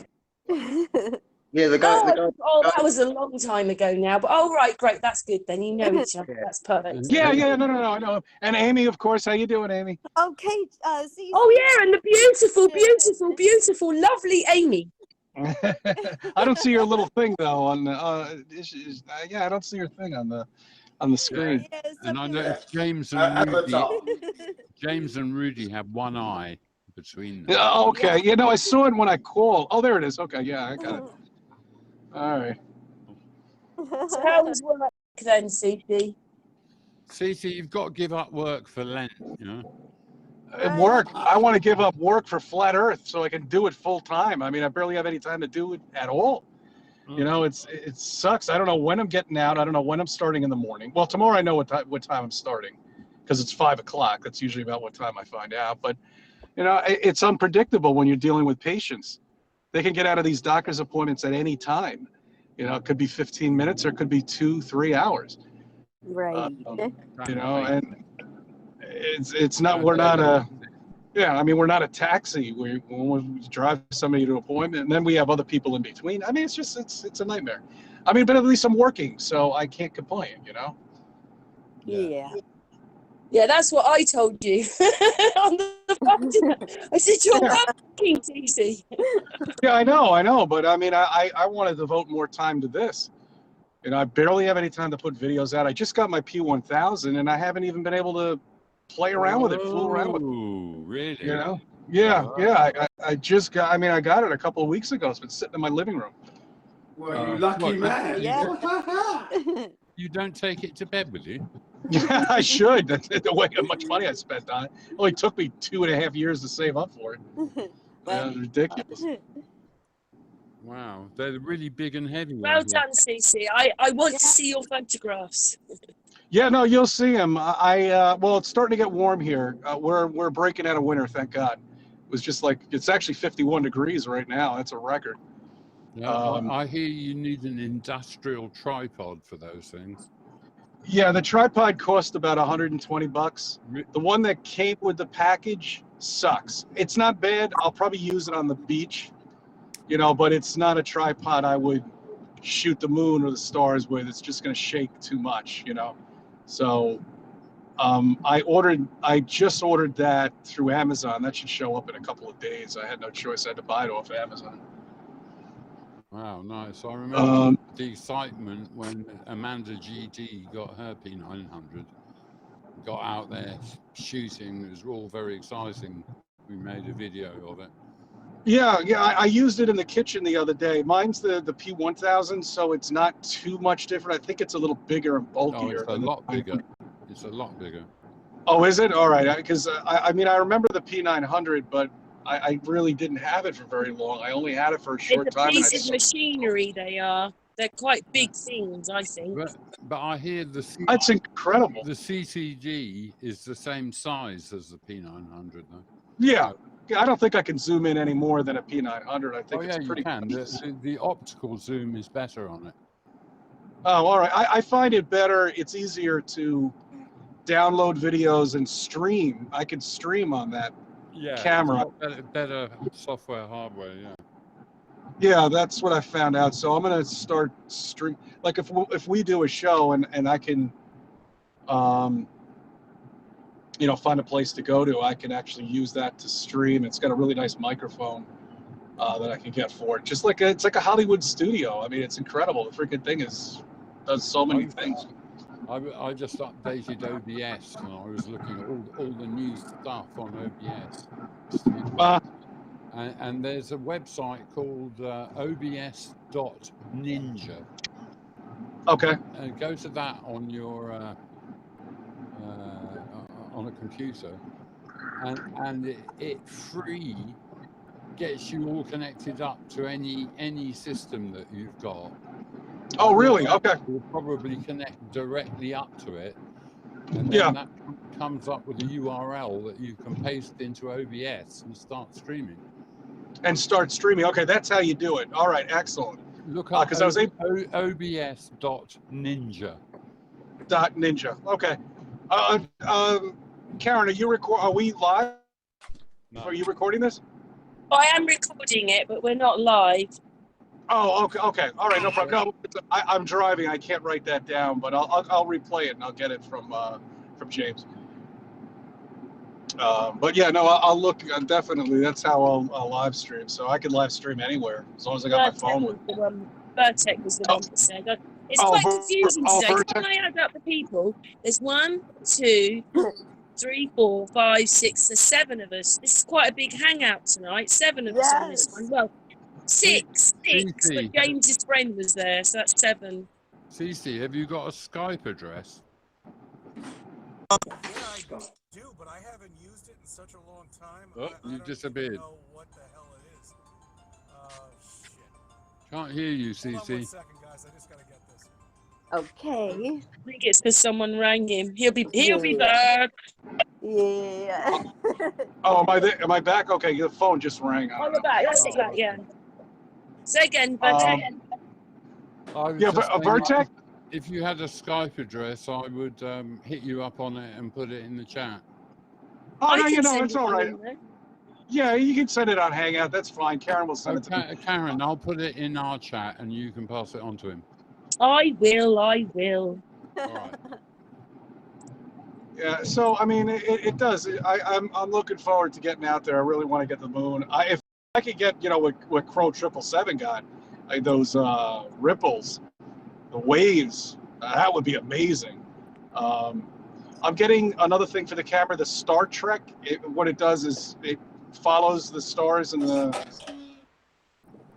Yeah, the guy. That was a long time ago now. But right, great, that's good. Then you know each other. Yeah. That's perfect. Yeah, no, I know. And Amy, of course. How you doing, Amy? Okay, see. Oh yeah, and the beautiful, lovely Amy. I don't see your little thing though on the. I don't see your thing on the screen. Yeah, And I noticed James and Rudy have one eye between them. Yeah, okay. You know, I saw it when I called. Oh, there it is. Okay, yeah, I got it. All right. So how was work then, CC? CC, you've got to give up work for Lent, you know. Work. I want to give up work for flat Earth so I can do it full time. I mean, I barely have any time to do it at all. You know, it sucks. I don't know when I'm getting out. I don't know when I'm starting in the morning. Well, tomorrow I know what time I'm starting because it's 5 o'clock. That's usually about what time I find out. But, you know, it's unpredictable when you're dealing with patients. They can get out of these doctor's appointments at any time. You know, it could be 15 minutes or it could be 2-3 hours. Right. You know, and it's not, we're not we're not a taxi. We drive somebody to an appointment and then we have other people in between. I mean, it's a nightmare. I mean, but at least I'm working, so I can't complain, you know? Yeah. Yeah, that's what I told you on the phone. I said, you're working, CC. Yeah, I know. But I mean, I want to devote more time to this. You know, I barely have any time to put videos out. I just got my P1000 and I haven't even been able to play around with it, fool around with it. Oh, really? You know? Yeah. I just got, I got it a couple of weeks ago. It's been sitting in my living room. Well, you lucky man. Yeah. You don't take it to bed with you? Yeah, I should. The way how much money I spent on it. It only took me 2.5 years to save up for it. Yeah, it's ridiculous. Wow, they're really big and heavy. Well done, CC. I want to see your photographs. Yeah, no, you'll see them. Well, it's starting to get warm here. We're breaking out of winter, thank God. It was just like, it's actually 51 degrees right now. That's a record. Yeah, I hear you need an industrial tripod for those things. Yeah, the tripod cost about $120. The one that came with the package sucks. It's not bad. I'll probably use it on the beach, you know, but it's not a tripod I would shoot the moon or the stars with. It's just going to shake too much, you know. So I just ordered that through Amazon. That should show up in a couple of days. I had no choice. I had to buy it off Amazon. Wow, nice. I remember the excitement when Amanda GT got her P900, got out there shooting. It was all very exciting. We made a video of it. Yeah, I used it in the kitchen the other day. Mine's the P1000, so it's not too much different. I think it's a little bigger and bulkier. Oh, it's a lot bigger. It's a lot bigger. Oh, is it? All right, because I mean, I remember the P900, but I really didn't have it for very long. I only had it for a short time. It's a piece of machinery, they are. They're quite big things, I think. But I hear that's incredible. The CCG is the same size as the P900, though. Yeah. I don't think I can zoom in any more than a P900. I think it's pretty. You can. The optical zoom is better on it. Oh, all right. I find it better. It's easier to download videos and stream. I can stream on that camera. Better software, hardware, Yeah, that's what I found out. So I'm gonna start stream. Like if we do a show and I can, you know, find a place to go to, I can actually use that to stream. It's got a really nice microphone that I can get for it. Just like it's like a Hollywood studio. I mean, it's incredible. The freaking thing does so many things. I just updated OBS and I was looking at all the new stuff on OBS. And there's a website called obs.ninja. Okay. Go to that on your on a computer, and it free gets you all connected up to any system that you've got, Oh, really? Okay. We'll probably connect directly up to it, and then Yeah. that comes up with a URL that you can paste into OBS and start streaming. And start streaming. Okay, that's how you do it. All right, excellent. Look up Because I was obs.ninja. .ninja. Okay. Karen, are we live? No. Are you recording this? I am recording it, but we're not live. Oh, okay. Okay. All right. No problem. No, I'm driving. I can't write that down, but I'll replay it and I'll get it from James. But yeah, no, I'll look. Definitely, that's how I'll live stream. So I can live stream anywhere as long as I got my phone with me. Virtec was the one that said. It's quite confusing today. When I add up the people, there's 1, 2, 3, 4, 5, 6, there's 7 of us. This is quite a big hangout tonight. 7 of us on this one. Well, 6, but James's friend was there, so that's 7. Cece, have you got a Skype address? Yeah, I do, but I haven't used it in such a long time. Oh, you disappeared. I don't know what the hell it is. Shit. Can't hear you, Hold on 1 Cece. second, guys. I just gotta get this. Okay. I think it's because someone rang him. He'll be back. Yeah. Oh, am I back? Okay, the phone just rang. Oh, we're back. That's it, back, yeah. Say again, Virtec. Yeah, Virtec? If you had a Skype address, I would hit you up on it and put it in the chat. Oh, no, it's all right. Yeah, you can send it on Hangout. That's fine. Karen will send it to me. Karen, I'll put it in our chat and you can pass it on to him. I will. All right. Yeah, so I mean, it does. I'm looking forward to getting out there. I really want to get the moon. If I could get, what Crow 777 got, those ripples, the waves, that would be amazing. I'm getting another thing for the camera, the Star Trek. What it does is it follows the stars and the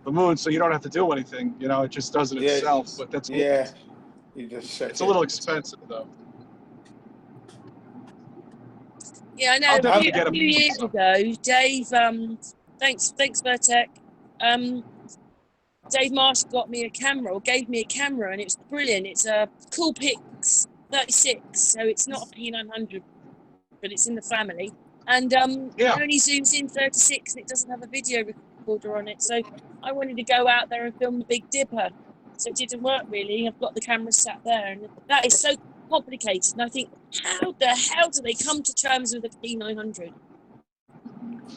moon, so you don't have to do anything. It just does it itself. But that's you just set it's a little expensive though. Yeah, I know. A few years ago, Dave. Thanks, Virtec. Dave Marsh got me a camera, or gave me a camera, and it's brilliant. It's a Coolpix 36, so it's not a P900, but it's in the family. And it only zooms in 36, and it doesn't have a video recorder on it. So I wanted to go out there and film the Big Dipper. So it didn't work really. I've got the camera sat there, and that is so complicated. And I think, how the hell do they come to terms with a P900?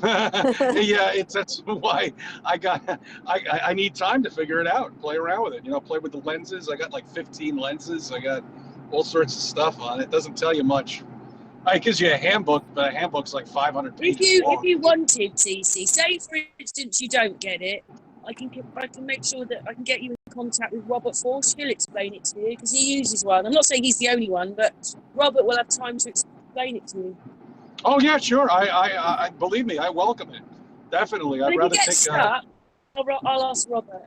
Yeah, that's why I need time to figure it out, play around with it. Play with the lenses. I got like 15 lenses. I got all sorts of stuff on it. Doesn't tell you much. It gives you a handbook, but a handbook's like 500 pages long. If you wanted, CC, say for instance you don't get it, I can make sure that I can get you in contact with Robert Force. He'll explain it to you because he uses one. I'm not saying he's the only one, but Robert will have time to explain it to you. Oh yeah, sure. I believe me, I welcome it. Definitely. I'd rather take stuck, I'll ask Robert.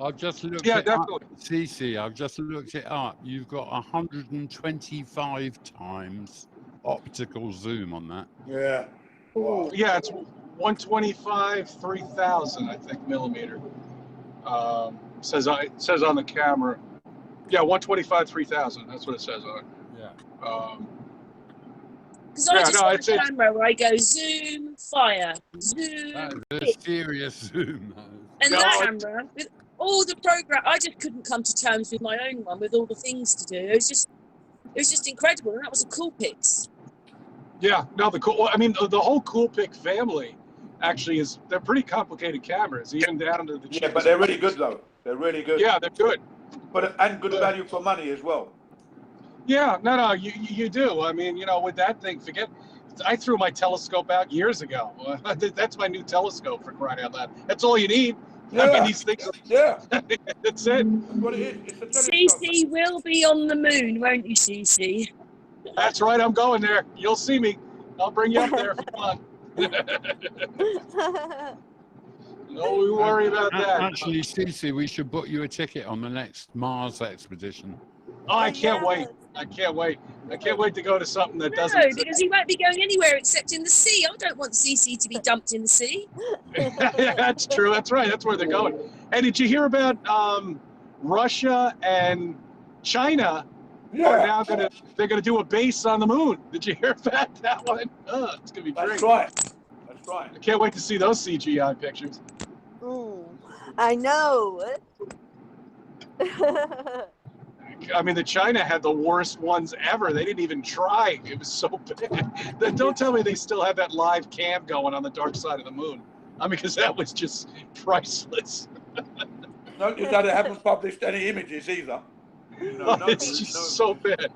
I've just looked it up. CC, I've just looked it up. You've got 125 times optical zoom on that. Yeah. Wow. Yeah, it's 125 3000, I think, millimeter. Says on the camera. Yeah, 125 3000. That's what it says on it. Yeah. Because I just want a camera where I go zoom, fire, zoom. That is a serious zoom. And that camera, with all the program, I just couldn't come to terms with my own one with all the things to do. It was just incredible, and that was a Coolpix. Yeah, no, the whole Coolpix family actually they're pretty complicated cameras, even down to the. Yeah, but they're really good though. They're really good. Yeah, they're good. And good value for money as well. Yeah, no, you do. I mean, with that thing, I threw my telescope out years ago. That's my new telescope, for crying out loud. That's all you need. Yeah. I mean, these things. Yeah. That's it. What it is. It's a telescope. CC will be on the moon, won't you, CC? That's right. I'm going there. You'll see me. I'll bring you up there for fun. No worry about that. Actually, CC, we should book you a ticket on the next Mars expedition. Oh, I can't wait. I can't wait. I can't wait to go to something that doesn't. No, because he won't be going anywhere except in the sea. I don't want CC to be dumped in the sea. That's true. That's right. That's where they're going. Hey, did you hear about Russia and China are Yeah, now they're gonna do a base on the moon. Did you hear about that one? Oh, it's gonna be great. that's right. That's right. I can't wait to see those CGI pictures. I know. I mean, the China had the worst ones ever. They didn't even try. It was so bad. Don't tell me they still have that live cam going on the dark side of the moon. I mean, because that was just priceless. Notice that they haven't published any images either. No, It's just so bad.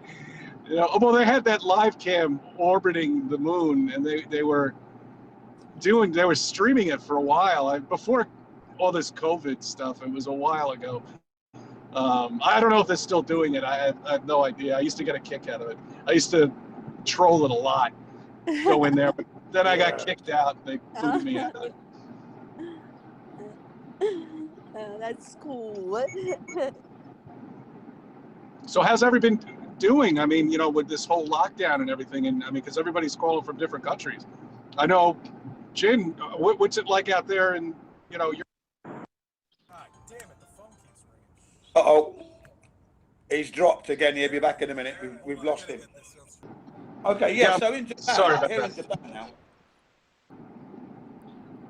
You know, well, they had that live cam orbiting the moon, and they were streaming it for a while. Before all this COVID stuff, it was a while ago. I don't know if they're still doing it. I have no idea. I used to get a kick out of it. I used to troll it a lot, go in there, but then I got kicked out. They booted me out of it. That's cool. So how's everybody been doing? I mean, you know, with this whole lockdown and everything, and I mean, because everybody's calling from different countries. I know, Jin, what's it like out there? And you know, God damn it, the phone keeps ringing. Uh-oh. He's dropped again. He'll be back in a minute. We've lost him. Okay, yeah, so in Japan, sorry about here that. in Japan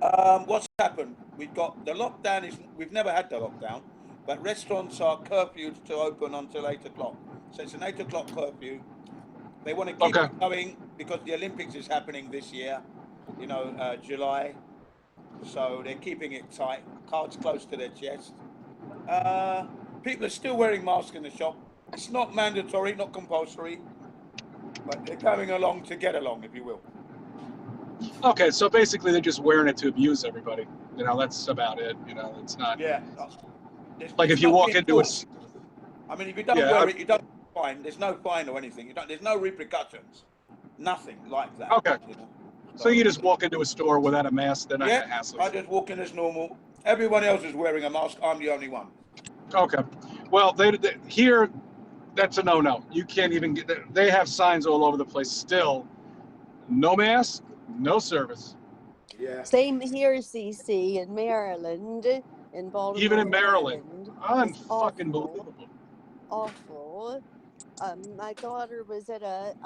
now. What's happened? We've got the lockdown we've never had the lockdown, but restaurants are curfewed to open until 8 o'clock. So it's an 8 o'clock curfew. They want to keep it going because the Olympics is happening this year, you know, July. So they're keeping it tight, cards close to their chest. People are still wearing masks in the shop. It's not mandatory, not compulsory, but they're going along to get along, if you will. Okay, so basically they're just wearing it to abuse everybody. You know, that's about it. You know, it's not. Yeah. Like if you walk into a. I mean, if you don't wear it, you don't fine. There's no fine or anything. There's no repercussions. Nothing like that. Okay. You know? So you just walk into a store without a mask, they're not gonna hassle you. I just walk in as normal. Everyone else is wearing a mask. I'm the only one. Okay. Well, they here, that's a no-no. You can't even get. They have signs all over the place still. No mask, no service. Yeah. Same here, CC, in Maryland, in Baltimore. Even in Maryland. Maryland. Unbelievable. Awful. My daughter was at a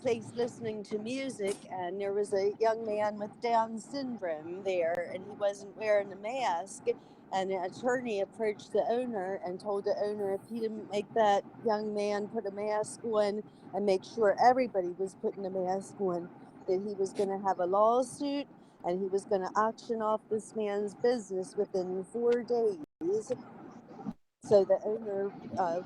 place listening to music, and there was a young man with Down syndrome there, and he wasn't wearing a mask. And an attorney approached the owner and told the owner if he didn't make that young man put a mask on and make sure everybody was putting a mask on, that he was going to have a lawsuit and he was going to auction off this man's business within 4 days. So the owner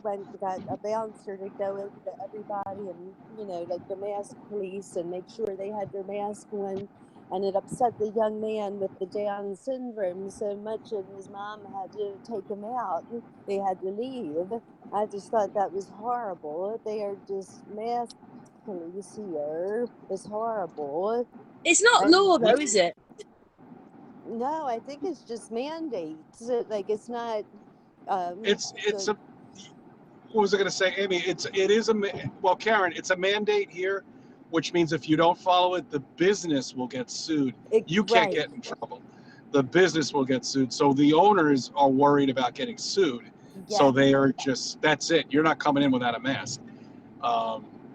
went and got a bouncer to go over to everybody and, you know, like the mask police, and make sure they had their mask on. And it upset the young man with the Down syndrome so much that his mom had to take him out. They had to leave. I just thought that was horrible. They are just mask police here. It's horrible. It's not law though, is it? No, I think it's just mandates. Like it's not. It's a. What was I going to say, Amy? Well, Karen, it's a mandate here, which means if you don't follow it, the business will get sued. You can't get in trouble. The business will get sued. So the owners are worried about getting sued. Yeah. So they are just, that's it. You're not coming in without a mask.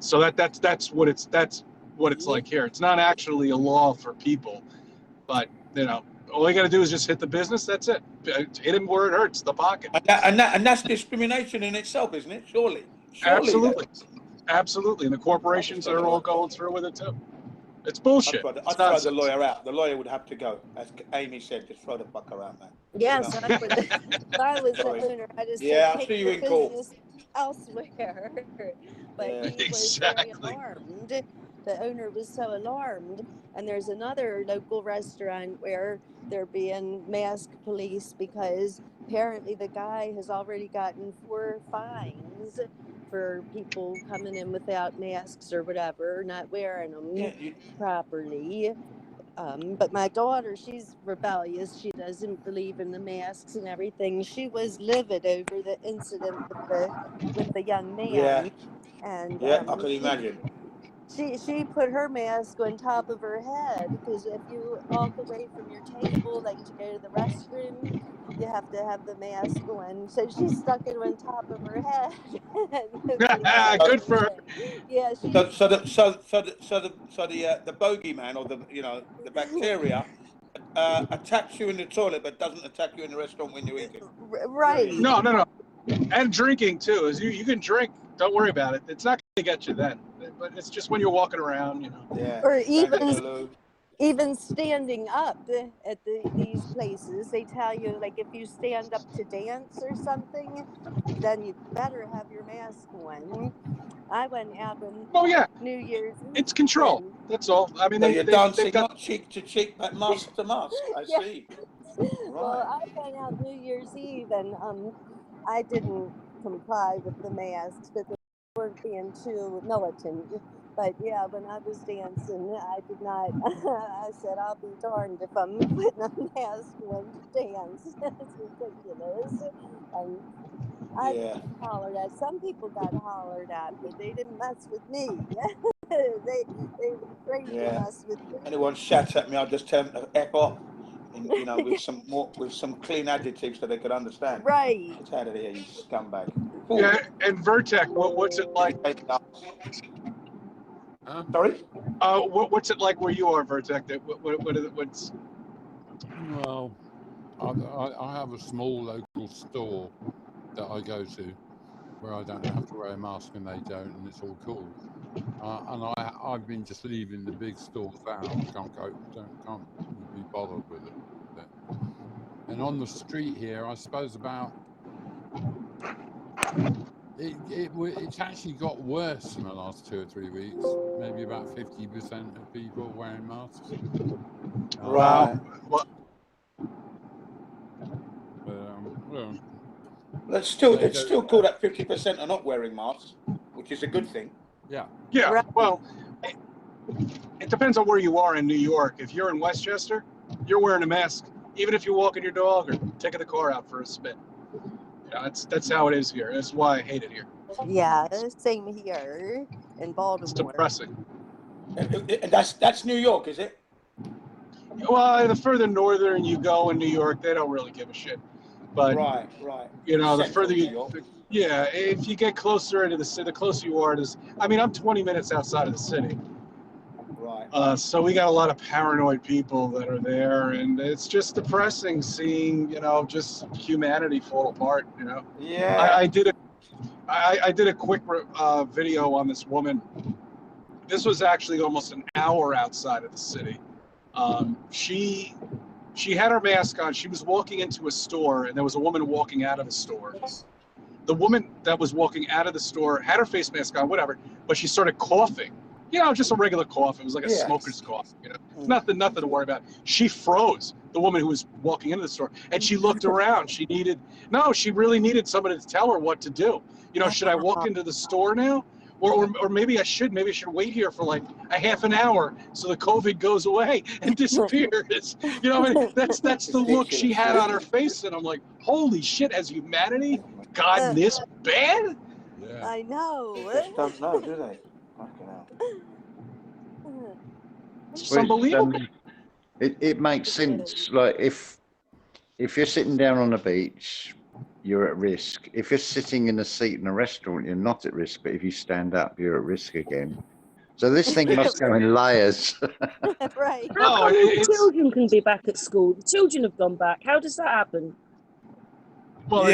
So that's what it's like here. It's not actually a law for people, but you know, all you got to do is just hit the business. That's it. Hit him where it hurts, the pocket. And that's discrimination in itself, isn't it? Surely. Absolutely. And the corporations are all going through with it too. It's bullshit. I'd throw the lawyer out. The lawyer would have to go. As Amy said, just throw the fucker out, man. Yes, you know? if I was the owner, I just I'll see you in court. Elsewhere. But he was very alarmed. The owner was so alarmed. And there's another local restaurant where they're being mask police because apparently the guy has already gotten 4 fines for people coming in without masks or whatever, not wearing them properly. But my daughter, she's rebellious. She doesn't believe in the masks and everything. She was livid over the incident with the young man. Yeah. And I can imagine. She put her mask on top of her head because if you walk away from your table, like to go to the restroom, you have to have the mask on. So she stuck it on top of her head. Good for her. Yeah, she. The bogeyman or the bacteria attacks you in the toilet, but doesn't attack you in the restaurant when you're eating. Right. No. And drinking too. Is you can drink. Don't worry about it. It's not going to get you then. But it's just when you're walking around, you know. Yeah. Or even standing up at these places, they tell you like if you stand up to dance or something, then you better have your mask on. I went out on New Year's Eve. It's control. That's all. I mean, So you're dancing they've got not cheek to cheek, but mask to mask. I see. Right. Well, I went out New Year's Eve and I didn't comply with the masks, but they weren't being too militant. But yeah, when I was dancing, I did not. I said, I'll be darned if I'm putting a mask on to dance. It's ridiculous. And I got hollered at. Some people got hollered at, but they didn't mess with me. they were afraid to mess with me. Anyone shouts at me, I'll just tell them to F off. And, with some clean adjectives so they could understand. Right. Get out of here, you scumbag. Ooh. Yeah, and Virtec, what's it like? Huh? Sorry? What's it like where you are, Virtec? What's? Well, I have a small local store that I go to where I don't have to wear a mask and they don't, and it's all cool. And I've been just leaving the big stores out. Can't be bothered with it. And on the street here, I suppose it's actually got worse in the last 2 or 3 weeks. Maybe about 50% of people wearing masks. Right. It's still called that 50% are not wearing masks, which is a good thing. Yeah. Yeah. Right. Well, it depends on where you are in New York. If you're in Westchester, you're wearing a mask, even if you're walking your dog or taking the car out for a spin. That's how it is here. That's why I hate it here. Yeah, same here in Baltimore. It's depressing. That's New York, is it? Well, the further northern you go in New York, they don't really give a shit. But right. The further if you get closer into the city, the closer you are to. I'm 20 minutes outside of the city. Right. So we got a lot of paranoid people that are there, and it's just depressing seeing, just humanity fall apart. Yeah. I did a quick video on this woman. This was actually almost an hour outside of the city. She had her mask on. She was walking into a store, and there was a woman walking out of the store. The woman that was walking out of the store had her face mask on, whatever, but she started coughing. Just a regular cough. It was like a smoker's cough. Nothing to worry about. She froze, the woman who was walking into the store, and she looked around. She really needed somebody to tell her what to do. Should I walk into the store now? Or maybe I should wait here for like a half an hour so the COVID goes away and disappears. That's the look she had on her face, and I'm like, holy shit, has humanity gotten this bad? Yeah. I know. They just don't know, do they? It's unbelievable. It makes sense. Like if you're sitting down on the beach, you're at risk. If you're sitting in a seat in a restaurant, you're not at risk. But if you stand up, you're at risk again. So this thing must go in layers. Right. How come the children can be back at school? The children have gone back. How does that happen? Well,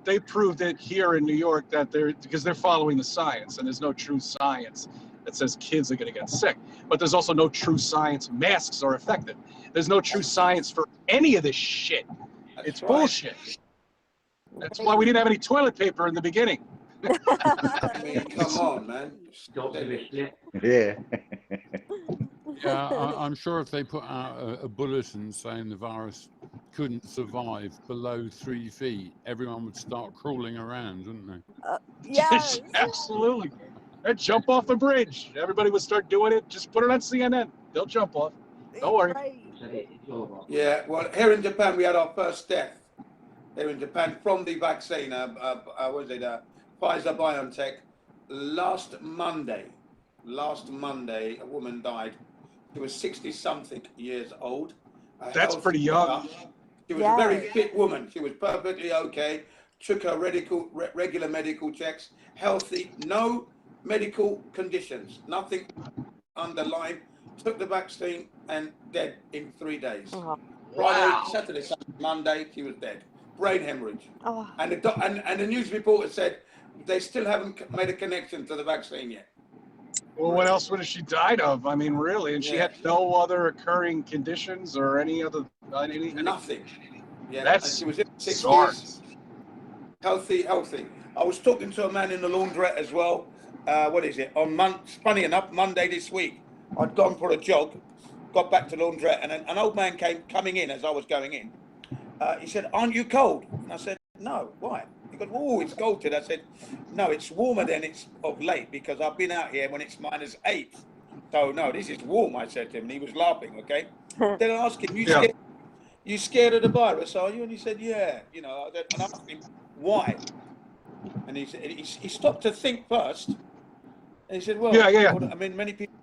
they proved it here in New York because they're following the science, and there's no true science that says kids are going to get sick. But there's also no true science masks are effective. There's no true science for any of this shit. It's bullshit. That's why we didn't have any toilet paper in the beginning. Come on, man. Yeah. Yeah, I'm sure if they put out a bulletin saying the virus couldn't survive below 3 feet, everyone would start crawling around, wouldn't they? Yes. Absolutely. They'd jump off the bridge. Everybody would start doing it. Just put it on CNN. They'll jump off. Don't worry. Right. Yeah, well, here in Japan, we had our first death. Here in Japan, from the vaccine, Pfizer BioNTech, last Monday. last Monday, a woman died. She was 60-something years old. That's pretty young. She was a very fit woman. She was perfectly okay. Took her regular medical checks. Healthy. No medical conditions. Nothing underlying. Took the vaccine and dead in 3 days. Oh. Friday, Saturday, Sunday, Monday, she was dead. Brain hemorrhage. Oh. And the news reporter said they still haven't made a connection to the vaccine yet. Well, what else would have she died of? I mean, really? And she had no other occurring conditions or any other... Nothing. Yeah, That's and she was in the 60s. Healthy. I was talking to a man in the laundrette as well. What is it? Funny enough, Monday this week, I'd gone for a jog, got back to laundrette, and an old man came coming in as I was going in. He said, "Aren't you cold?" And I said, "No, why?" He goes, "Oh, it's cold today." I said, "No, it's warmer than it's of late because I've been out here when it's -8. So no, this is warm," I said to him, and he was laughing, okay? Then I asked him, you scared of the virus, are you? And he said, "Yeah." You know, and I asked him, "Why?" And he said, he stopped to think first. And he said, "Well, I mean, many people."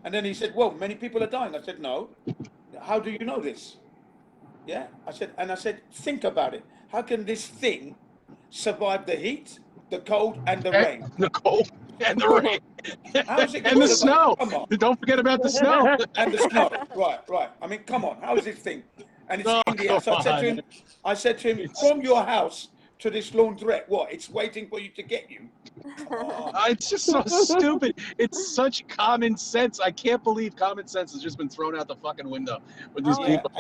And then he said, "Well, many people are dying." I said, "No. How do you know this?" Yeah, I said, "Think about it. How can this thing survive the heat, the cold, and the rain?" The cold and the rain. How's it and the snow. Come on. Don't forget about the snow. And the snow. Right. I mean, come on. How is this thing? And it's India. So I said to him, from your house to this laundrette, what? It's waiting for you to get you. It's just so stupid. It's such common sense. I can't believe common sense has just been thrown out the fucking window with these people.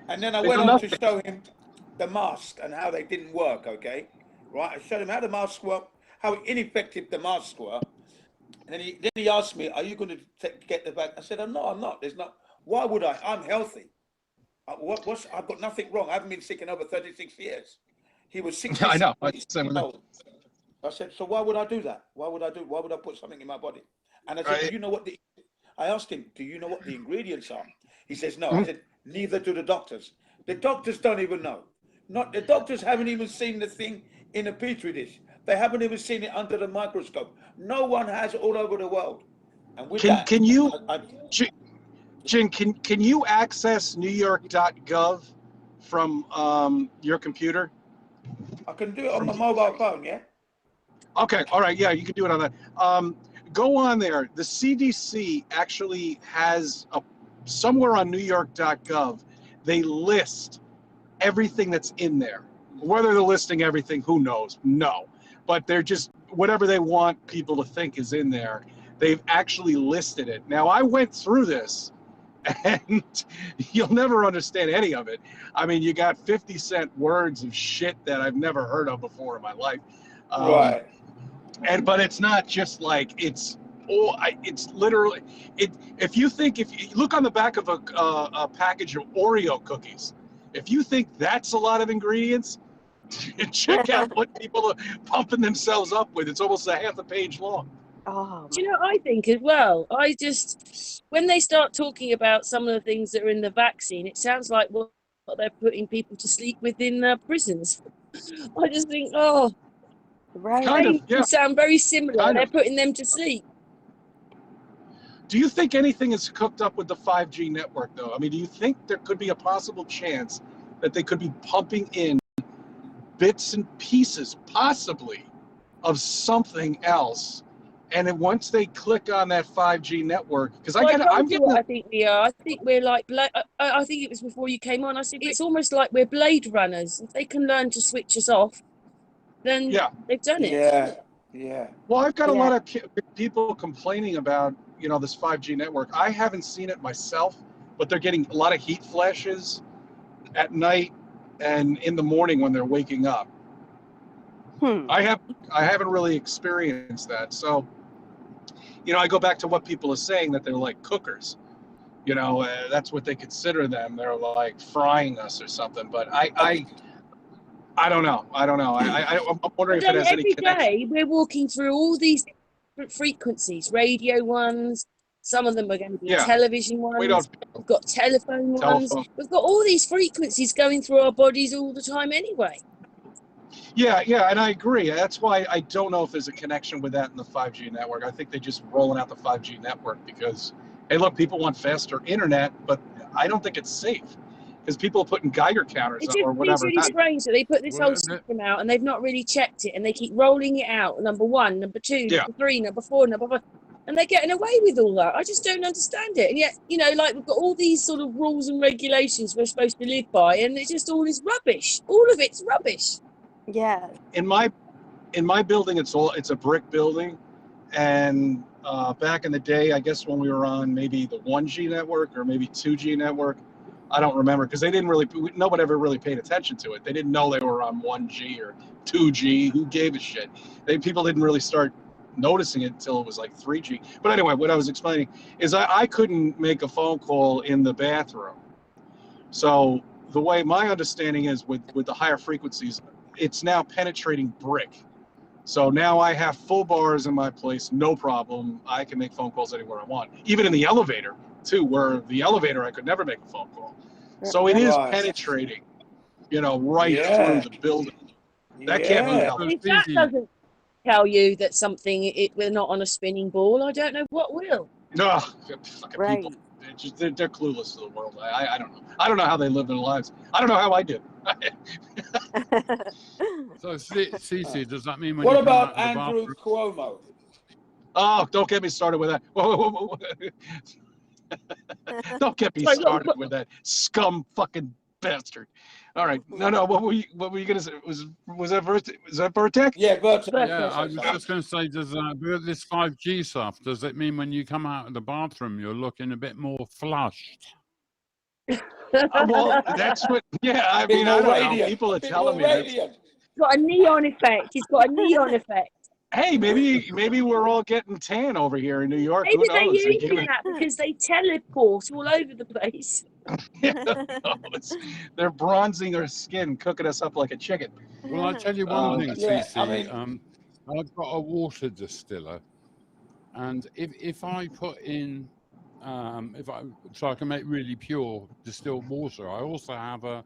And then I went on to show him the mask and how they didn't work, okay? Right? I showed him how the masks work, how ineffective the masks were. And then he asked me, "Are you going to get the vaccine?" I said, "I'm not. There's not. Why would I? I'm healthy. I've got nothing wrong. I haven't been sick in over 36 years." He was 60. I know. I said, "So why would I do that? Why would I put something in my body?" And I said, "Do you know what I asked him, "Do you know what the ingredients are?" He says, "No." I said, "Neither do the doctors. The doctors don't even know. The doctors haven't even seen the thing in a petri dish. They haven't even seen it under the microscope. No one has all over the world." And with can you, Jin, can you access newyork.gov from your computer? I can do it on my mobile phone, yeah? Okay, all right, yeah, you can do it on that. Go on there. The CDC actually has somewhere on newyork.gov, they list everything that's in there. Whether they're listing everything, who knows? No. But they're just, whatever they want people to think is in there, they've actually listed it. Now, I went through this, and you'll never understand any of it. I mean, you got 50-cent words of shit that I've never heard of before in my life. Right. But it's not just like, it's literally, if you look on the back of a package of Oreo cookies, if you think that's a lot of ingredients, check out what people are pumping themselves up with. It's almost a half a page long. Oh, do you know what I think as well? When they start talking about some of the things that are in the vaccine, it sounds like what they're putting people to sleep within prisons. I just think, right. they sound very similar. They're putting them to sleep. Do you think anything is cooked up with the 5G network, though? I mean, do you think there could be a possible chance that they could be pumping in bits and pieces, possibly, of something else? And then once they click on that 5G network, because I think we are. I think we're like, I think it was before you came on. I said it's almost like we're Blade Runners. If they can learn to switch us off, then they've done it. Yeah. Well, I've got a lot of people complaining about, this 5G network. I haven't seen it myself, but they're getting a lot of heat flashes at night and in the morning when they're waking up. I haven't really experienced that. So, I go back to what people are saying, that they're like cookers. That's what they consider them. They're like frying us or something. But I don't know. I'm wondering if it has any connection. Every day we're walking through all these different frequencies, radio ones. Some of them are going to be television ones. We've got telephone ones. We've got all these frequencies going through our bodies all the time anyway. Yeah, and I agree. That's why I don't know if there's a connection with that in the 5G network. I think they're just rolling out the 5G network because, hey, look, people want faster internet, but I don't think it's safe because people are putting Geiger counters It just or seems whatever. really strange that they put this Well, whole system out and they've not really checked it, and they keep rolling it out. Number 1, number 2, Yeah. number 3, number 4, number 5, and they're getting away with all that. I just don't understand it. And yet, you know, like we've got all these sort of rules and regulations we're supposed to live by, and it's just all is rubbish. All of it's rubbish. Yeah. In my building, it's a brick building, and back in the day, I guess when we were on maybe the 1G network or maybe 2G network, I don't remember because nobody ever really paid attention to it. They didn't know they were on 1G or 2G. Who gave a shit? People didn't really start noticing it until it was like 3G. But anyway, what I was explaining is I couldn't make a phone call in the bathroom. So the way my understanding is with the higher frequencies, it's now penetrating brick. So now I have full bars in my place, no problem. I can make phone calls anywhere I want, even in the elevator too, where the elevator I could never make a phone call. So it is penetrating, right through the building. That can't be helped. If that doesn't tell you that we're not on a spinning ball, I don't know what will. No, fucking people. They're clueless to the world. I don't know. I don't know how they live their lives. I don't know how I did. So, Cece, does that mean when What you come out about of the Andrew bathroom? Cuomo? Oh, don't get me started with that. Whoa. Don't get me started with that scum fucking bastard. All right. No. What were you gonna say? Was that Virtec? Yeah, Virtec. Yeah, I was just going to say, does this 5G stuff, does it mean when you come out of the bathroom, you're looking a bit more flushed? Well, that's what. Yeah, I mean, I don't know. People are telling me that. It's got a neon effect. It's got a neon effect. Hey, maybe we're all getting tan over here in New York. Maybe Who they're knows? using that because they teleport all over the place. They're bronzing our skin, cooking us up like a chicken. Well, I'll tell you one thing, Cece. I mean, I've got a water distiller, and if I put in, so I can make really pure distilled water. I also have a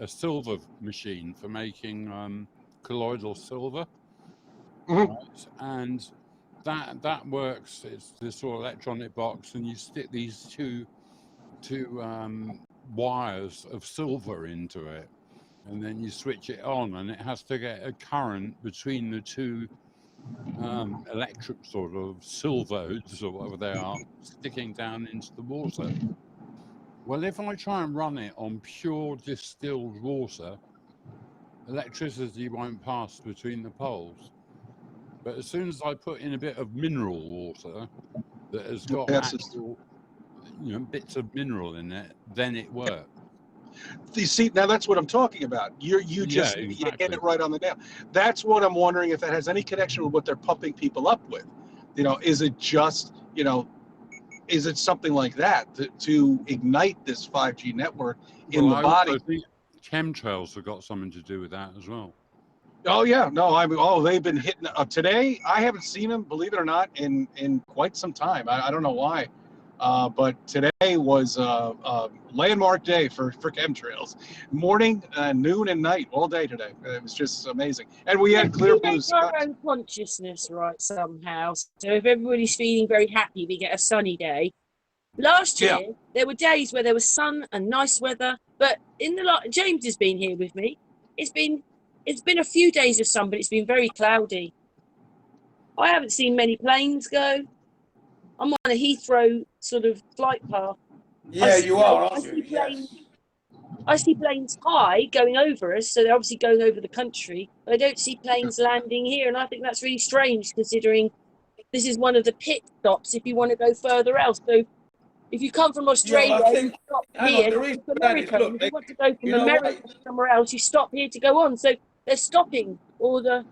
silver machine for making colloidal silver, right? And that works. It's this sort of electronic box, and you stick these two wires of silver into it, and then you switch it on, and it has to get a current between the two electric sort of silvodes or whatever they are sticking down into the water. Well, if I try and run it on pure distilled water, electricity won't pass between the poles. But as soon as I put in a bit of mineral water that has got actual, bits of mineral in it, then it works. You see, now that's what I'm talking about. You hit it right on the nail. That's what I'm wondering if that has any connection with what they're pumping people up with. Is it just, is it something like that to ignite this 5G network in the body? I think chemtrails have got something to do with that as well. Oh yeah, no, they've been hitting today. I haven't seen them, believe it or not, in quite some time. I don't know why. But today was a landmark day for chemtrails. Morning, noon, and night, all day today. It was just amazing. And we had clear blue skies. Our own consciousness, right, somehow. So if everybody's feeling very happy, we get a sunny day. Last year, there were days where there was sun and nice weather. But James has been here with me. It's been a few days of sun, but it's been very cloudy. I haven't seen many planes go. I'm on a Heathrow sort of flight path. Yeah, you are, aren't you? Yes. I see planes high going over us, so they're obviously going over the country. But I don't see planes landing here, and I think that's really strange considering this is one of the pit stops if you want to go further else. So if you come from Australia, you stop here. America, if you want to go from America to somewhere else, you stop here to go on. So they're stopping all the...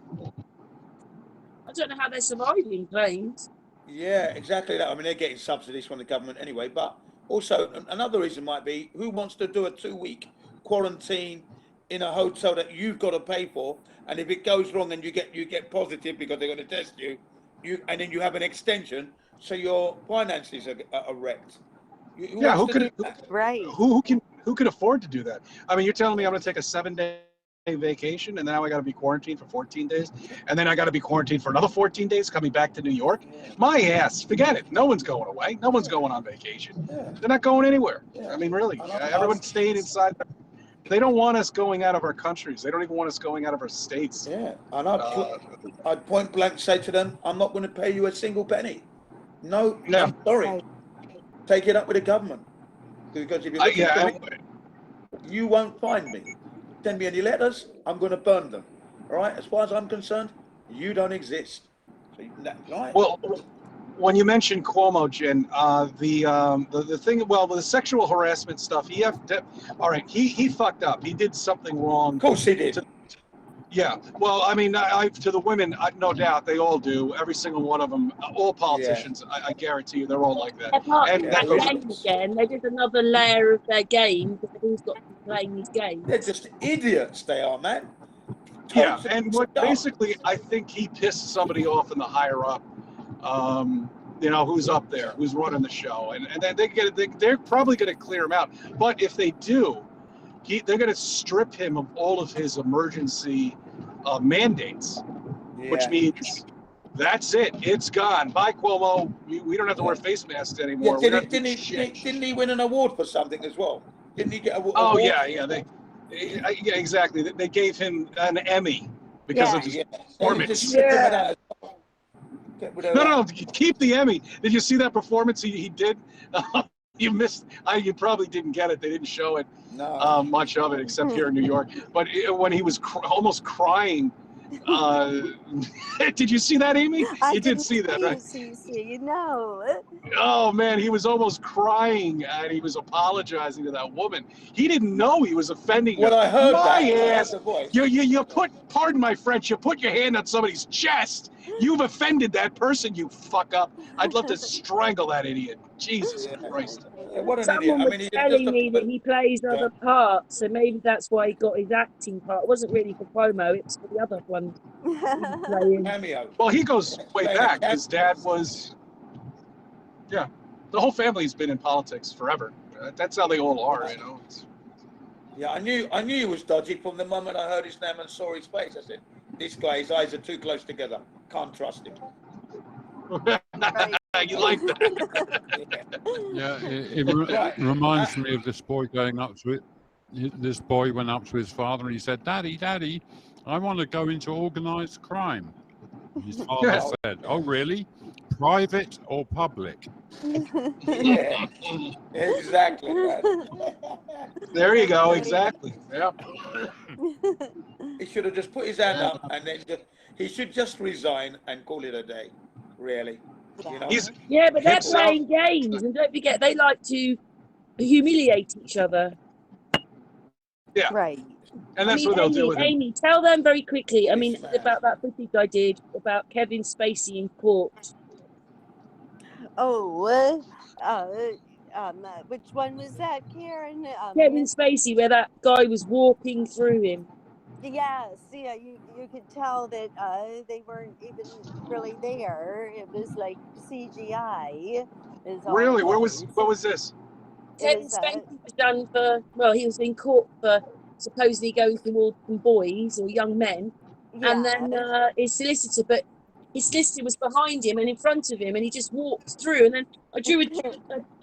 I don't know how they're surviving planes. Yeah, exactly that. I mean, they're getting subsidies from the government anyway. But also, another reason might be, who wants to do a 2-week quarantine in a hotel that you've got to pay for? And if it goes wrong and you get positive because they're going to test you, and then you have an extension, so your finances are wrecked. Who can afford to do that? I mean, you're telling me I'm going to take a 7-day vacation, and now I got to be quarantined for 14 days, and then I got to be quarantined for another 14 days coming back to New York. My ass, forget it. No one's going away. No one's going on vacation. They're not going anywhere. I mean, really, everyone's staying inside. They don't want us going out of our countries. They don't even want us going out of our states. Yeah, and I'd point blank say to them, I'm not going to pay you a single penny. No, Yeah. I'm sorry. Take it up with the government. Because if you're looking for you won't find me. Send me any letters, I'm going to burn them. All right? As far as I'm concerned, you don't exist. So, right? Well, when you mentioned Cuomo, Jen, the thing, well, the sexual harassment stuff, all right, he fucked up. He did something wrong. Of course he did. Yeah. Well, I mean, to the women, no doubt, they all do. Every single one of them, all politicians, I guarantee you, they're all like that. They're part And of that their goes, game again. They did another layer of their game because they've always got to be playing these games. They're just idiots, they are, man. yeah, and what basically, I think he pissed somebody off in the higher up. You know, who's up there, who's running the show, and then they're probably going to clear him out. But if they do, they're going to strip him of all of his emergency mandates, which means that's it. It's gone. Bye, Cuomo. We don't have to wear face masks anymore. Yeah, didn't he win an award for something as well? Didn't he get an award? Oh yeah. Yeah, exactly. They gave him an Emmy because of his performance. No, keep the Emmy. Did you see that performance he did? You missed. You probably didn't get it. They didn't show it much of it except here in New York. But when he was almost crying, did you see that, Amy? You did see that, right? You know. Oh man, he was almost crying and he was apologizing to that woman. He didn't know he was offending her. Well, I heard my that. ass. You pardon my French. You put your hand on somebody's chest. You've offended that person, you fuck up. I'd love to strangle that idiot. Jesus Christ. What an Someone idiot. was telling me that he plays other parts, so maybe that's why he got his acting part. It wasn't really for promo, it was for the other one. Cameo. Well, he goes way back. His dad was, the whole family's been in politics forever. That's how they all are, you know. Yeah, I knew he was dodgy from the moment I heard his name and saw his face. I said, this guy, his eyes are too close together. Can't trust him. You like that? Yeah, it reminds me of this boy going up to it. This boy went up to his father and he said, Daddy, I want to go into organized crime. His father said, oh, really? Private or public? Yeah, exactly. Right. There you go, exactly. Yeah. He should have just put his hand up and then he should just resign and call it a day, really. You know? Yeah, but they're playing games, and don't forget, they like to humiliate each other. Yeah. Right. And that's what they'll do with Amy, him. tell them very quickly, about that footage I did about Kevin Spacey in court. Which one was that, Karen? Kevin Spacey, where that guy was walking through him. Yes, yeah, you could tell that they weren't even really there. It was like CGI. Really? What was this? Kevin Spacey was done he was in court for supposedly going towards some boys or young men, and then his solicitor was behind him and in front of him, and he just walked through. And then I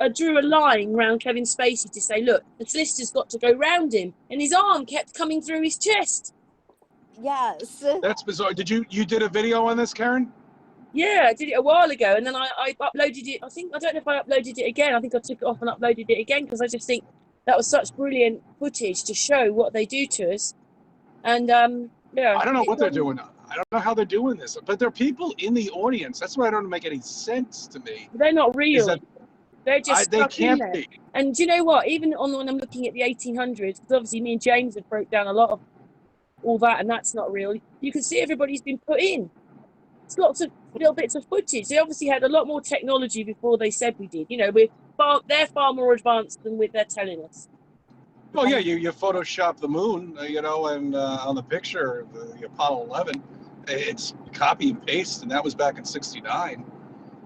drew a line around Kevin Spacey to say, look, the solicitor's got to go round him, and his arm kept coming through his chest. Yes. That's bizarre. You did a video on this, Karen? Yeah, I did it a while ago, and then I uploaded it. I don't know if I uploaded it again. I think I took it off and uploaded it again because I just think that was such brilliant footage to show what they do to us. And I don't know what they're doing. I don't know how they're doing this, but there are people in the audience. That's why I don't make any sense to me. They're not real. They're just they can't be. And do you know what? Even when I'm looking at the 1800s, because obviously me and James have broke down a lot of all that, and that's not real. You can see everybody's been put in. It's lots of little bits of footage. They obviously had a lot more technology before they said we did. You know, they're far more advanced than they're telling us. Well, yeah, you Photoshop the moon, and on the picture, the Apollo 11, it's copy and paste, and that was back in '69.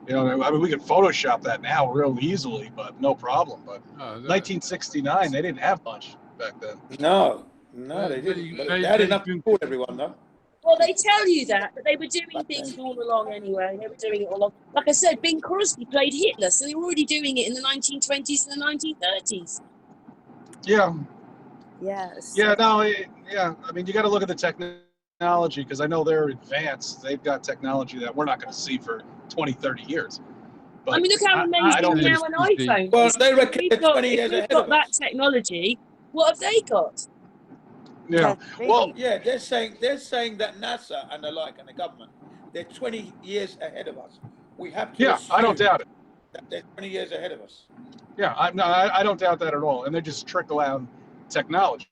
You know, I mean, we could Photoshop that now real easily, but no problem. But 1969, they didn't have much back then. No, No, they didn't. But They- they had they- enough to call everyone, though. Well, they tell you that, but they were doing things all along anyway. They were doing it all along. Like I said, Bing Crosby played Hitler, so they were already doing it in the 1920s and the 1930s. Yeah. Yes. Yeah. No. Yeah. I mean, you got to look at the technology because I know they're advanced. They've got technology that we're not going to see for 20, 30 years. But I mean, look how I amazing don't now think an it's iPhone Well, is. they reckon If they're we've got, 20 if years we've ahead got of that us. technology, what have they got? Yeah. That's Well, right. Yeah, they're saying that NASA and the like and the government, they're 20 years ahead of us. We have to yeah. I don't assume doubt it. that they're 20 years ahead of us. Yeah. I don't doubt that at all. And they're just trickle out technology.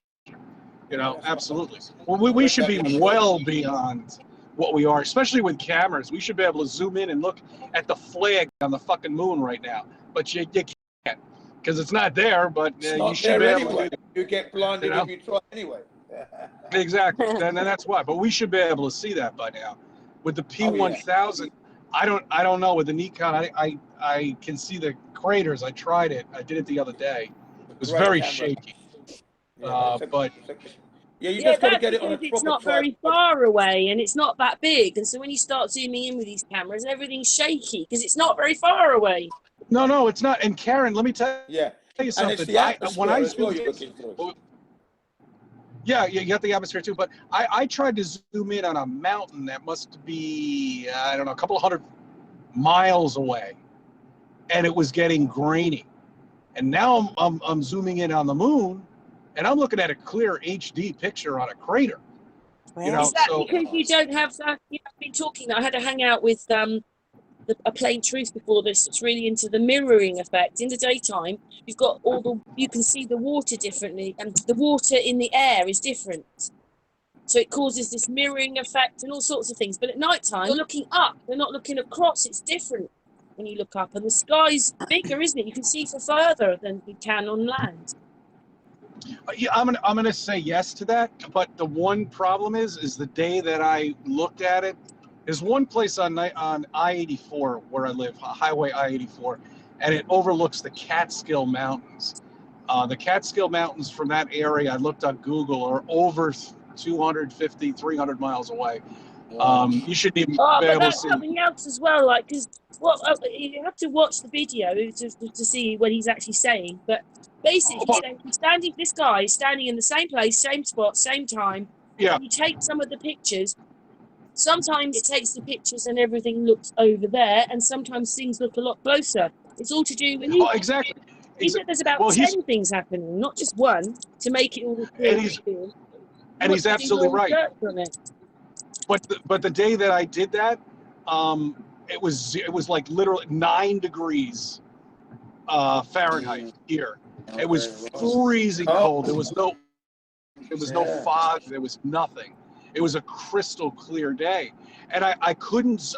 You know, That's what absolutely. I'm- Well, we read should that be yesterday. well beyond what we are, especially with cameras. We should be able to zoom in and look at the flag on the fucking moon right now. But you can't because it's not there. But It's you not should be there able anyway. to. You get blinded You know? if you try anyway. Exactly. And that's why. But we should be able to see that by now. With the P1000, I don't know. With the Nikon, I can see the craters. I tried it. I did it the other day. It was Great very camera. shaky. Yeah, But yeah, you Yeah, just got to that's get it on a because it's proper not very tripod. far away and it's not that big. And so when you start zooming in with these cameras, everything's shaky because it's not very far away. no, it's not. And Karen, let me tell Yeah, you and something. it's the atmosphere as well you're looking through. Yeah, you got the atmosphere too. But I tried to zoom in on a mountain that must be, I don't know, a couple of 100 miles away, and it was getting grainy. And now I'm zooming in on the moon, and I'm looking at a clear HD picture on a crater. You know, Is that so because you don't have that? You know, I've been talking. I had a hangout with a plain truth before this. It's really into the mirroring effect. In the daytime, you've got you can see the water differently, and the water in the air is different. So it causes this mirroring effect and all sorts of things. But at night time, you're looking up. You're not looking across. It's different when you look up, and the sky's bigger, isn't it? You can see for further than you can on land. yeah, I'm gonna say yes to that. But the one problem is the day that I looked at it. There's one place on I-84 where I live, Highway I-84, and it overlooks the Catskill Mountains. The Catskill Mountains from that area, I looked on Google, are over 250, 300 miles away. You should even Oh, be but able to that's see. something else as well. Like, because you have to watch the video to see what he's actually saying. But basically, this guy is standing in the same place, same spot, same time. Yeah. And you take some of the pictures. Sometimes it takes the pictures and everything looks over there, and sometimes things look a lot closer. It's all to do with Oh, exactly. he said there's about Well, 10 things happening, not just one, to make it all the And he's absolutely right. On it. But the day that I did that, it was like literally 9 degrees Fahrenheit here. It was freezing cold. There was no fog. There was nothing. It was a crystal clear day, and I couldn't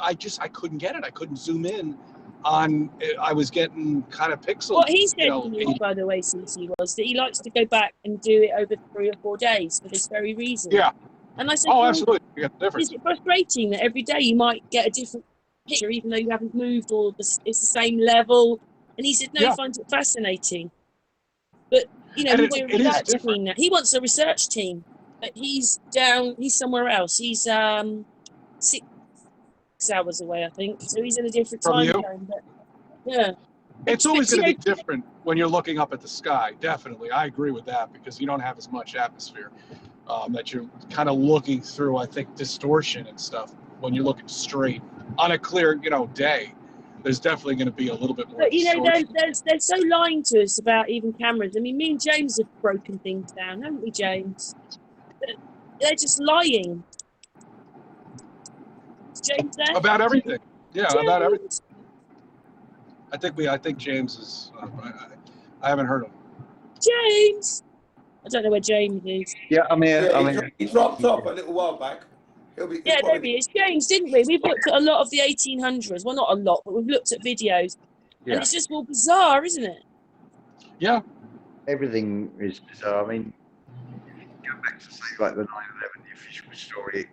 get it. I couldn't zoom in on. I was getting kind of pixel. What he said to me, by the way, CC, was that he likes to go back and do it over 3 or 4 days for this very reason. Yeah. And I said, oh, well, absolutely. You got the difference. is it frustrating that every day you might get a different picture, even though you haven't moved or it's the same level? And he said, no, Yeah. he finds it fascinating. But, you know, And he it wants a is research different. team now. He wants a research team, but he's somewhere else. He's 6 hours away, I think. So he's in a different From time you? zone. But, yeah. It's always going to be different when you're looking up at the sky. Definitely, I agree with that because you don't have as much atmosphere that you're kind of looking through. I think distortion and stuff when you're looking straight on a clear, day. There's definitely going to be a little bit more. But distortion. they're so lying to us about even cameras. I mean, me and James have broken things down, haven't we, James? They're just lying. Is James there? About everything. Yeah, James. about everything. I think James is. I haven't heard him. James. I don't know where James is. Yeah, I'm here. Yeah, I'm here. he dropped off a little while back. He'll Yeah, there he is. James, didn't we? We've looked at a lot of the 1800s. Well, not a lot, but we've looked at videos. Yeah. And it's just all bizarre, isn't it? Yeah. Everything is bizarre. I mean, if you go back to say like the 9/11, the official story,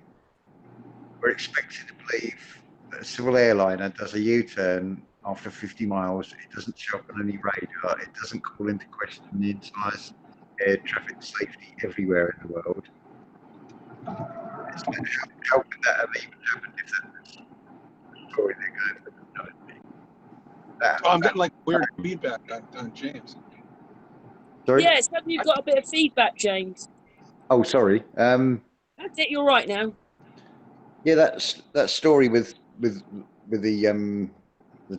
we're expected to believe that a civil airliner does a U-turn after 50 miles. It doesn't show up on any radar. It doesn't call into question the entire air traffic safety everywhere in the world. It's like, how could that have even happened if that's the story they're going for? I'm getting like weird feedback on James. Sorry? Yeah, so you've got a bit of feedback, James. Oh, sorry. That's it. You're right now. Yeah, that story with the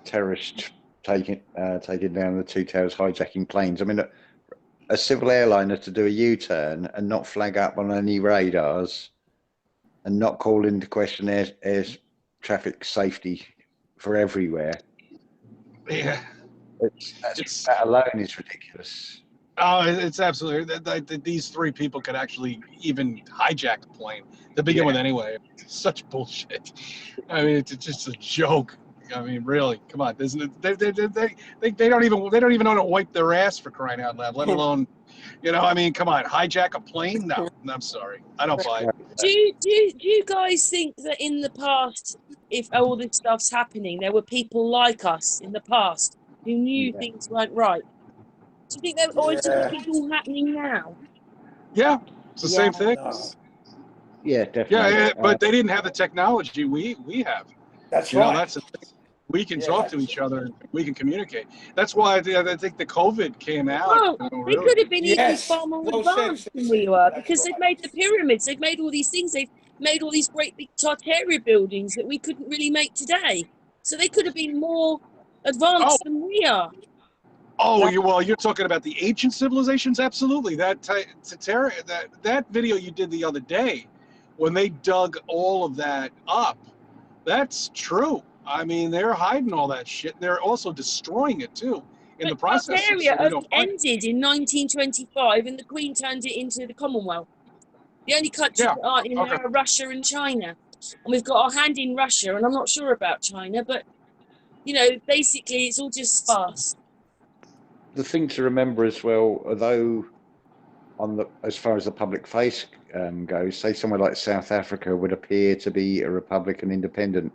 terrorist taking down the two towers, hijacking planes. I mean, a civil airliner to do a U-turn and not flag up on any radars and not call into question air traffic safety for everywhere. Yeah, That alone is ridiculous. Oh, it's absolutely. These three people could actually even hijack a plane to begin with, anyway. It's such bullshit. I mean, it's just a joke. I mean, really, come on. They don't even know how to wipe their ass, for crying out loud. Let alone, I mean, come on, hijack a plane? No, I'm sorry, I don't buy it. Do you guys think that in the past, if all this stuff's happening, there were people like us in the past who knew things weren't right? Do you think that, or do you think it's all happening now? Yeah, it's the same thing. Yeah, definitely. Yeah, but they didn't have the technology we have. That's right. That's the thing. We can talk to each other. We can communicate. That's why I think the COVID came out. Well, Really. they could have been even far more advanced than we were, because they've made the pyramids, they've made all these things, they've made all these great big Tartaria buildings that we couldn't really make today. So they could have been more advanced than we are. Oh, you're talking about the ancient civilizations? Absolutely. That video you did the other day, when they dug all of that up, that's true. I mean, they're hiding all that shit. They're also destroying it too in the process. Tartaria ended in 1925, and the Queen turned it into the Commonwealth. The only countries that aren't in there are Russia and China, and we've got our hand in Russia, and I'm not sure about China, but basically it's all just farce. The thing to remember as well, although as far as the public face goes, say somewhere like South Africa would appear to be a republic and independent,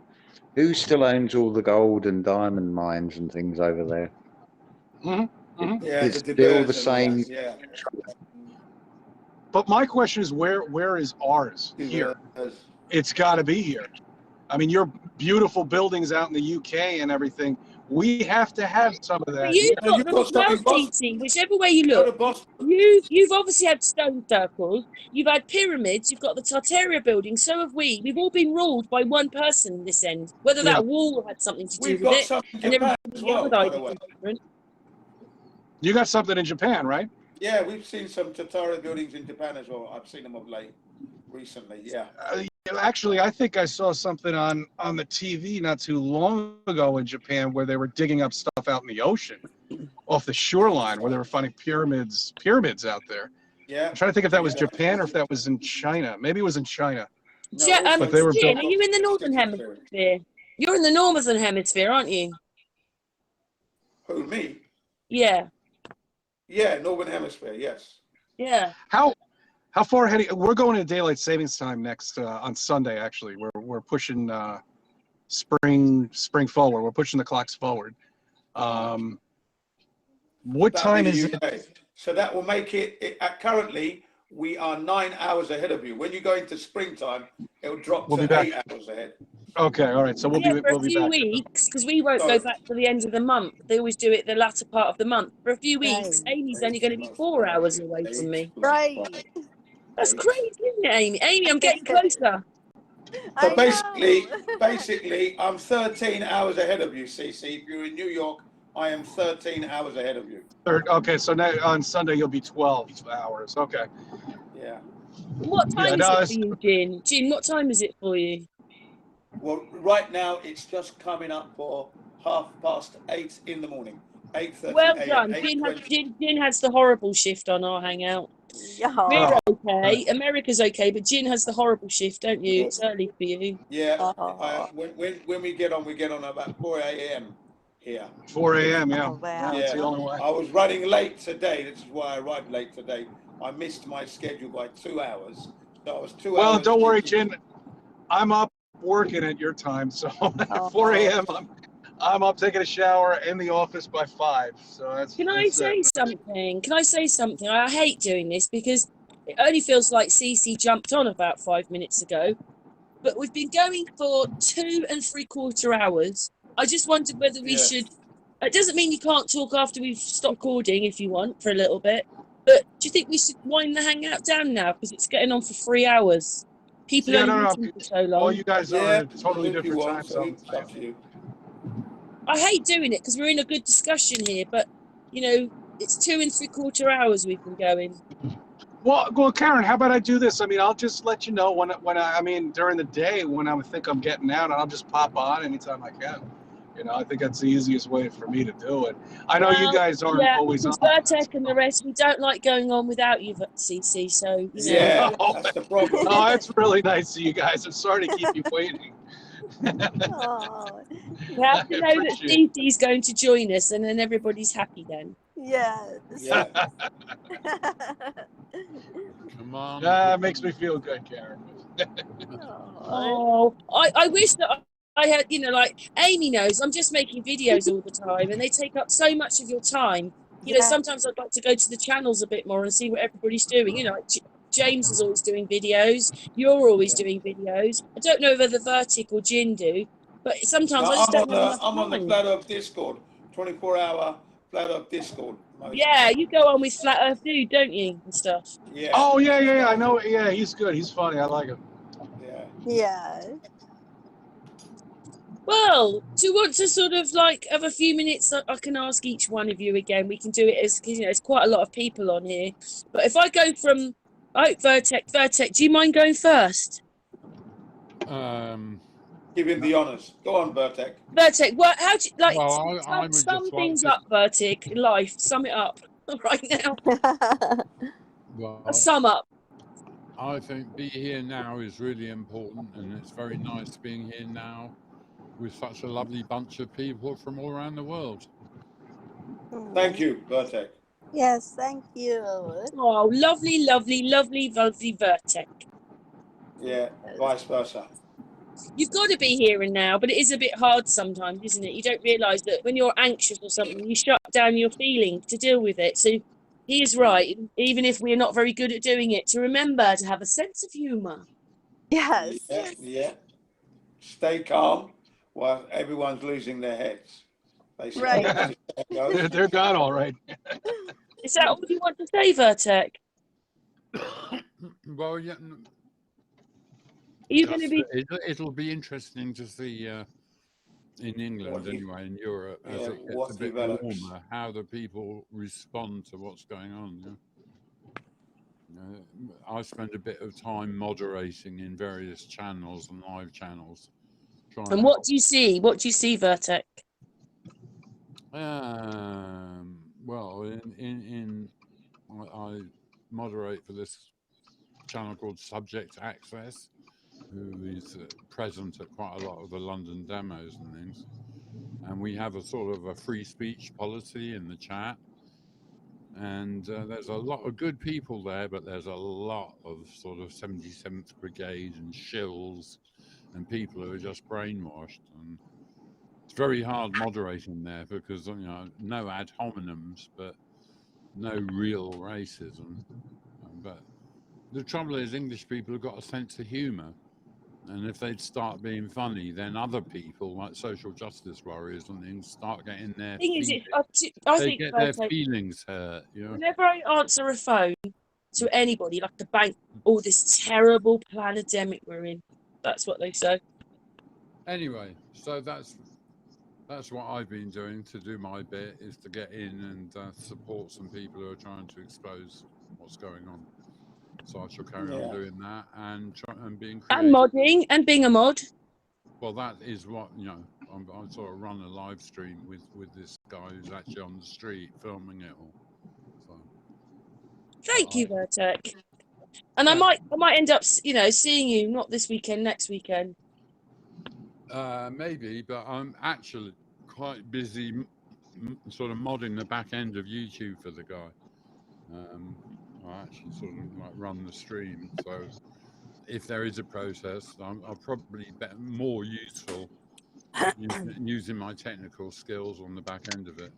who still owns all the gold and diamond mines and things over there? It's still the same. Yeah. But my question is, where is ours here? It's got to be here. I mean, your beautiful buildings out in the UK and everything, we have to have some of that. But you've got them as well, CT, whichever way you look. You've obviously had stone circles, you've had pyramids, you've got the Tartaria building, so have we. We've all been ruled by one person in this end, whether that wall had something to do with it. And everybody else died different. You got something in Japan, right? Yeah, we've seen some Tartaria buildings in Japan as well. I've seen them of late, recently, Actually, I think I saw something on the TV not too long ago in Japan where they were digging up stuff out in the ocean off the shoreline where they were finding pyramids out there. Yeah. I'm trying to think if that was Japan or if that was in China. Maybe it was in China. But they were Jim, are you in the northern hemisphere? You're in the northern hemisphere, aren't you? Who, me? Yeah. Yeah, northern hemisphere, yes. Yeah. How far ahead? We're going to daylight savings time next on Sunday. Actually, we're pushing spring forward. We're pushing the clocks forward. What time is it? So that will make it currently we are 9 hours ahead of you. When you go into springtime, it will drop to 8 hours ahead. Okay, all right. So we'll be for a few weeks, because we won't go back to the end of the month. They always do it the latter part of the month. For a few weeks, Amy's only going to be 4 hours away from me. Right. That's crazy, isn't it, Amy? Amy, I'm getting closer. So basically, I'm 13 hours ahead of you, CC. If you're in New York, I am 13 hours ahead of you. Okay, so now on Sunday you'll be 12 hours. Okay. Yeah. What time is it for you, Jin? Jin, what time is it for you? Well, right now it's just coming up for 8:30 in the morning. 8:30. Well done. Jin has the horrible shift on our hangout. We're okay. America's okay, but Jin has the horrible shift, don't you? It's early for you. Yeah. When we get on about 4 a.m. here. 4 a.m. Yeah. Oh, wow. Yeah. That's the only way. I was running late today. This is why I arrived late today. I missed my schedule by 2 hours. So I was 2 hours. Well, don't worry, Jin. I'm up working at your time, so 4 a.m. I'm up taking a shower in the office by 5. So Can I that's say it. something? Can I say something? I hate doing this because it only feels like Cece jumped on about 5 minutes ago, but we've been going for 2 3/4 hours. I just wondered whether we Yeah. should. It doesn't mean you can't talk after we've stopped recording if you want for a little bit, but do you think we should wind the hangout down now because it's getting on for 3 hours? People Yeah, only no, listen for so all long. you guys are Yeah, in a totally if you different want, time so zone. it's up to you. I hate doing it because we're in a good discussion here, but you know, it's 2 3/4 hours we've been going. Well, Karen, how about I do this? I mean, I'll just let you know I mean, during the day when I think I'm getting out, and I'll just pop on anytime I can. You know, I think that's the easiest way for me to do it. I know you guys aren't yeah, always on. because Virtec and the rest, we don't like going on without you, CC. So you know, Yeah, Oh, that's the problem. oh, that's really nice of you guys. I'm sorry to keep you waiting. Oh, we have to know that Appreciate CC's going to join us, and then everybody's happy. Then yes. Yeah. Come on. That makes me feel good, Karen. Oh, I wish that I had, you know, like Amy knows, I'm just making videos all the time, and they take up so much of your time. You know, yeah. sometimes I'd like to go to the channels a bit more and see what everybody's doing. You know, like James is always doing videos. You're always Yeah. doing videos. I don't know whether Virtec or Jin do, but sometimes No, I just don't have enough I'm on the time. Flat Earth Discord, 24-hour Flat Earth Discord. Yeah, you go on with Flat Earth Dude, don't you, and stuff. Yeah. Oh yeah, I know. Yeah, he's good. He's funny. I like him. Yeah. Yeah. Well, do you want to sort of like have a few minutes? I can ask each one of you again. We can do it as, because you know, it's quite a lot of people on here. But if I go from, Virtec, do you mind going first? Give him the honours. Go on, Virtec. Virtec, what? How do you like? Well, I would Sum just things like up, Virtec. In life, sum it up right now. well, Sum up. I think be here now is really important, and it's very nice being here now with such a lovely bunch of people from all around the world. Thank you, Virtec. Yes, thank you. Oh, lovely, lovely, lovely, lovely Virtec. Yeah, vice versa. You've got to be here and now, but it is a bit hard sometimes, isn't it? You don't realise that when you're anxious or something, you shut down your feelings to deal with it. So he is right, even if we're not very good at doing it, to remember to have a sense of humour. Yes. Yeah, yeah. Stay calm while everyone's losing their heads. Basically, Right. as it goes. They're gone all right. Is that all you want to say, Virtec? Well, yeah. Are you going to be? It'll be interesting to see in England, anyway, in Europe, as it gets a bit warmer, how the people respond to what's going on. I spend a bit of time moderating in various channels and live channels. And what do you see? What do you see, Virtec? Well, I moderate for this channel called Subject Access, who is present at quite a lot of the London demos and things. And we have a sort of a free speech policy in the chat. And there's a lot of good people there, but there's a lot of sort of 77th Brigade and shills and people who are just brainwashed. And it's very hard moderating there because, you know, no ad hominems, but no real racism. But the trouble is, English people have got a sense of humour. And if they'd start being funny, then other people, like social justice warriors and things, start getting their feelings. I They think get their Virtec, feelings hurt. You know? whenever I answer a phone to anybody, like the bank, all this terrible pandemic we're in, that's what they say. Anyway, so that's what I've been doing to do my bit, is to get in and support some people who are trying to expose what's going on. So I shall carry on doing that and being creative. And modding and being a mod. Well, that is what, you know, I sort of run a live stream with this guy who's actually on the street filming it all. So, Thank you, Virtec. And I might end up, you know, seeing you not this weekend, next weekend. Maybe, but I'm actually quite busy sort of modding the back end of YouTube for the guy. I actually sort of like run the stream, so if there is a process, I'll probably be more useful using my technical skills on the back end of it.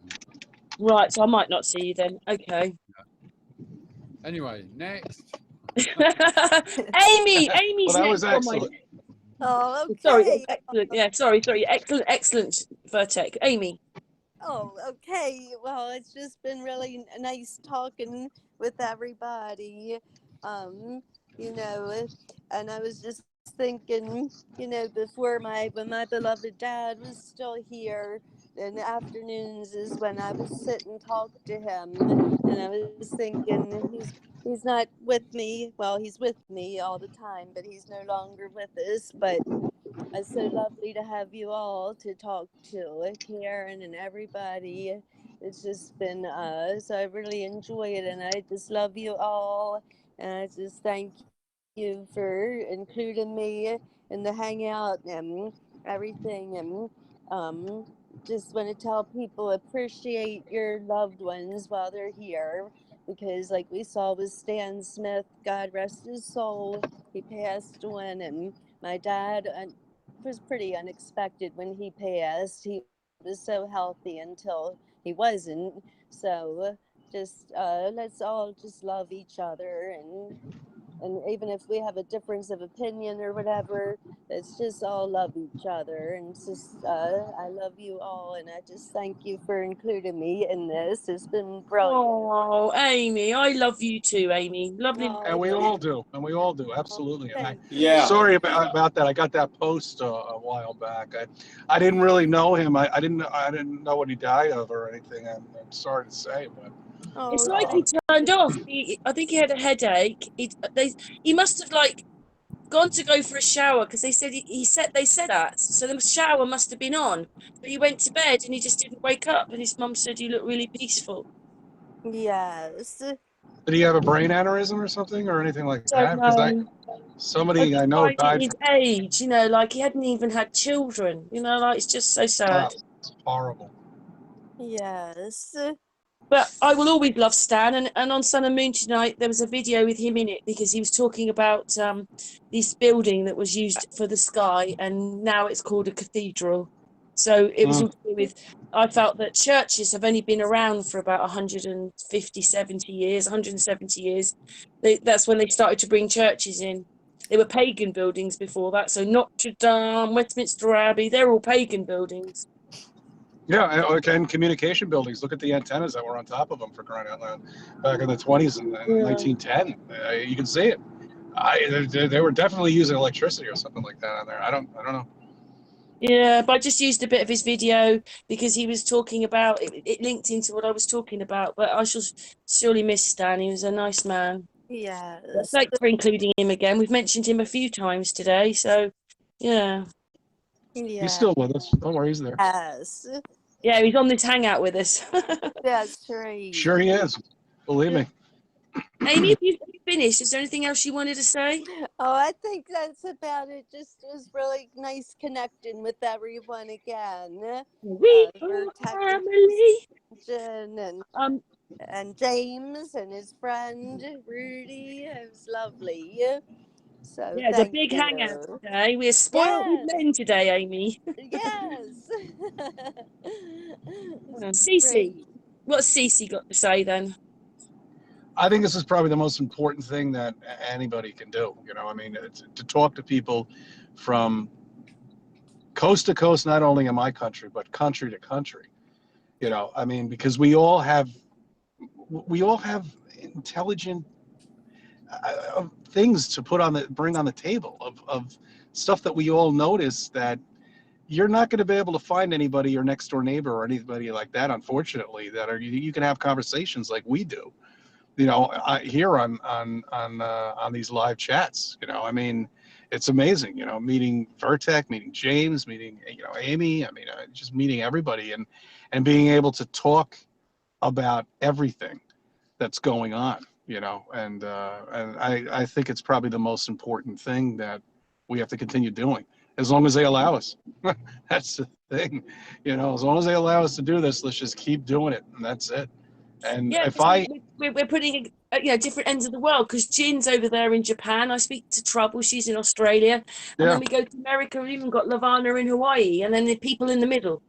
Right, so I might not see you then. Okay. Anyway, next. Amy's Well, that was next on my. excellent. Oh, Sorry, okay. excellent. Yeah, sorry. Excellent, Virtec. Amy. Oh, okay. Well, it's just been really nice talking with everybody. You know, and I was just thinking, you know, before when my beloved dad was still here, in the afternoons is when I would sit and talk to him, and I was thinking he's not with me. Well, he's with me all the time, but he's no longer with us. But it's so lovely to have you all to talk to, Karen and everybody. It's just been so I really enjoy it, and I just love you all, and I just thank you for including me in the hangout and everything, and just want to tell people appreciate your loved ones while they're here, because like we saw with Stan Smith, God rest his soul, he passed on, and my dad was pretty unexpected when he passed. He was so healthy until he wasn't. So just let's all just love each other, and even if we have a difference of opinion or whatever, let's just all love each other. And it's just I love you all, and I just thank you for including me in this. It's been brilliant. Oh, Amy, I love you too, Amy. Lovely. Oh, And we all do. And we all do. Absolutely. And thank Yeah. sorry about that. I got that post a while back. I didn't really know him. I didn't know what he died of or anything. I'm sorry to say, but It's Oh, like he turned off. I think he had a headache. He must have like gone to go for a shower because they said they said that. So the shower must have been on. But he went to bed and he just didn't wake up. And his mum said, "You look really peaceful." yes. did he have a brain aneurysm or something or anything like Don't that? Because know. I somebody I just know find at died his from age, you know, like he hadn't even had children. You know, like it's just so sad. it's horrible. Yes. But I will always love Stan. And on Sun and Moon tonight, there was a video with him in it because he was talking about this building that was used for the sky, and now it's called a cathedral. So it was all to do with, I felt that churches have only been around for about 150, 70 years, 170 years. That's when they started to bring churches in. They were pagan buildings before that. So Notre Dame, Westminster Abbey, they're all pagan buildings. Yeah, and communication buildings. Look at the antennas that were on top of them, for crying out loud. Back in the 20s and 1910, you can see it. They were definitely using electricity or something like that on there. I don't know. Yeah, but I just used a bit of his video because he was talking about it. It linked into what I was talking about. But I shall surely miss Stan. He was a nice man. Yes. Thanks for including him again. We've mentioned him a few times today. So, yeah. He's still with us. Don't worry, he's there. Yes. Yeah, he's on this hangout with us. That's right. Sure he is. Believe me. Amy, have you finished? Is there anything else you wanted to say? Oh, I think that's about it. Just was really nice connecting with everyone again. We are Virtec family. and James and his friend Rudy. It was lovely. So Yeah, it's a big hangout today. We're spoiled with men today, Amy. Yes. Cece, what's Cece got to say then? I think this is probably the most important thing that anybody can do. You know, I mean, to talk to people from coast to coast, not only in my country, but country to country. You know, I mean, because we all have intelligent things to bring on the table of stuff that we all notice that you're not going to be able to find anybody, your next door neighbor or anybody like that, unfortunately, that you can have conversations like we do. You know, here on these live chats. You know, I mean, it's amazing. You know, meeting Virtec, meeting James, meeting Amy. I mean, just meeting everybody and being able to talk about everything that's going on. You know, and I think it's probably the most important thing that we have to continue doing, as long as they allow us. That's the thing. You know, as long as they allow us to do this, let's just keep doing it, and that's it. And Yeah, if 'cause I, we're putting you know, different ends of the world, because Jin's over there in Japan. I speak to Trouble, she's in Australia, and yeah, then we go to America. We've even got Lavana in Hawaii, and then the people in the middle.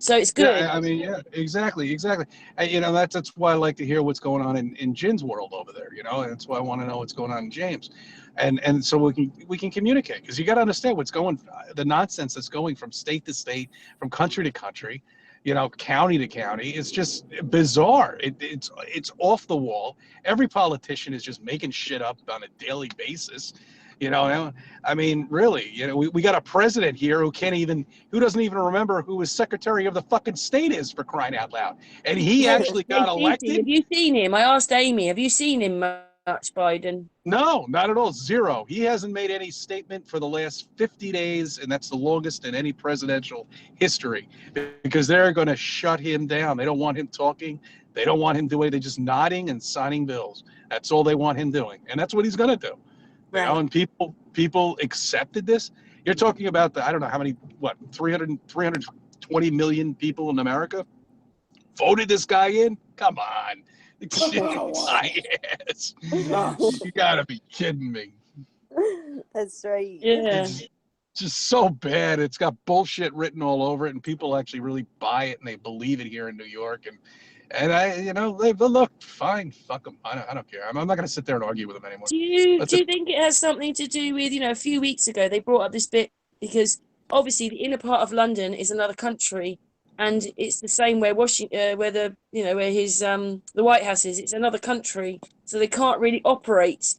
So it's good. yeah, I mean, yeah, exactly, exactly. And, you know, that's why I like to hear what's going on in Jin's world over there. You know, and that's why I want to know what's going on in James, and so we can communicate, because you got to understand what's going, the nonsense that's going from state to state, from country to country, you know, county to county. It's just bizarre. It's off the wall. Every politician is just making shit up on a daily basis. You know, I mean, really, you know, we got a president here who doesn't even remember who his Secretary of the fucking State is, for crying out loud. And he actually Hey, got Cece, elected? have you seen him? I asked Amy, have you seen him much, Biden? No, not at all. Zero. He hasn't made any statement for the last 50 days, and that's the longest in any presidential history, because they're going to shut him down. They don't want him talking. They don't want him doing, they're just nodding and signing bills. That's all they want him doing. And that's what he's going to do. You know, and people accepted this. You're talking about I don't know how many, 320 million people in America voted this guy in? Come on. Yes. You gotta be kidding me. That's right. Yeah. It's just so bad. It's got bullshit written all over it, and people actually really buy it and they believe it here in New York. And I, you know, they look fine. Fuck them. I don't care. I'm not going to sit there and argue with them anymore. Do you think it has something to do with, you know, a few weeks ago they brought up this bit, because obviously the inner part of London is another country, and it's the same where Washington, where the, you know, where his the White House is, it's another country, so they can't really operate.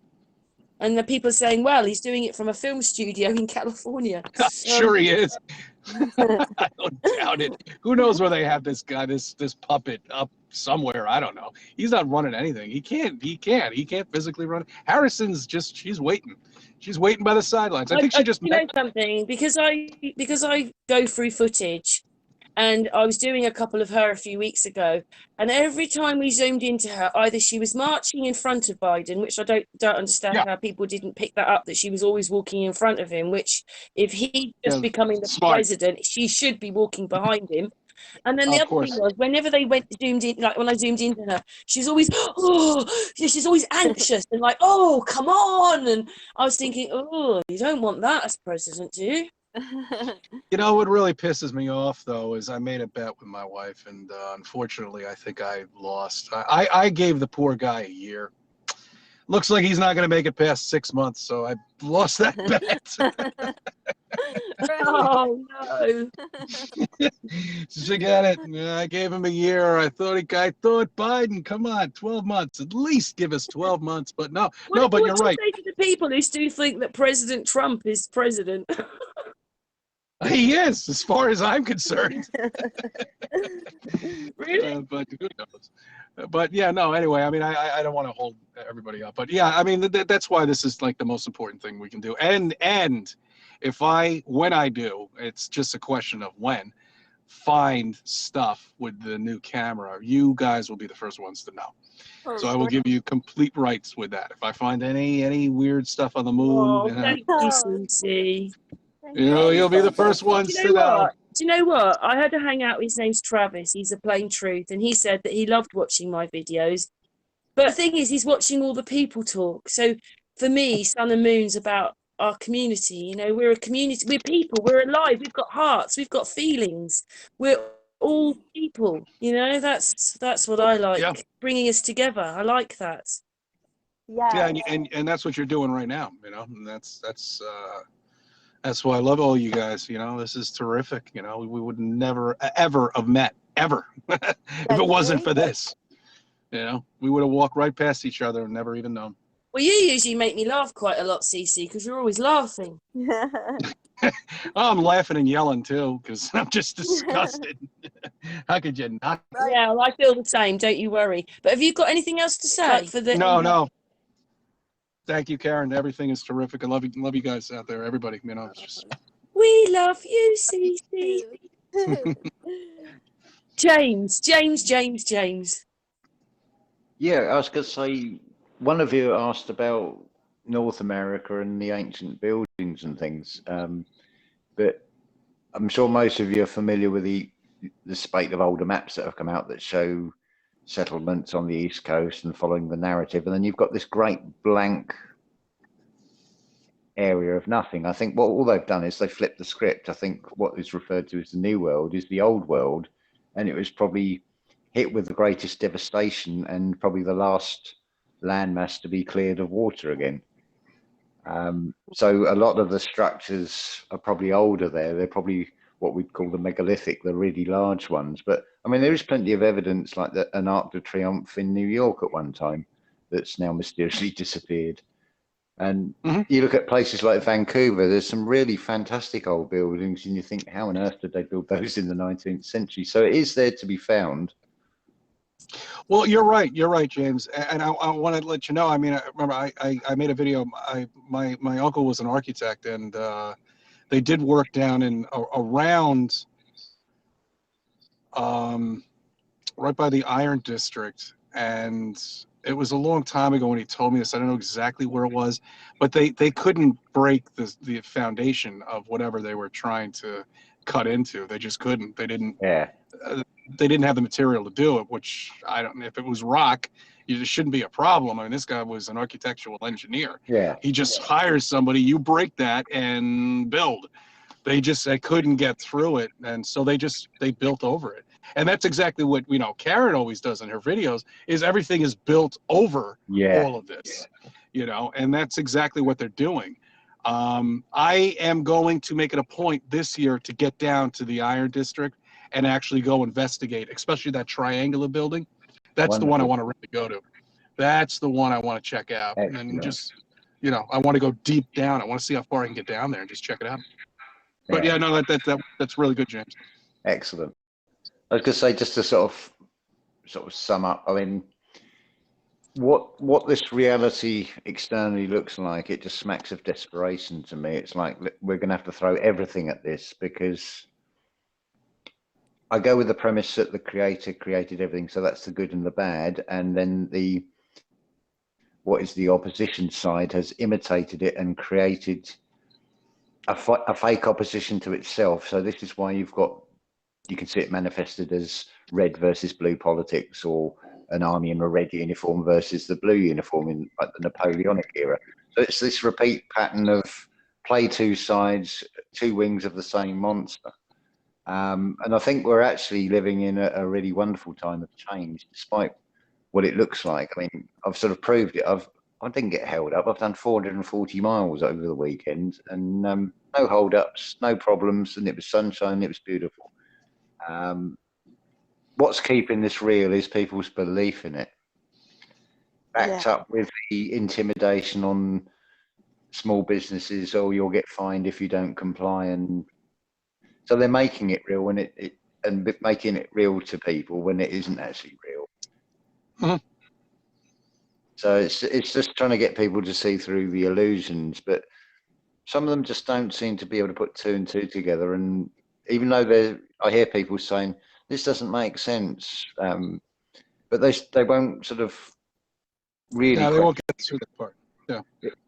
And the people are saying, well, he's doing it from a film studio in California. Sure he is. I don't doubt it. Who knows where they have this guy, this puppet up somewhere? I don't know. He's not running anything. He can't physically run. Harrison's just, she's waiting by the sidelines. I think she just you know something, because I go through footage, and I was doing a couple of her a few weeks ago, and every time we zoomed into her, either she was marching in front of Biden, which I don't understand how people didn't pick that up, that she was always walking in front of him, which if he's just becoming the president, she should be walking behind him. And then the other thing was, whenever they zoomed in, like when I zoomed into her, she's always, she's always anxious and like, oh, come on. And I was thinking, oh, you don't want that as president, do you? You know what really pisses me off, though, is I made a bet with my wife, and unfortunately, I think I lost. I gave the poor guy a year. Looks like he's not going to make it past 6 months, so I lost that bet. Oh no! Forget it. I gave him a year. I thought Biden, come on, 12 months, at least give us 12 months. But no, but you're right. What do you say to the people who still think that President Trump is president? He is, as far as I'm concerned. Really? But who knows? But yeah, no. Anyway, I mean, I don't want to hold everybody up, but yeah, I mean, that's why this is like the most important thing we can do. And when I do, it's just a question of when. Find stuff with the new camera. You guys will be the first ones to know. So I will give you complete rights with that. If I find any weird stuff on the moon, thank you, Cece. You know, you'll be the first ones to know. Do you know what? I had a hangout. His name's Travis. He's a plain truth, and he said that he loved watching my videos. But the thing is, he's watching all the people talk. So for me, Sun and Moon's about our community. You know, we're a community. We're people. We're alive. We've got hearts. We've got feelings. We're all people. You know, that's what I like. Bringing us together. I like that. Yeah. Yeah, and that's what you're doing right now. You know, and that's why I love all you guys. You know, this is terrific. You know, we would never, ever have met, ever, if it wasn't for this. You know, we would have walked right past each other and never even known. Well, you usually make me laugh quite a lot, Cece, because you're always laughing. I'm laughing and yelling, too, because I'm just disgusted. How could you not? Yeah, well, I feel the same. Don't you worry. But have you got anything else to say? No. Thank you, Karen. Everything is terrific. I love you guys out there. Everybody, you know. It's just... We love you, Cece. James. Yeah, I was going to say, one of you asked about North America and the ancient buildings and things, but I'm sure most of you are familiar with the spate of older maps that have come out that show settlements on the East Coast and following the narrative. And then you've got this great blank area of nothing. I think what all they've done is they flipped the script. I think what is referred to as the New World is the Old World, and it was probably hit with the greatest devastation and probably the last landmass to be cleared of water again. So a lot of the structures are probably older there. They're probably what we'd call the megalithic, the really large ones. But I mean, there is plenty of evidence like an Arc de Triomphe in New York at one time that's now mysteriously disappeared. And you look at places like Vancouver, there's some really fantastic old buildings, and you think, how on earth did they build those in the 19th century? So it is there to be found. Well, you're right, James. And I want to let you know, I mean, I remember I made a video. My uncle was an architect, and they did work down in around right by the Iron District, and it was a long time ago when he told me this. I don't know exactly where it was, but they couldn't break the foundation of whatever they were trying to cut into. They just couldn't. They didn't. Yeah. They didn't have the material to do it. Which I don't. If it was rock, it shouldn't be a problem. I mean, this guy was an architectural engineer. Yeah. He just hires somebody. You break that and build. They couldn't get through it, and so they built over it. And that's exactly what Karen always does in her videos, is everything is built over all of this, and that's exactly what they're doing. I am going to make it a point this year to get down to the Iron District and actually go investigate, especially that triangular building. That's the one I want to really go to. That's the one I want to check out. Excellent. And just, I want to go deep down. I want to see how far I can get down there and just check it out. But yeah, no, that's really good, James. Excellent. I was going to say, just to sort of sum up, I mean, what this reality externally looks like, it just smacks of desperation to me. It's like we're going to have to throw everything at this, because I go with the premise that the creator created everything, so that's the good and the bad, and then what is the opposition side has imitated it and created a fake opposition to itself. So this is why you can see it manifested as red versus blue politics, or an army in a red uniform versus the blue uniform in like the Napoleonic era. So it's this repeat pattern of play two sides, two wings of the same monster. And I think we're actually living in a really wonderful time of change, despite what it looks like. I mean, I've sort of proved it. I didn't get held up. I've done 440 miles over the weekend, and no hold-ups, no problems, and it was sunshine. It was beautiful. What's keeping this real is people's belief in it, backed up with the intimidation on small businesses. Oh, you'll get fined if you don't comply, and so they're making it real and making it real to people when it isn't actually real. Mm-hmm. So it's just trying to get people to see through the illusions, but some of them just don't seem to be able to put two and two together. And even though I hear people saying this doesn't make sense, but they won't sort of really. No, they won't get through that part. Yeah,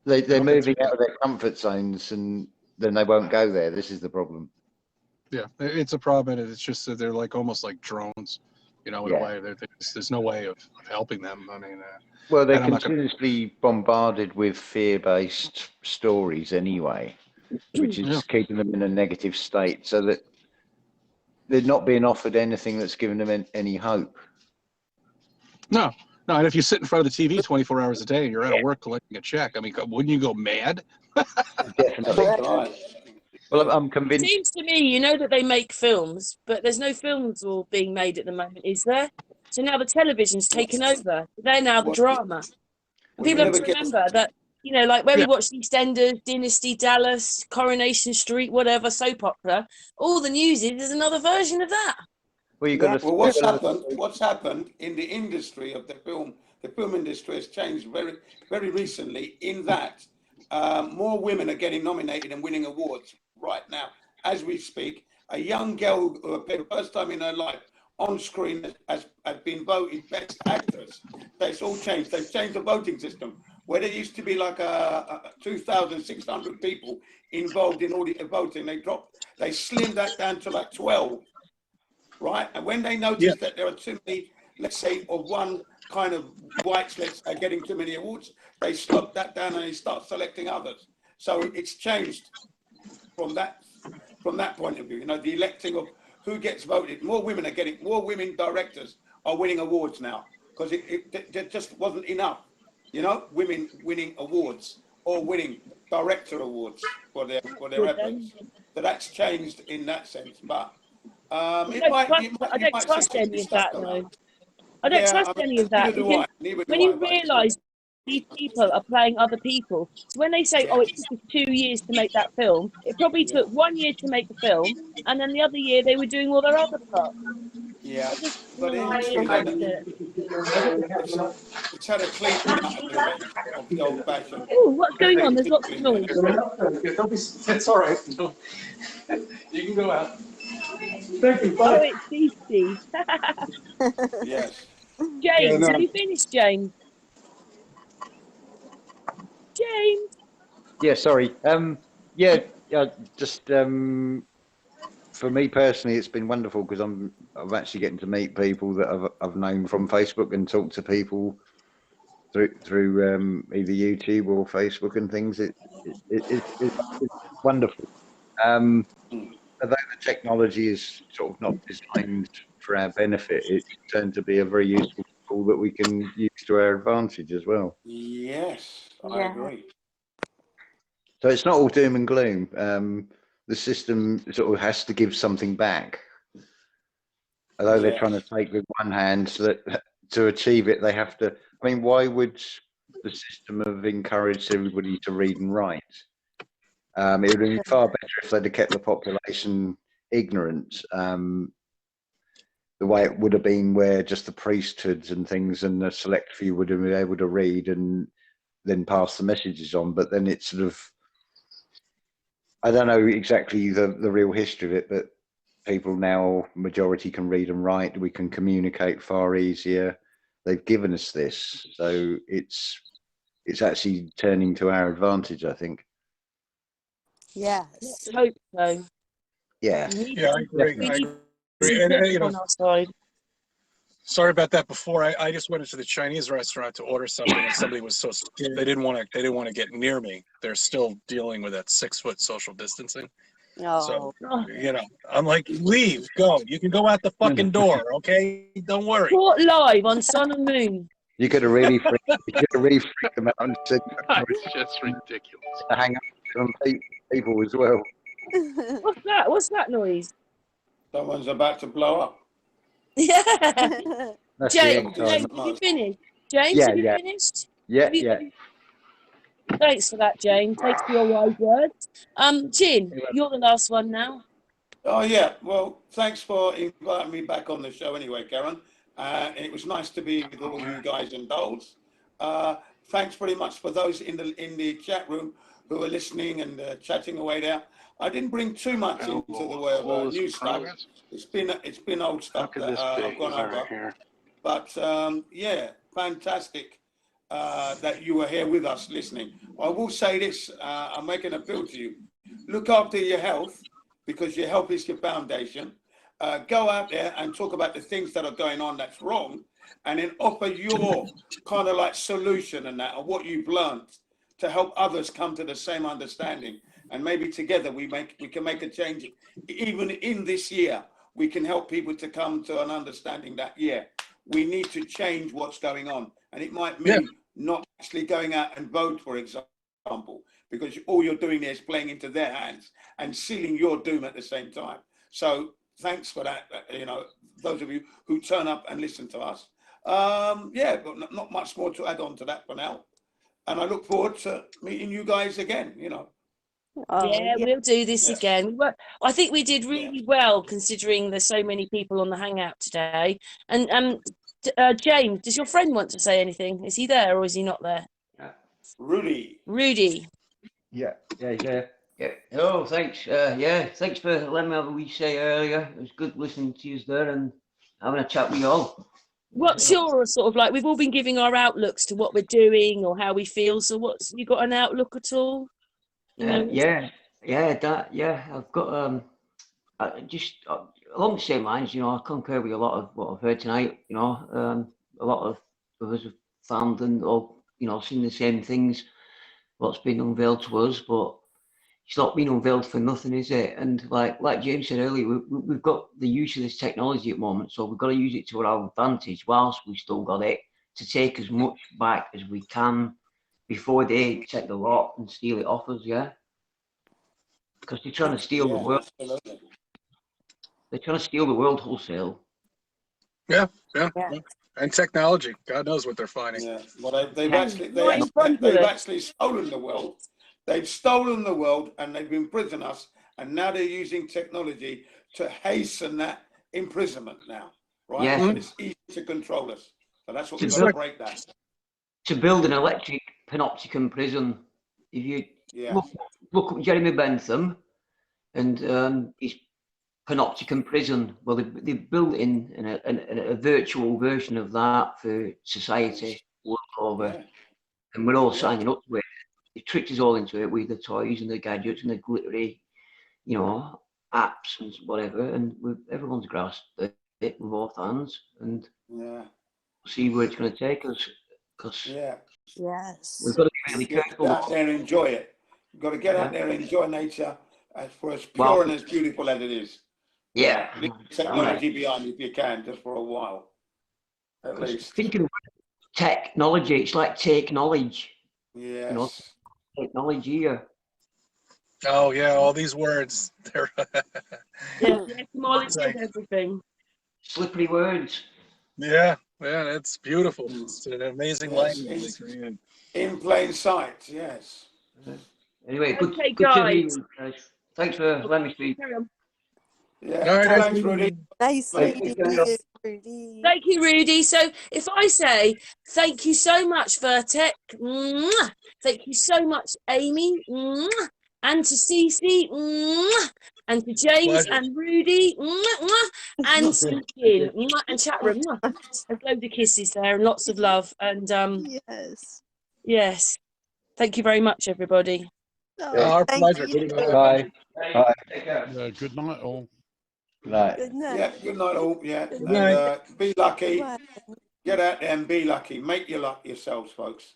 they're moving out of their comfort zones, and then they won't go there. This is the problem. Yeah, it's a problem, and it's just that they're like almost like drones, in a way. There's no way of helping them. I mean, well, they're continuously bombarded with fear-based stories anyway, which is keeping them in a negative state, so that they're not being offered anything that's giving them any hope. No, and if you sit in front of the TV 24 hours a day and you're out of work collecting a check, I mean, wouldn't you go mad? Definitely. Right. Well, I'm convinced. It seems to me, that they make films, but there's no films all being made at the moment, is there? So now the television's taken over. They're now the drama. And people have to remember that, like when we watch EastEnders, Dynasty, Dallas, Coronation Street, whatever, soap opera, all the news is another version of that. Well, what's happened in the industry of the film industry has changed very, very recently, in that more women are getting nominated and winning awards right now as we speak. A young girl who appeared the first time in her life on screen has been voted best actress. That's all changed. They've changed the voting system, where there used to be like 2,600 people involved in all the voting. They slimmed that down to like 12, right? And when they noticed that there are too many let's say, of one kind of whites, let's say, getting too many awards, they slot that down and they start selecting others. So it's changed from that point of view. You know, the electing of who gets voted. More women directors are winning awards now, because it just wasn't enough. You know, women winning awards or winning director awards for their efforts. So that's changed in that sense. But I don't trust any of that though. I don't trust any of that, because when you realise these people are playing other people, so when they say, "Oh, it took us 2 years to make that film," it probably took 1 year to make the film, and then the other year they were doing all their other parts. Yeah, But it's had a cleaning out a little bit of the old fashioned. Oh, what's going on? There's lots of noise. It's all right. No. You can go out. Thank you. Oh, it's beastie. Yes. James, have you finished, James? James. Yeah, sorry. Just for me personally, it's been wonderful because I'm actually getting to meet people that I've known from Facebook and talk to people through either YouTube or Facebook and things. It's wonderful. Although the technology is sort of not designed for our benefit, it's turned to be a very useful tool that we can use to our advantage as well. Yes, I agree. So it's not all doom and gloom. The system sort of has to give something back. Although they're trying to take with one hand, so that to achieve it, they have to. I mean, why would the system have encouraged everybody to read and write? It would have been far better if they'd have kept the population ignorant, the way it would have been, where just the priesthoods and things and the select few would have been able to read and then pass the messages on. But then it's sort of, I don't know exactly the real history of it, but people now, majority can read and write. We can communicate far easier. They've given us this, so it's actually turning to our advantage, I think. Yes. Let's hope so. Yeah. Yeah, I agree. I agree. And, you know, on our side. sorry about that before. I just went into the Chinese restaurant to order something, and somebody was so scared they didn't want to get near me. They're still dealing with that 6-foot social distancing. So, you know, I'm like, leave, go. You can go out the fucking door, okay? Don't worry. Caught live on Sun and Moon. You could have really freaked them out and said, It's just ridiculous. to hang up on people as well. What's that? What's that noise? Someone's about to blow up. Yeah. That's James, the end have you finished? James, Yeah, have you yeah. finished? Yeah, Have you- yeah. Thanks for that, James. Thanks for your wise words. Jin, you're the last one now. Oh yeah, well, thanks for inviting me back on the show anyway, Karen. And it was nice to be with all you guys and dolls. Thanks very much for those in the chat room who are listening and chatting away there. I didn't bring too much into the way of new stuff. It's been old stuff that I've gone over. But yeah, fantastic that you were here with us listening. I will say this, I'm making an appeal to you. Look after your health, because your health is your foundation. Go out there and talk about the things that are going on that's wrong, and then offer your kind of like solution and that, of what you've learned, to help others come to the same understanding. And maybe together we can make a change. Even in this year, we can help people to come to an understanding that, yeah, we need to change what's going on. And it might mean not actually going out and vote, for example, because all you're doing there is playing into their hands and sealing your doom at the same time. So thanks for that, you know, those of you who turn up and listen to us. Yeah, but not much more to add on to that for now. And I look forward to meeting you guys again, you know. Yeah, we'll do this again. I think we did really well, considering there's so many people on the Hangout today. And James, does your friend want to say anything? Is he there or is he not there? Rudy. Yeah. Oh, thanks. Yeah, thanks for letting me have a wee say earlier. It was good listening to you there and having a chat with you all. What's your sort of like? We've all been giving our outlooks to what we're doing or how we feel. So what's you got an outlook at all? You know? I've got along the same lines, you know, I concur with a lot of what I've heard tonight. You know, a lot of us have found and all, you know, seen the same things. What's been unveiled to us, but it's not been unveiled for nothing, is it? And like James said earlier, we've got the use of this technology at the moment, so we've got to use it to our advantage whilst we've still got it, to take as much back as we can before they take the lot and steal it off us, yeah? Because they're trying to steal the world. Absolutely. They're trying to steal the world wholesale. Yeah. Yeah. And technology. God knows what they're finding. Yeah. Well, they've Yeah. actually Right in front of us. actually stolen the world. They've stolen the world and they've imprisoned us, and now they're using technology to hasten that imprisonment now, right? Yeah. And it's easy to control us. So that's what we've It's got like- to break that. To build an electric panopticon prison, if you Yeah. look up Jeremy Bentham and his panopticon prison, well, they built in a virtual version of that for society world over, Yeah. and we're all Yeah. signing up to it. They tricked us all into it with the toys and the gadgets and the glittery, you know, apps and whatever, and everyone's grasped it with both hands, and Yeah. see where it's going to take us, because Yeah. Yes. we've got to be really You have to careful. get out there and enjoy it. You've got to get out Yeah. there and enjoy nature for as Well- pure and as beautiful as it is. Yeah. Leave technology behind if you can, just for a while, at least. Thinking of technology, it's like take knowledge. Yes. You know, technology here. Oh yeah, all these words. They're Yeah, etymology Like- and everything. Slippery words. yeah, it's beautiful. It's an amazing Yes, language it's- they created. In plain sight, yes. Anyway, good, Okay, good to meet guys. you guys. Thanks for letting me speak. Carry on. Yeah. All right, Thanks, Rudy. Nice Thank meeting you. you, Rudy. Thank you, Rudy. So if I say thank you so much, Virtec, mwah, thank you so much, Amy, mwah, and to Cece, mwah, and to James Pleasure. and Rudy, mwah, mwah, and to Jin, mwah, and chat room. Mwah. There's loads of kisses there and lots of love. And Yes. yes, thank you very much, everybody. Oh, Our thank pleasure. you. Bye. Bye. Take care. Good night, all. Good night. Good night. Yeah, good night all. Yeah. Good And night. be lucky. Bye. Get out there and be lucky. Make your luck yourselves, folks.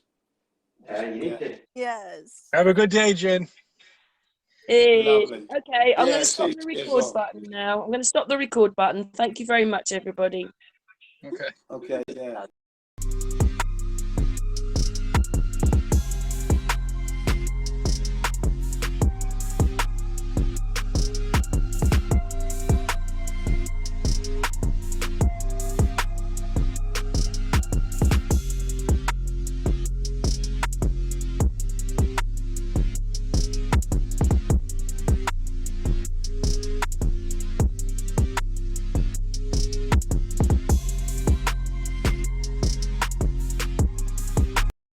Yeah, you need to. Yes. Have a good day, Jen. Lovely. Okay, I'm Yeah, going to stop the Cece as record well. button now. I'm going to stop the record button. Thank you very much, everybody. Okay. Okay, yeah.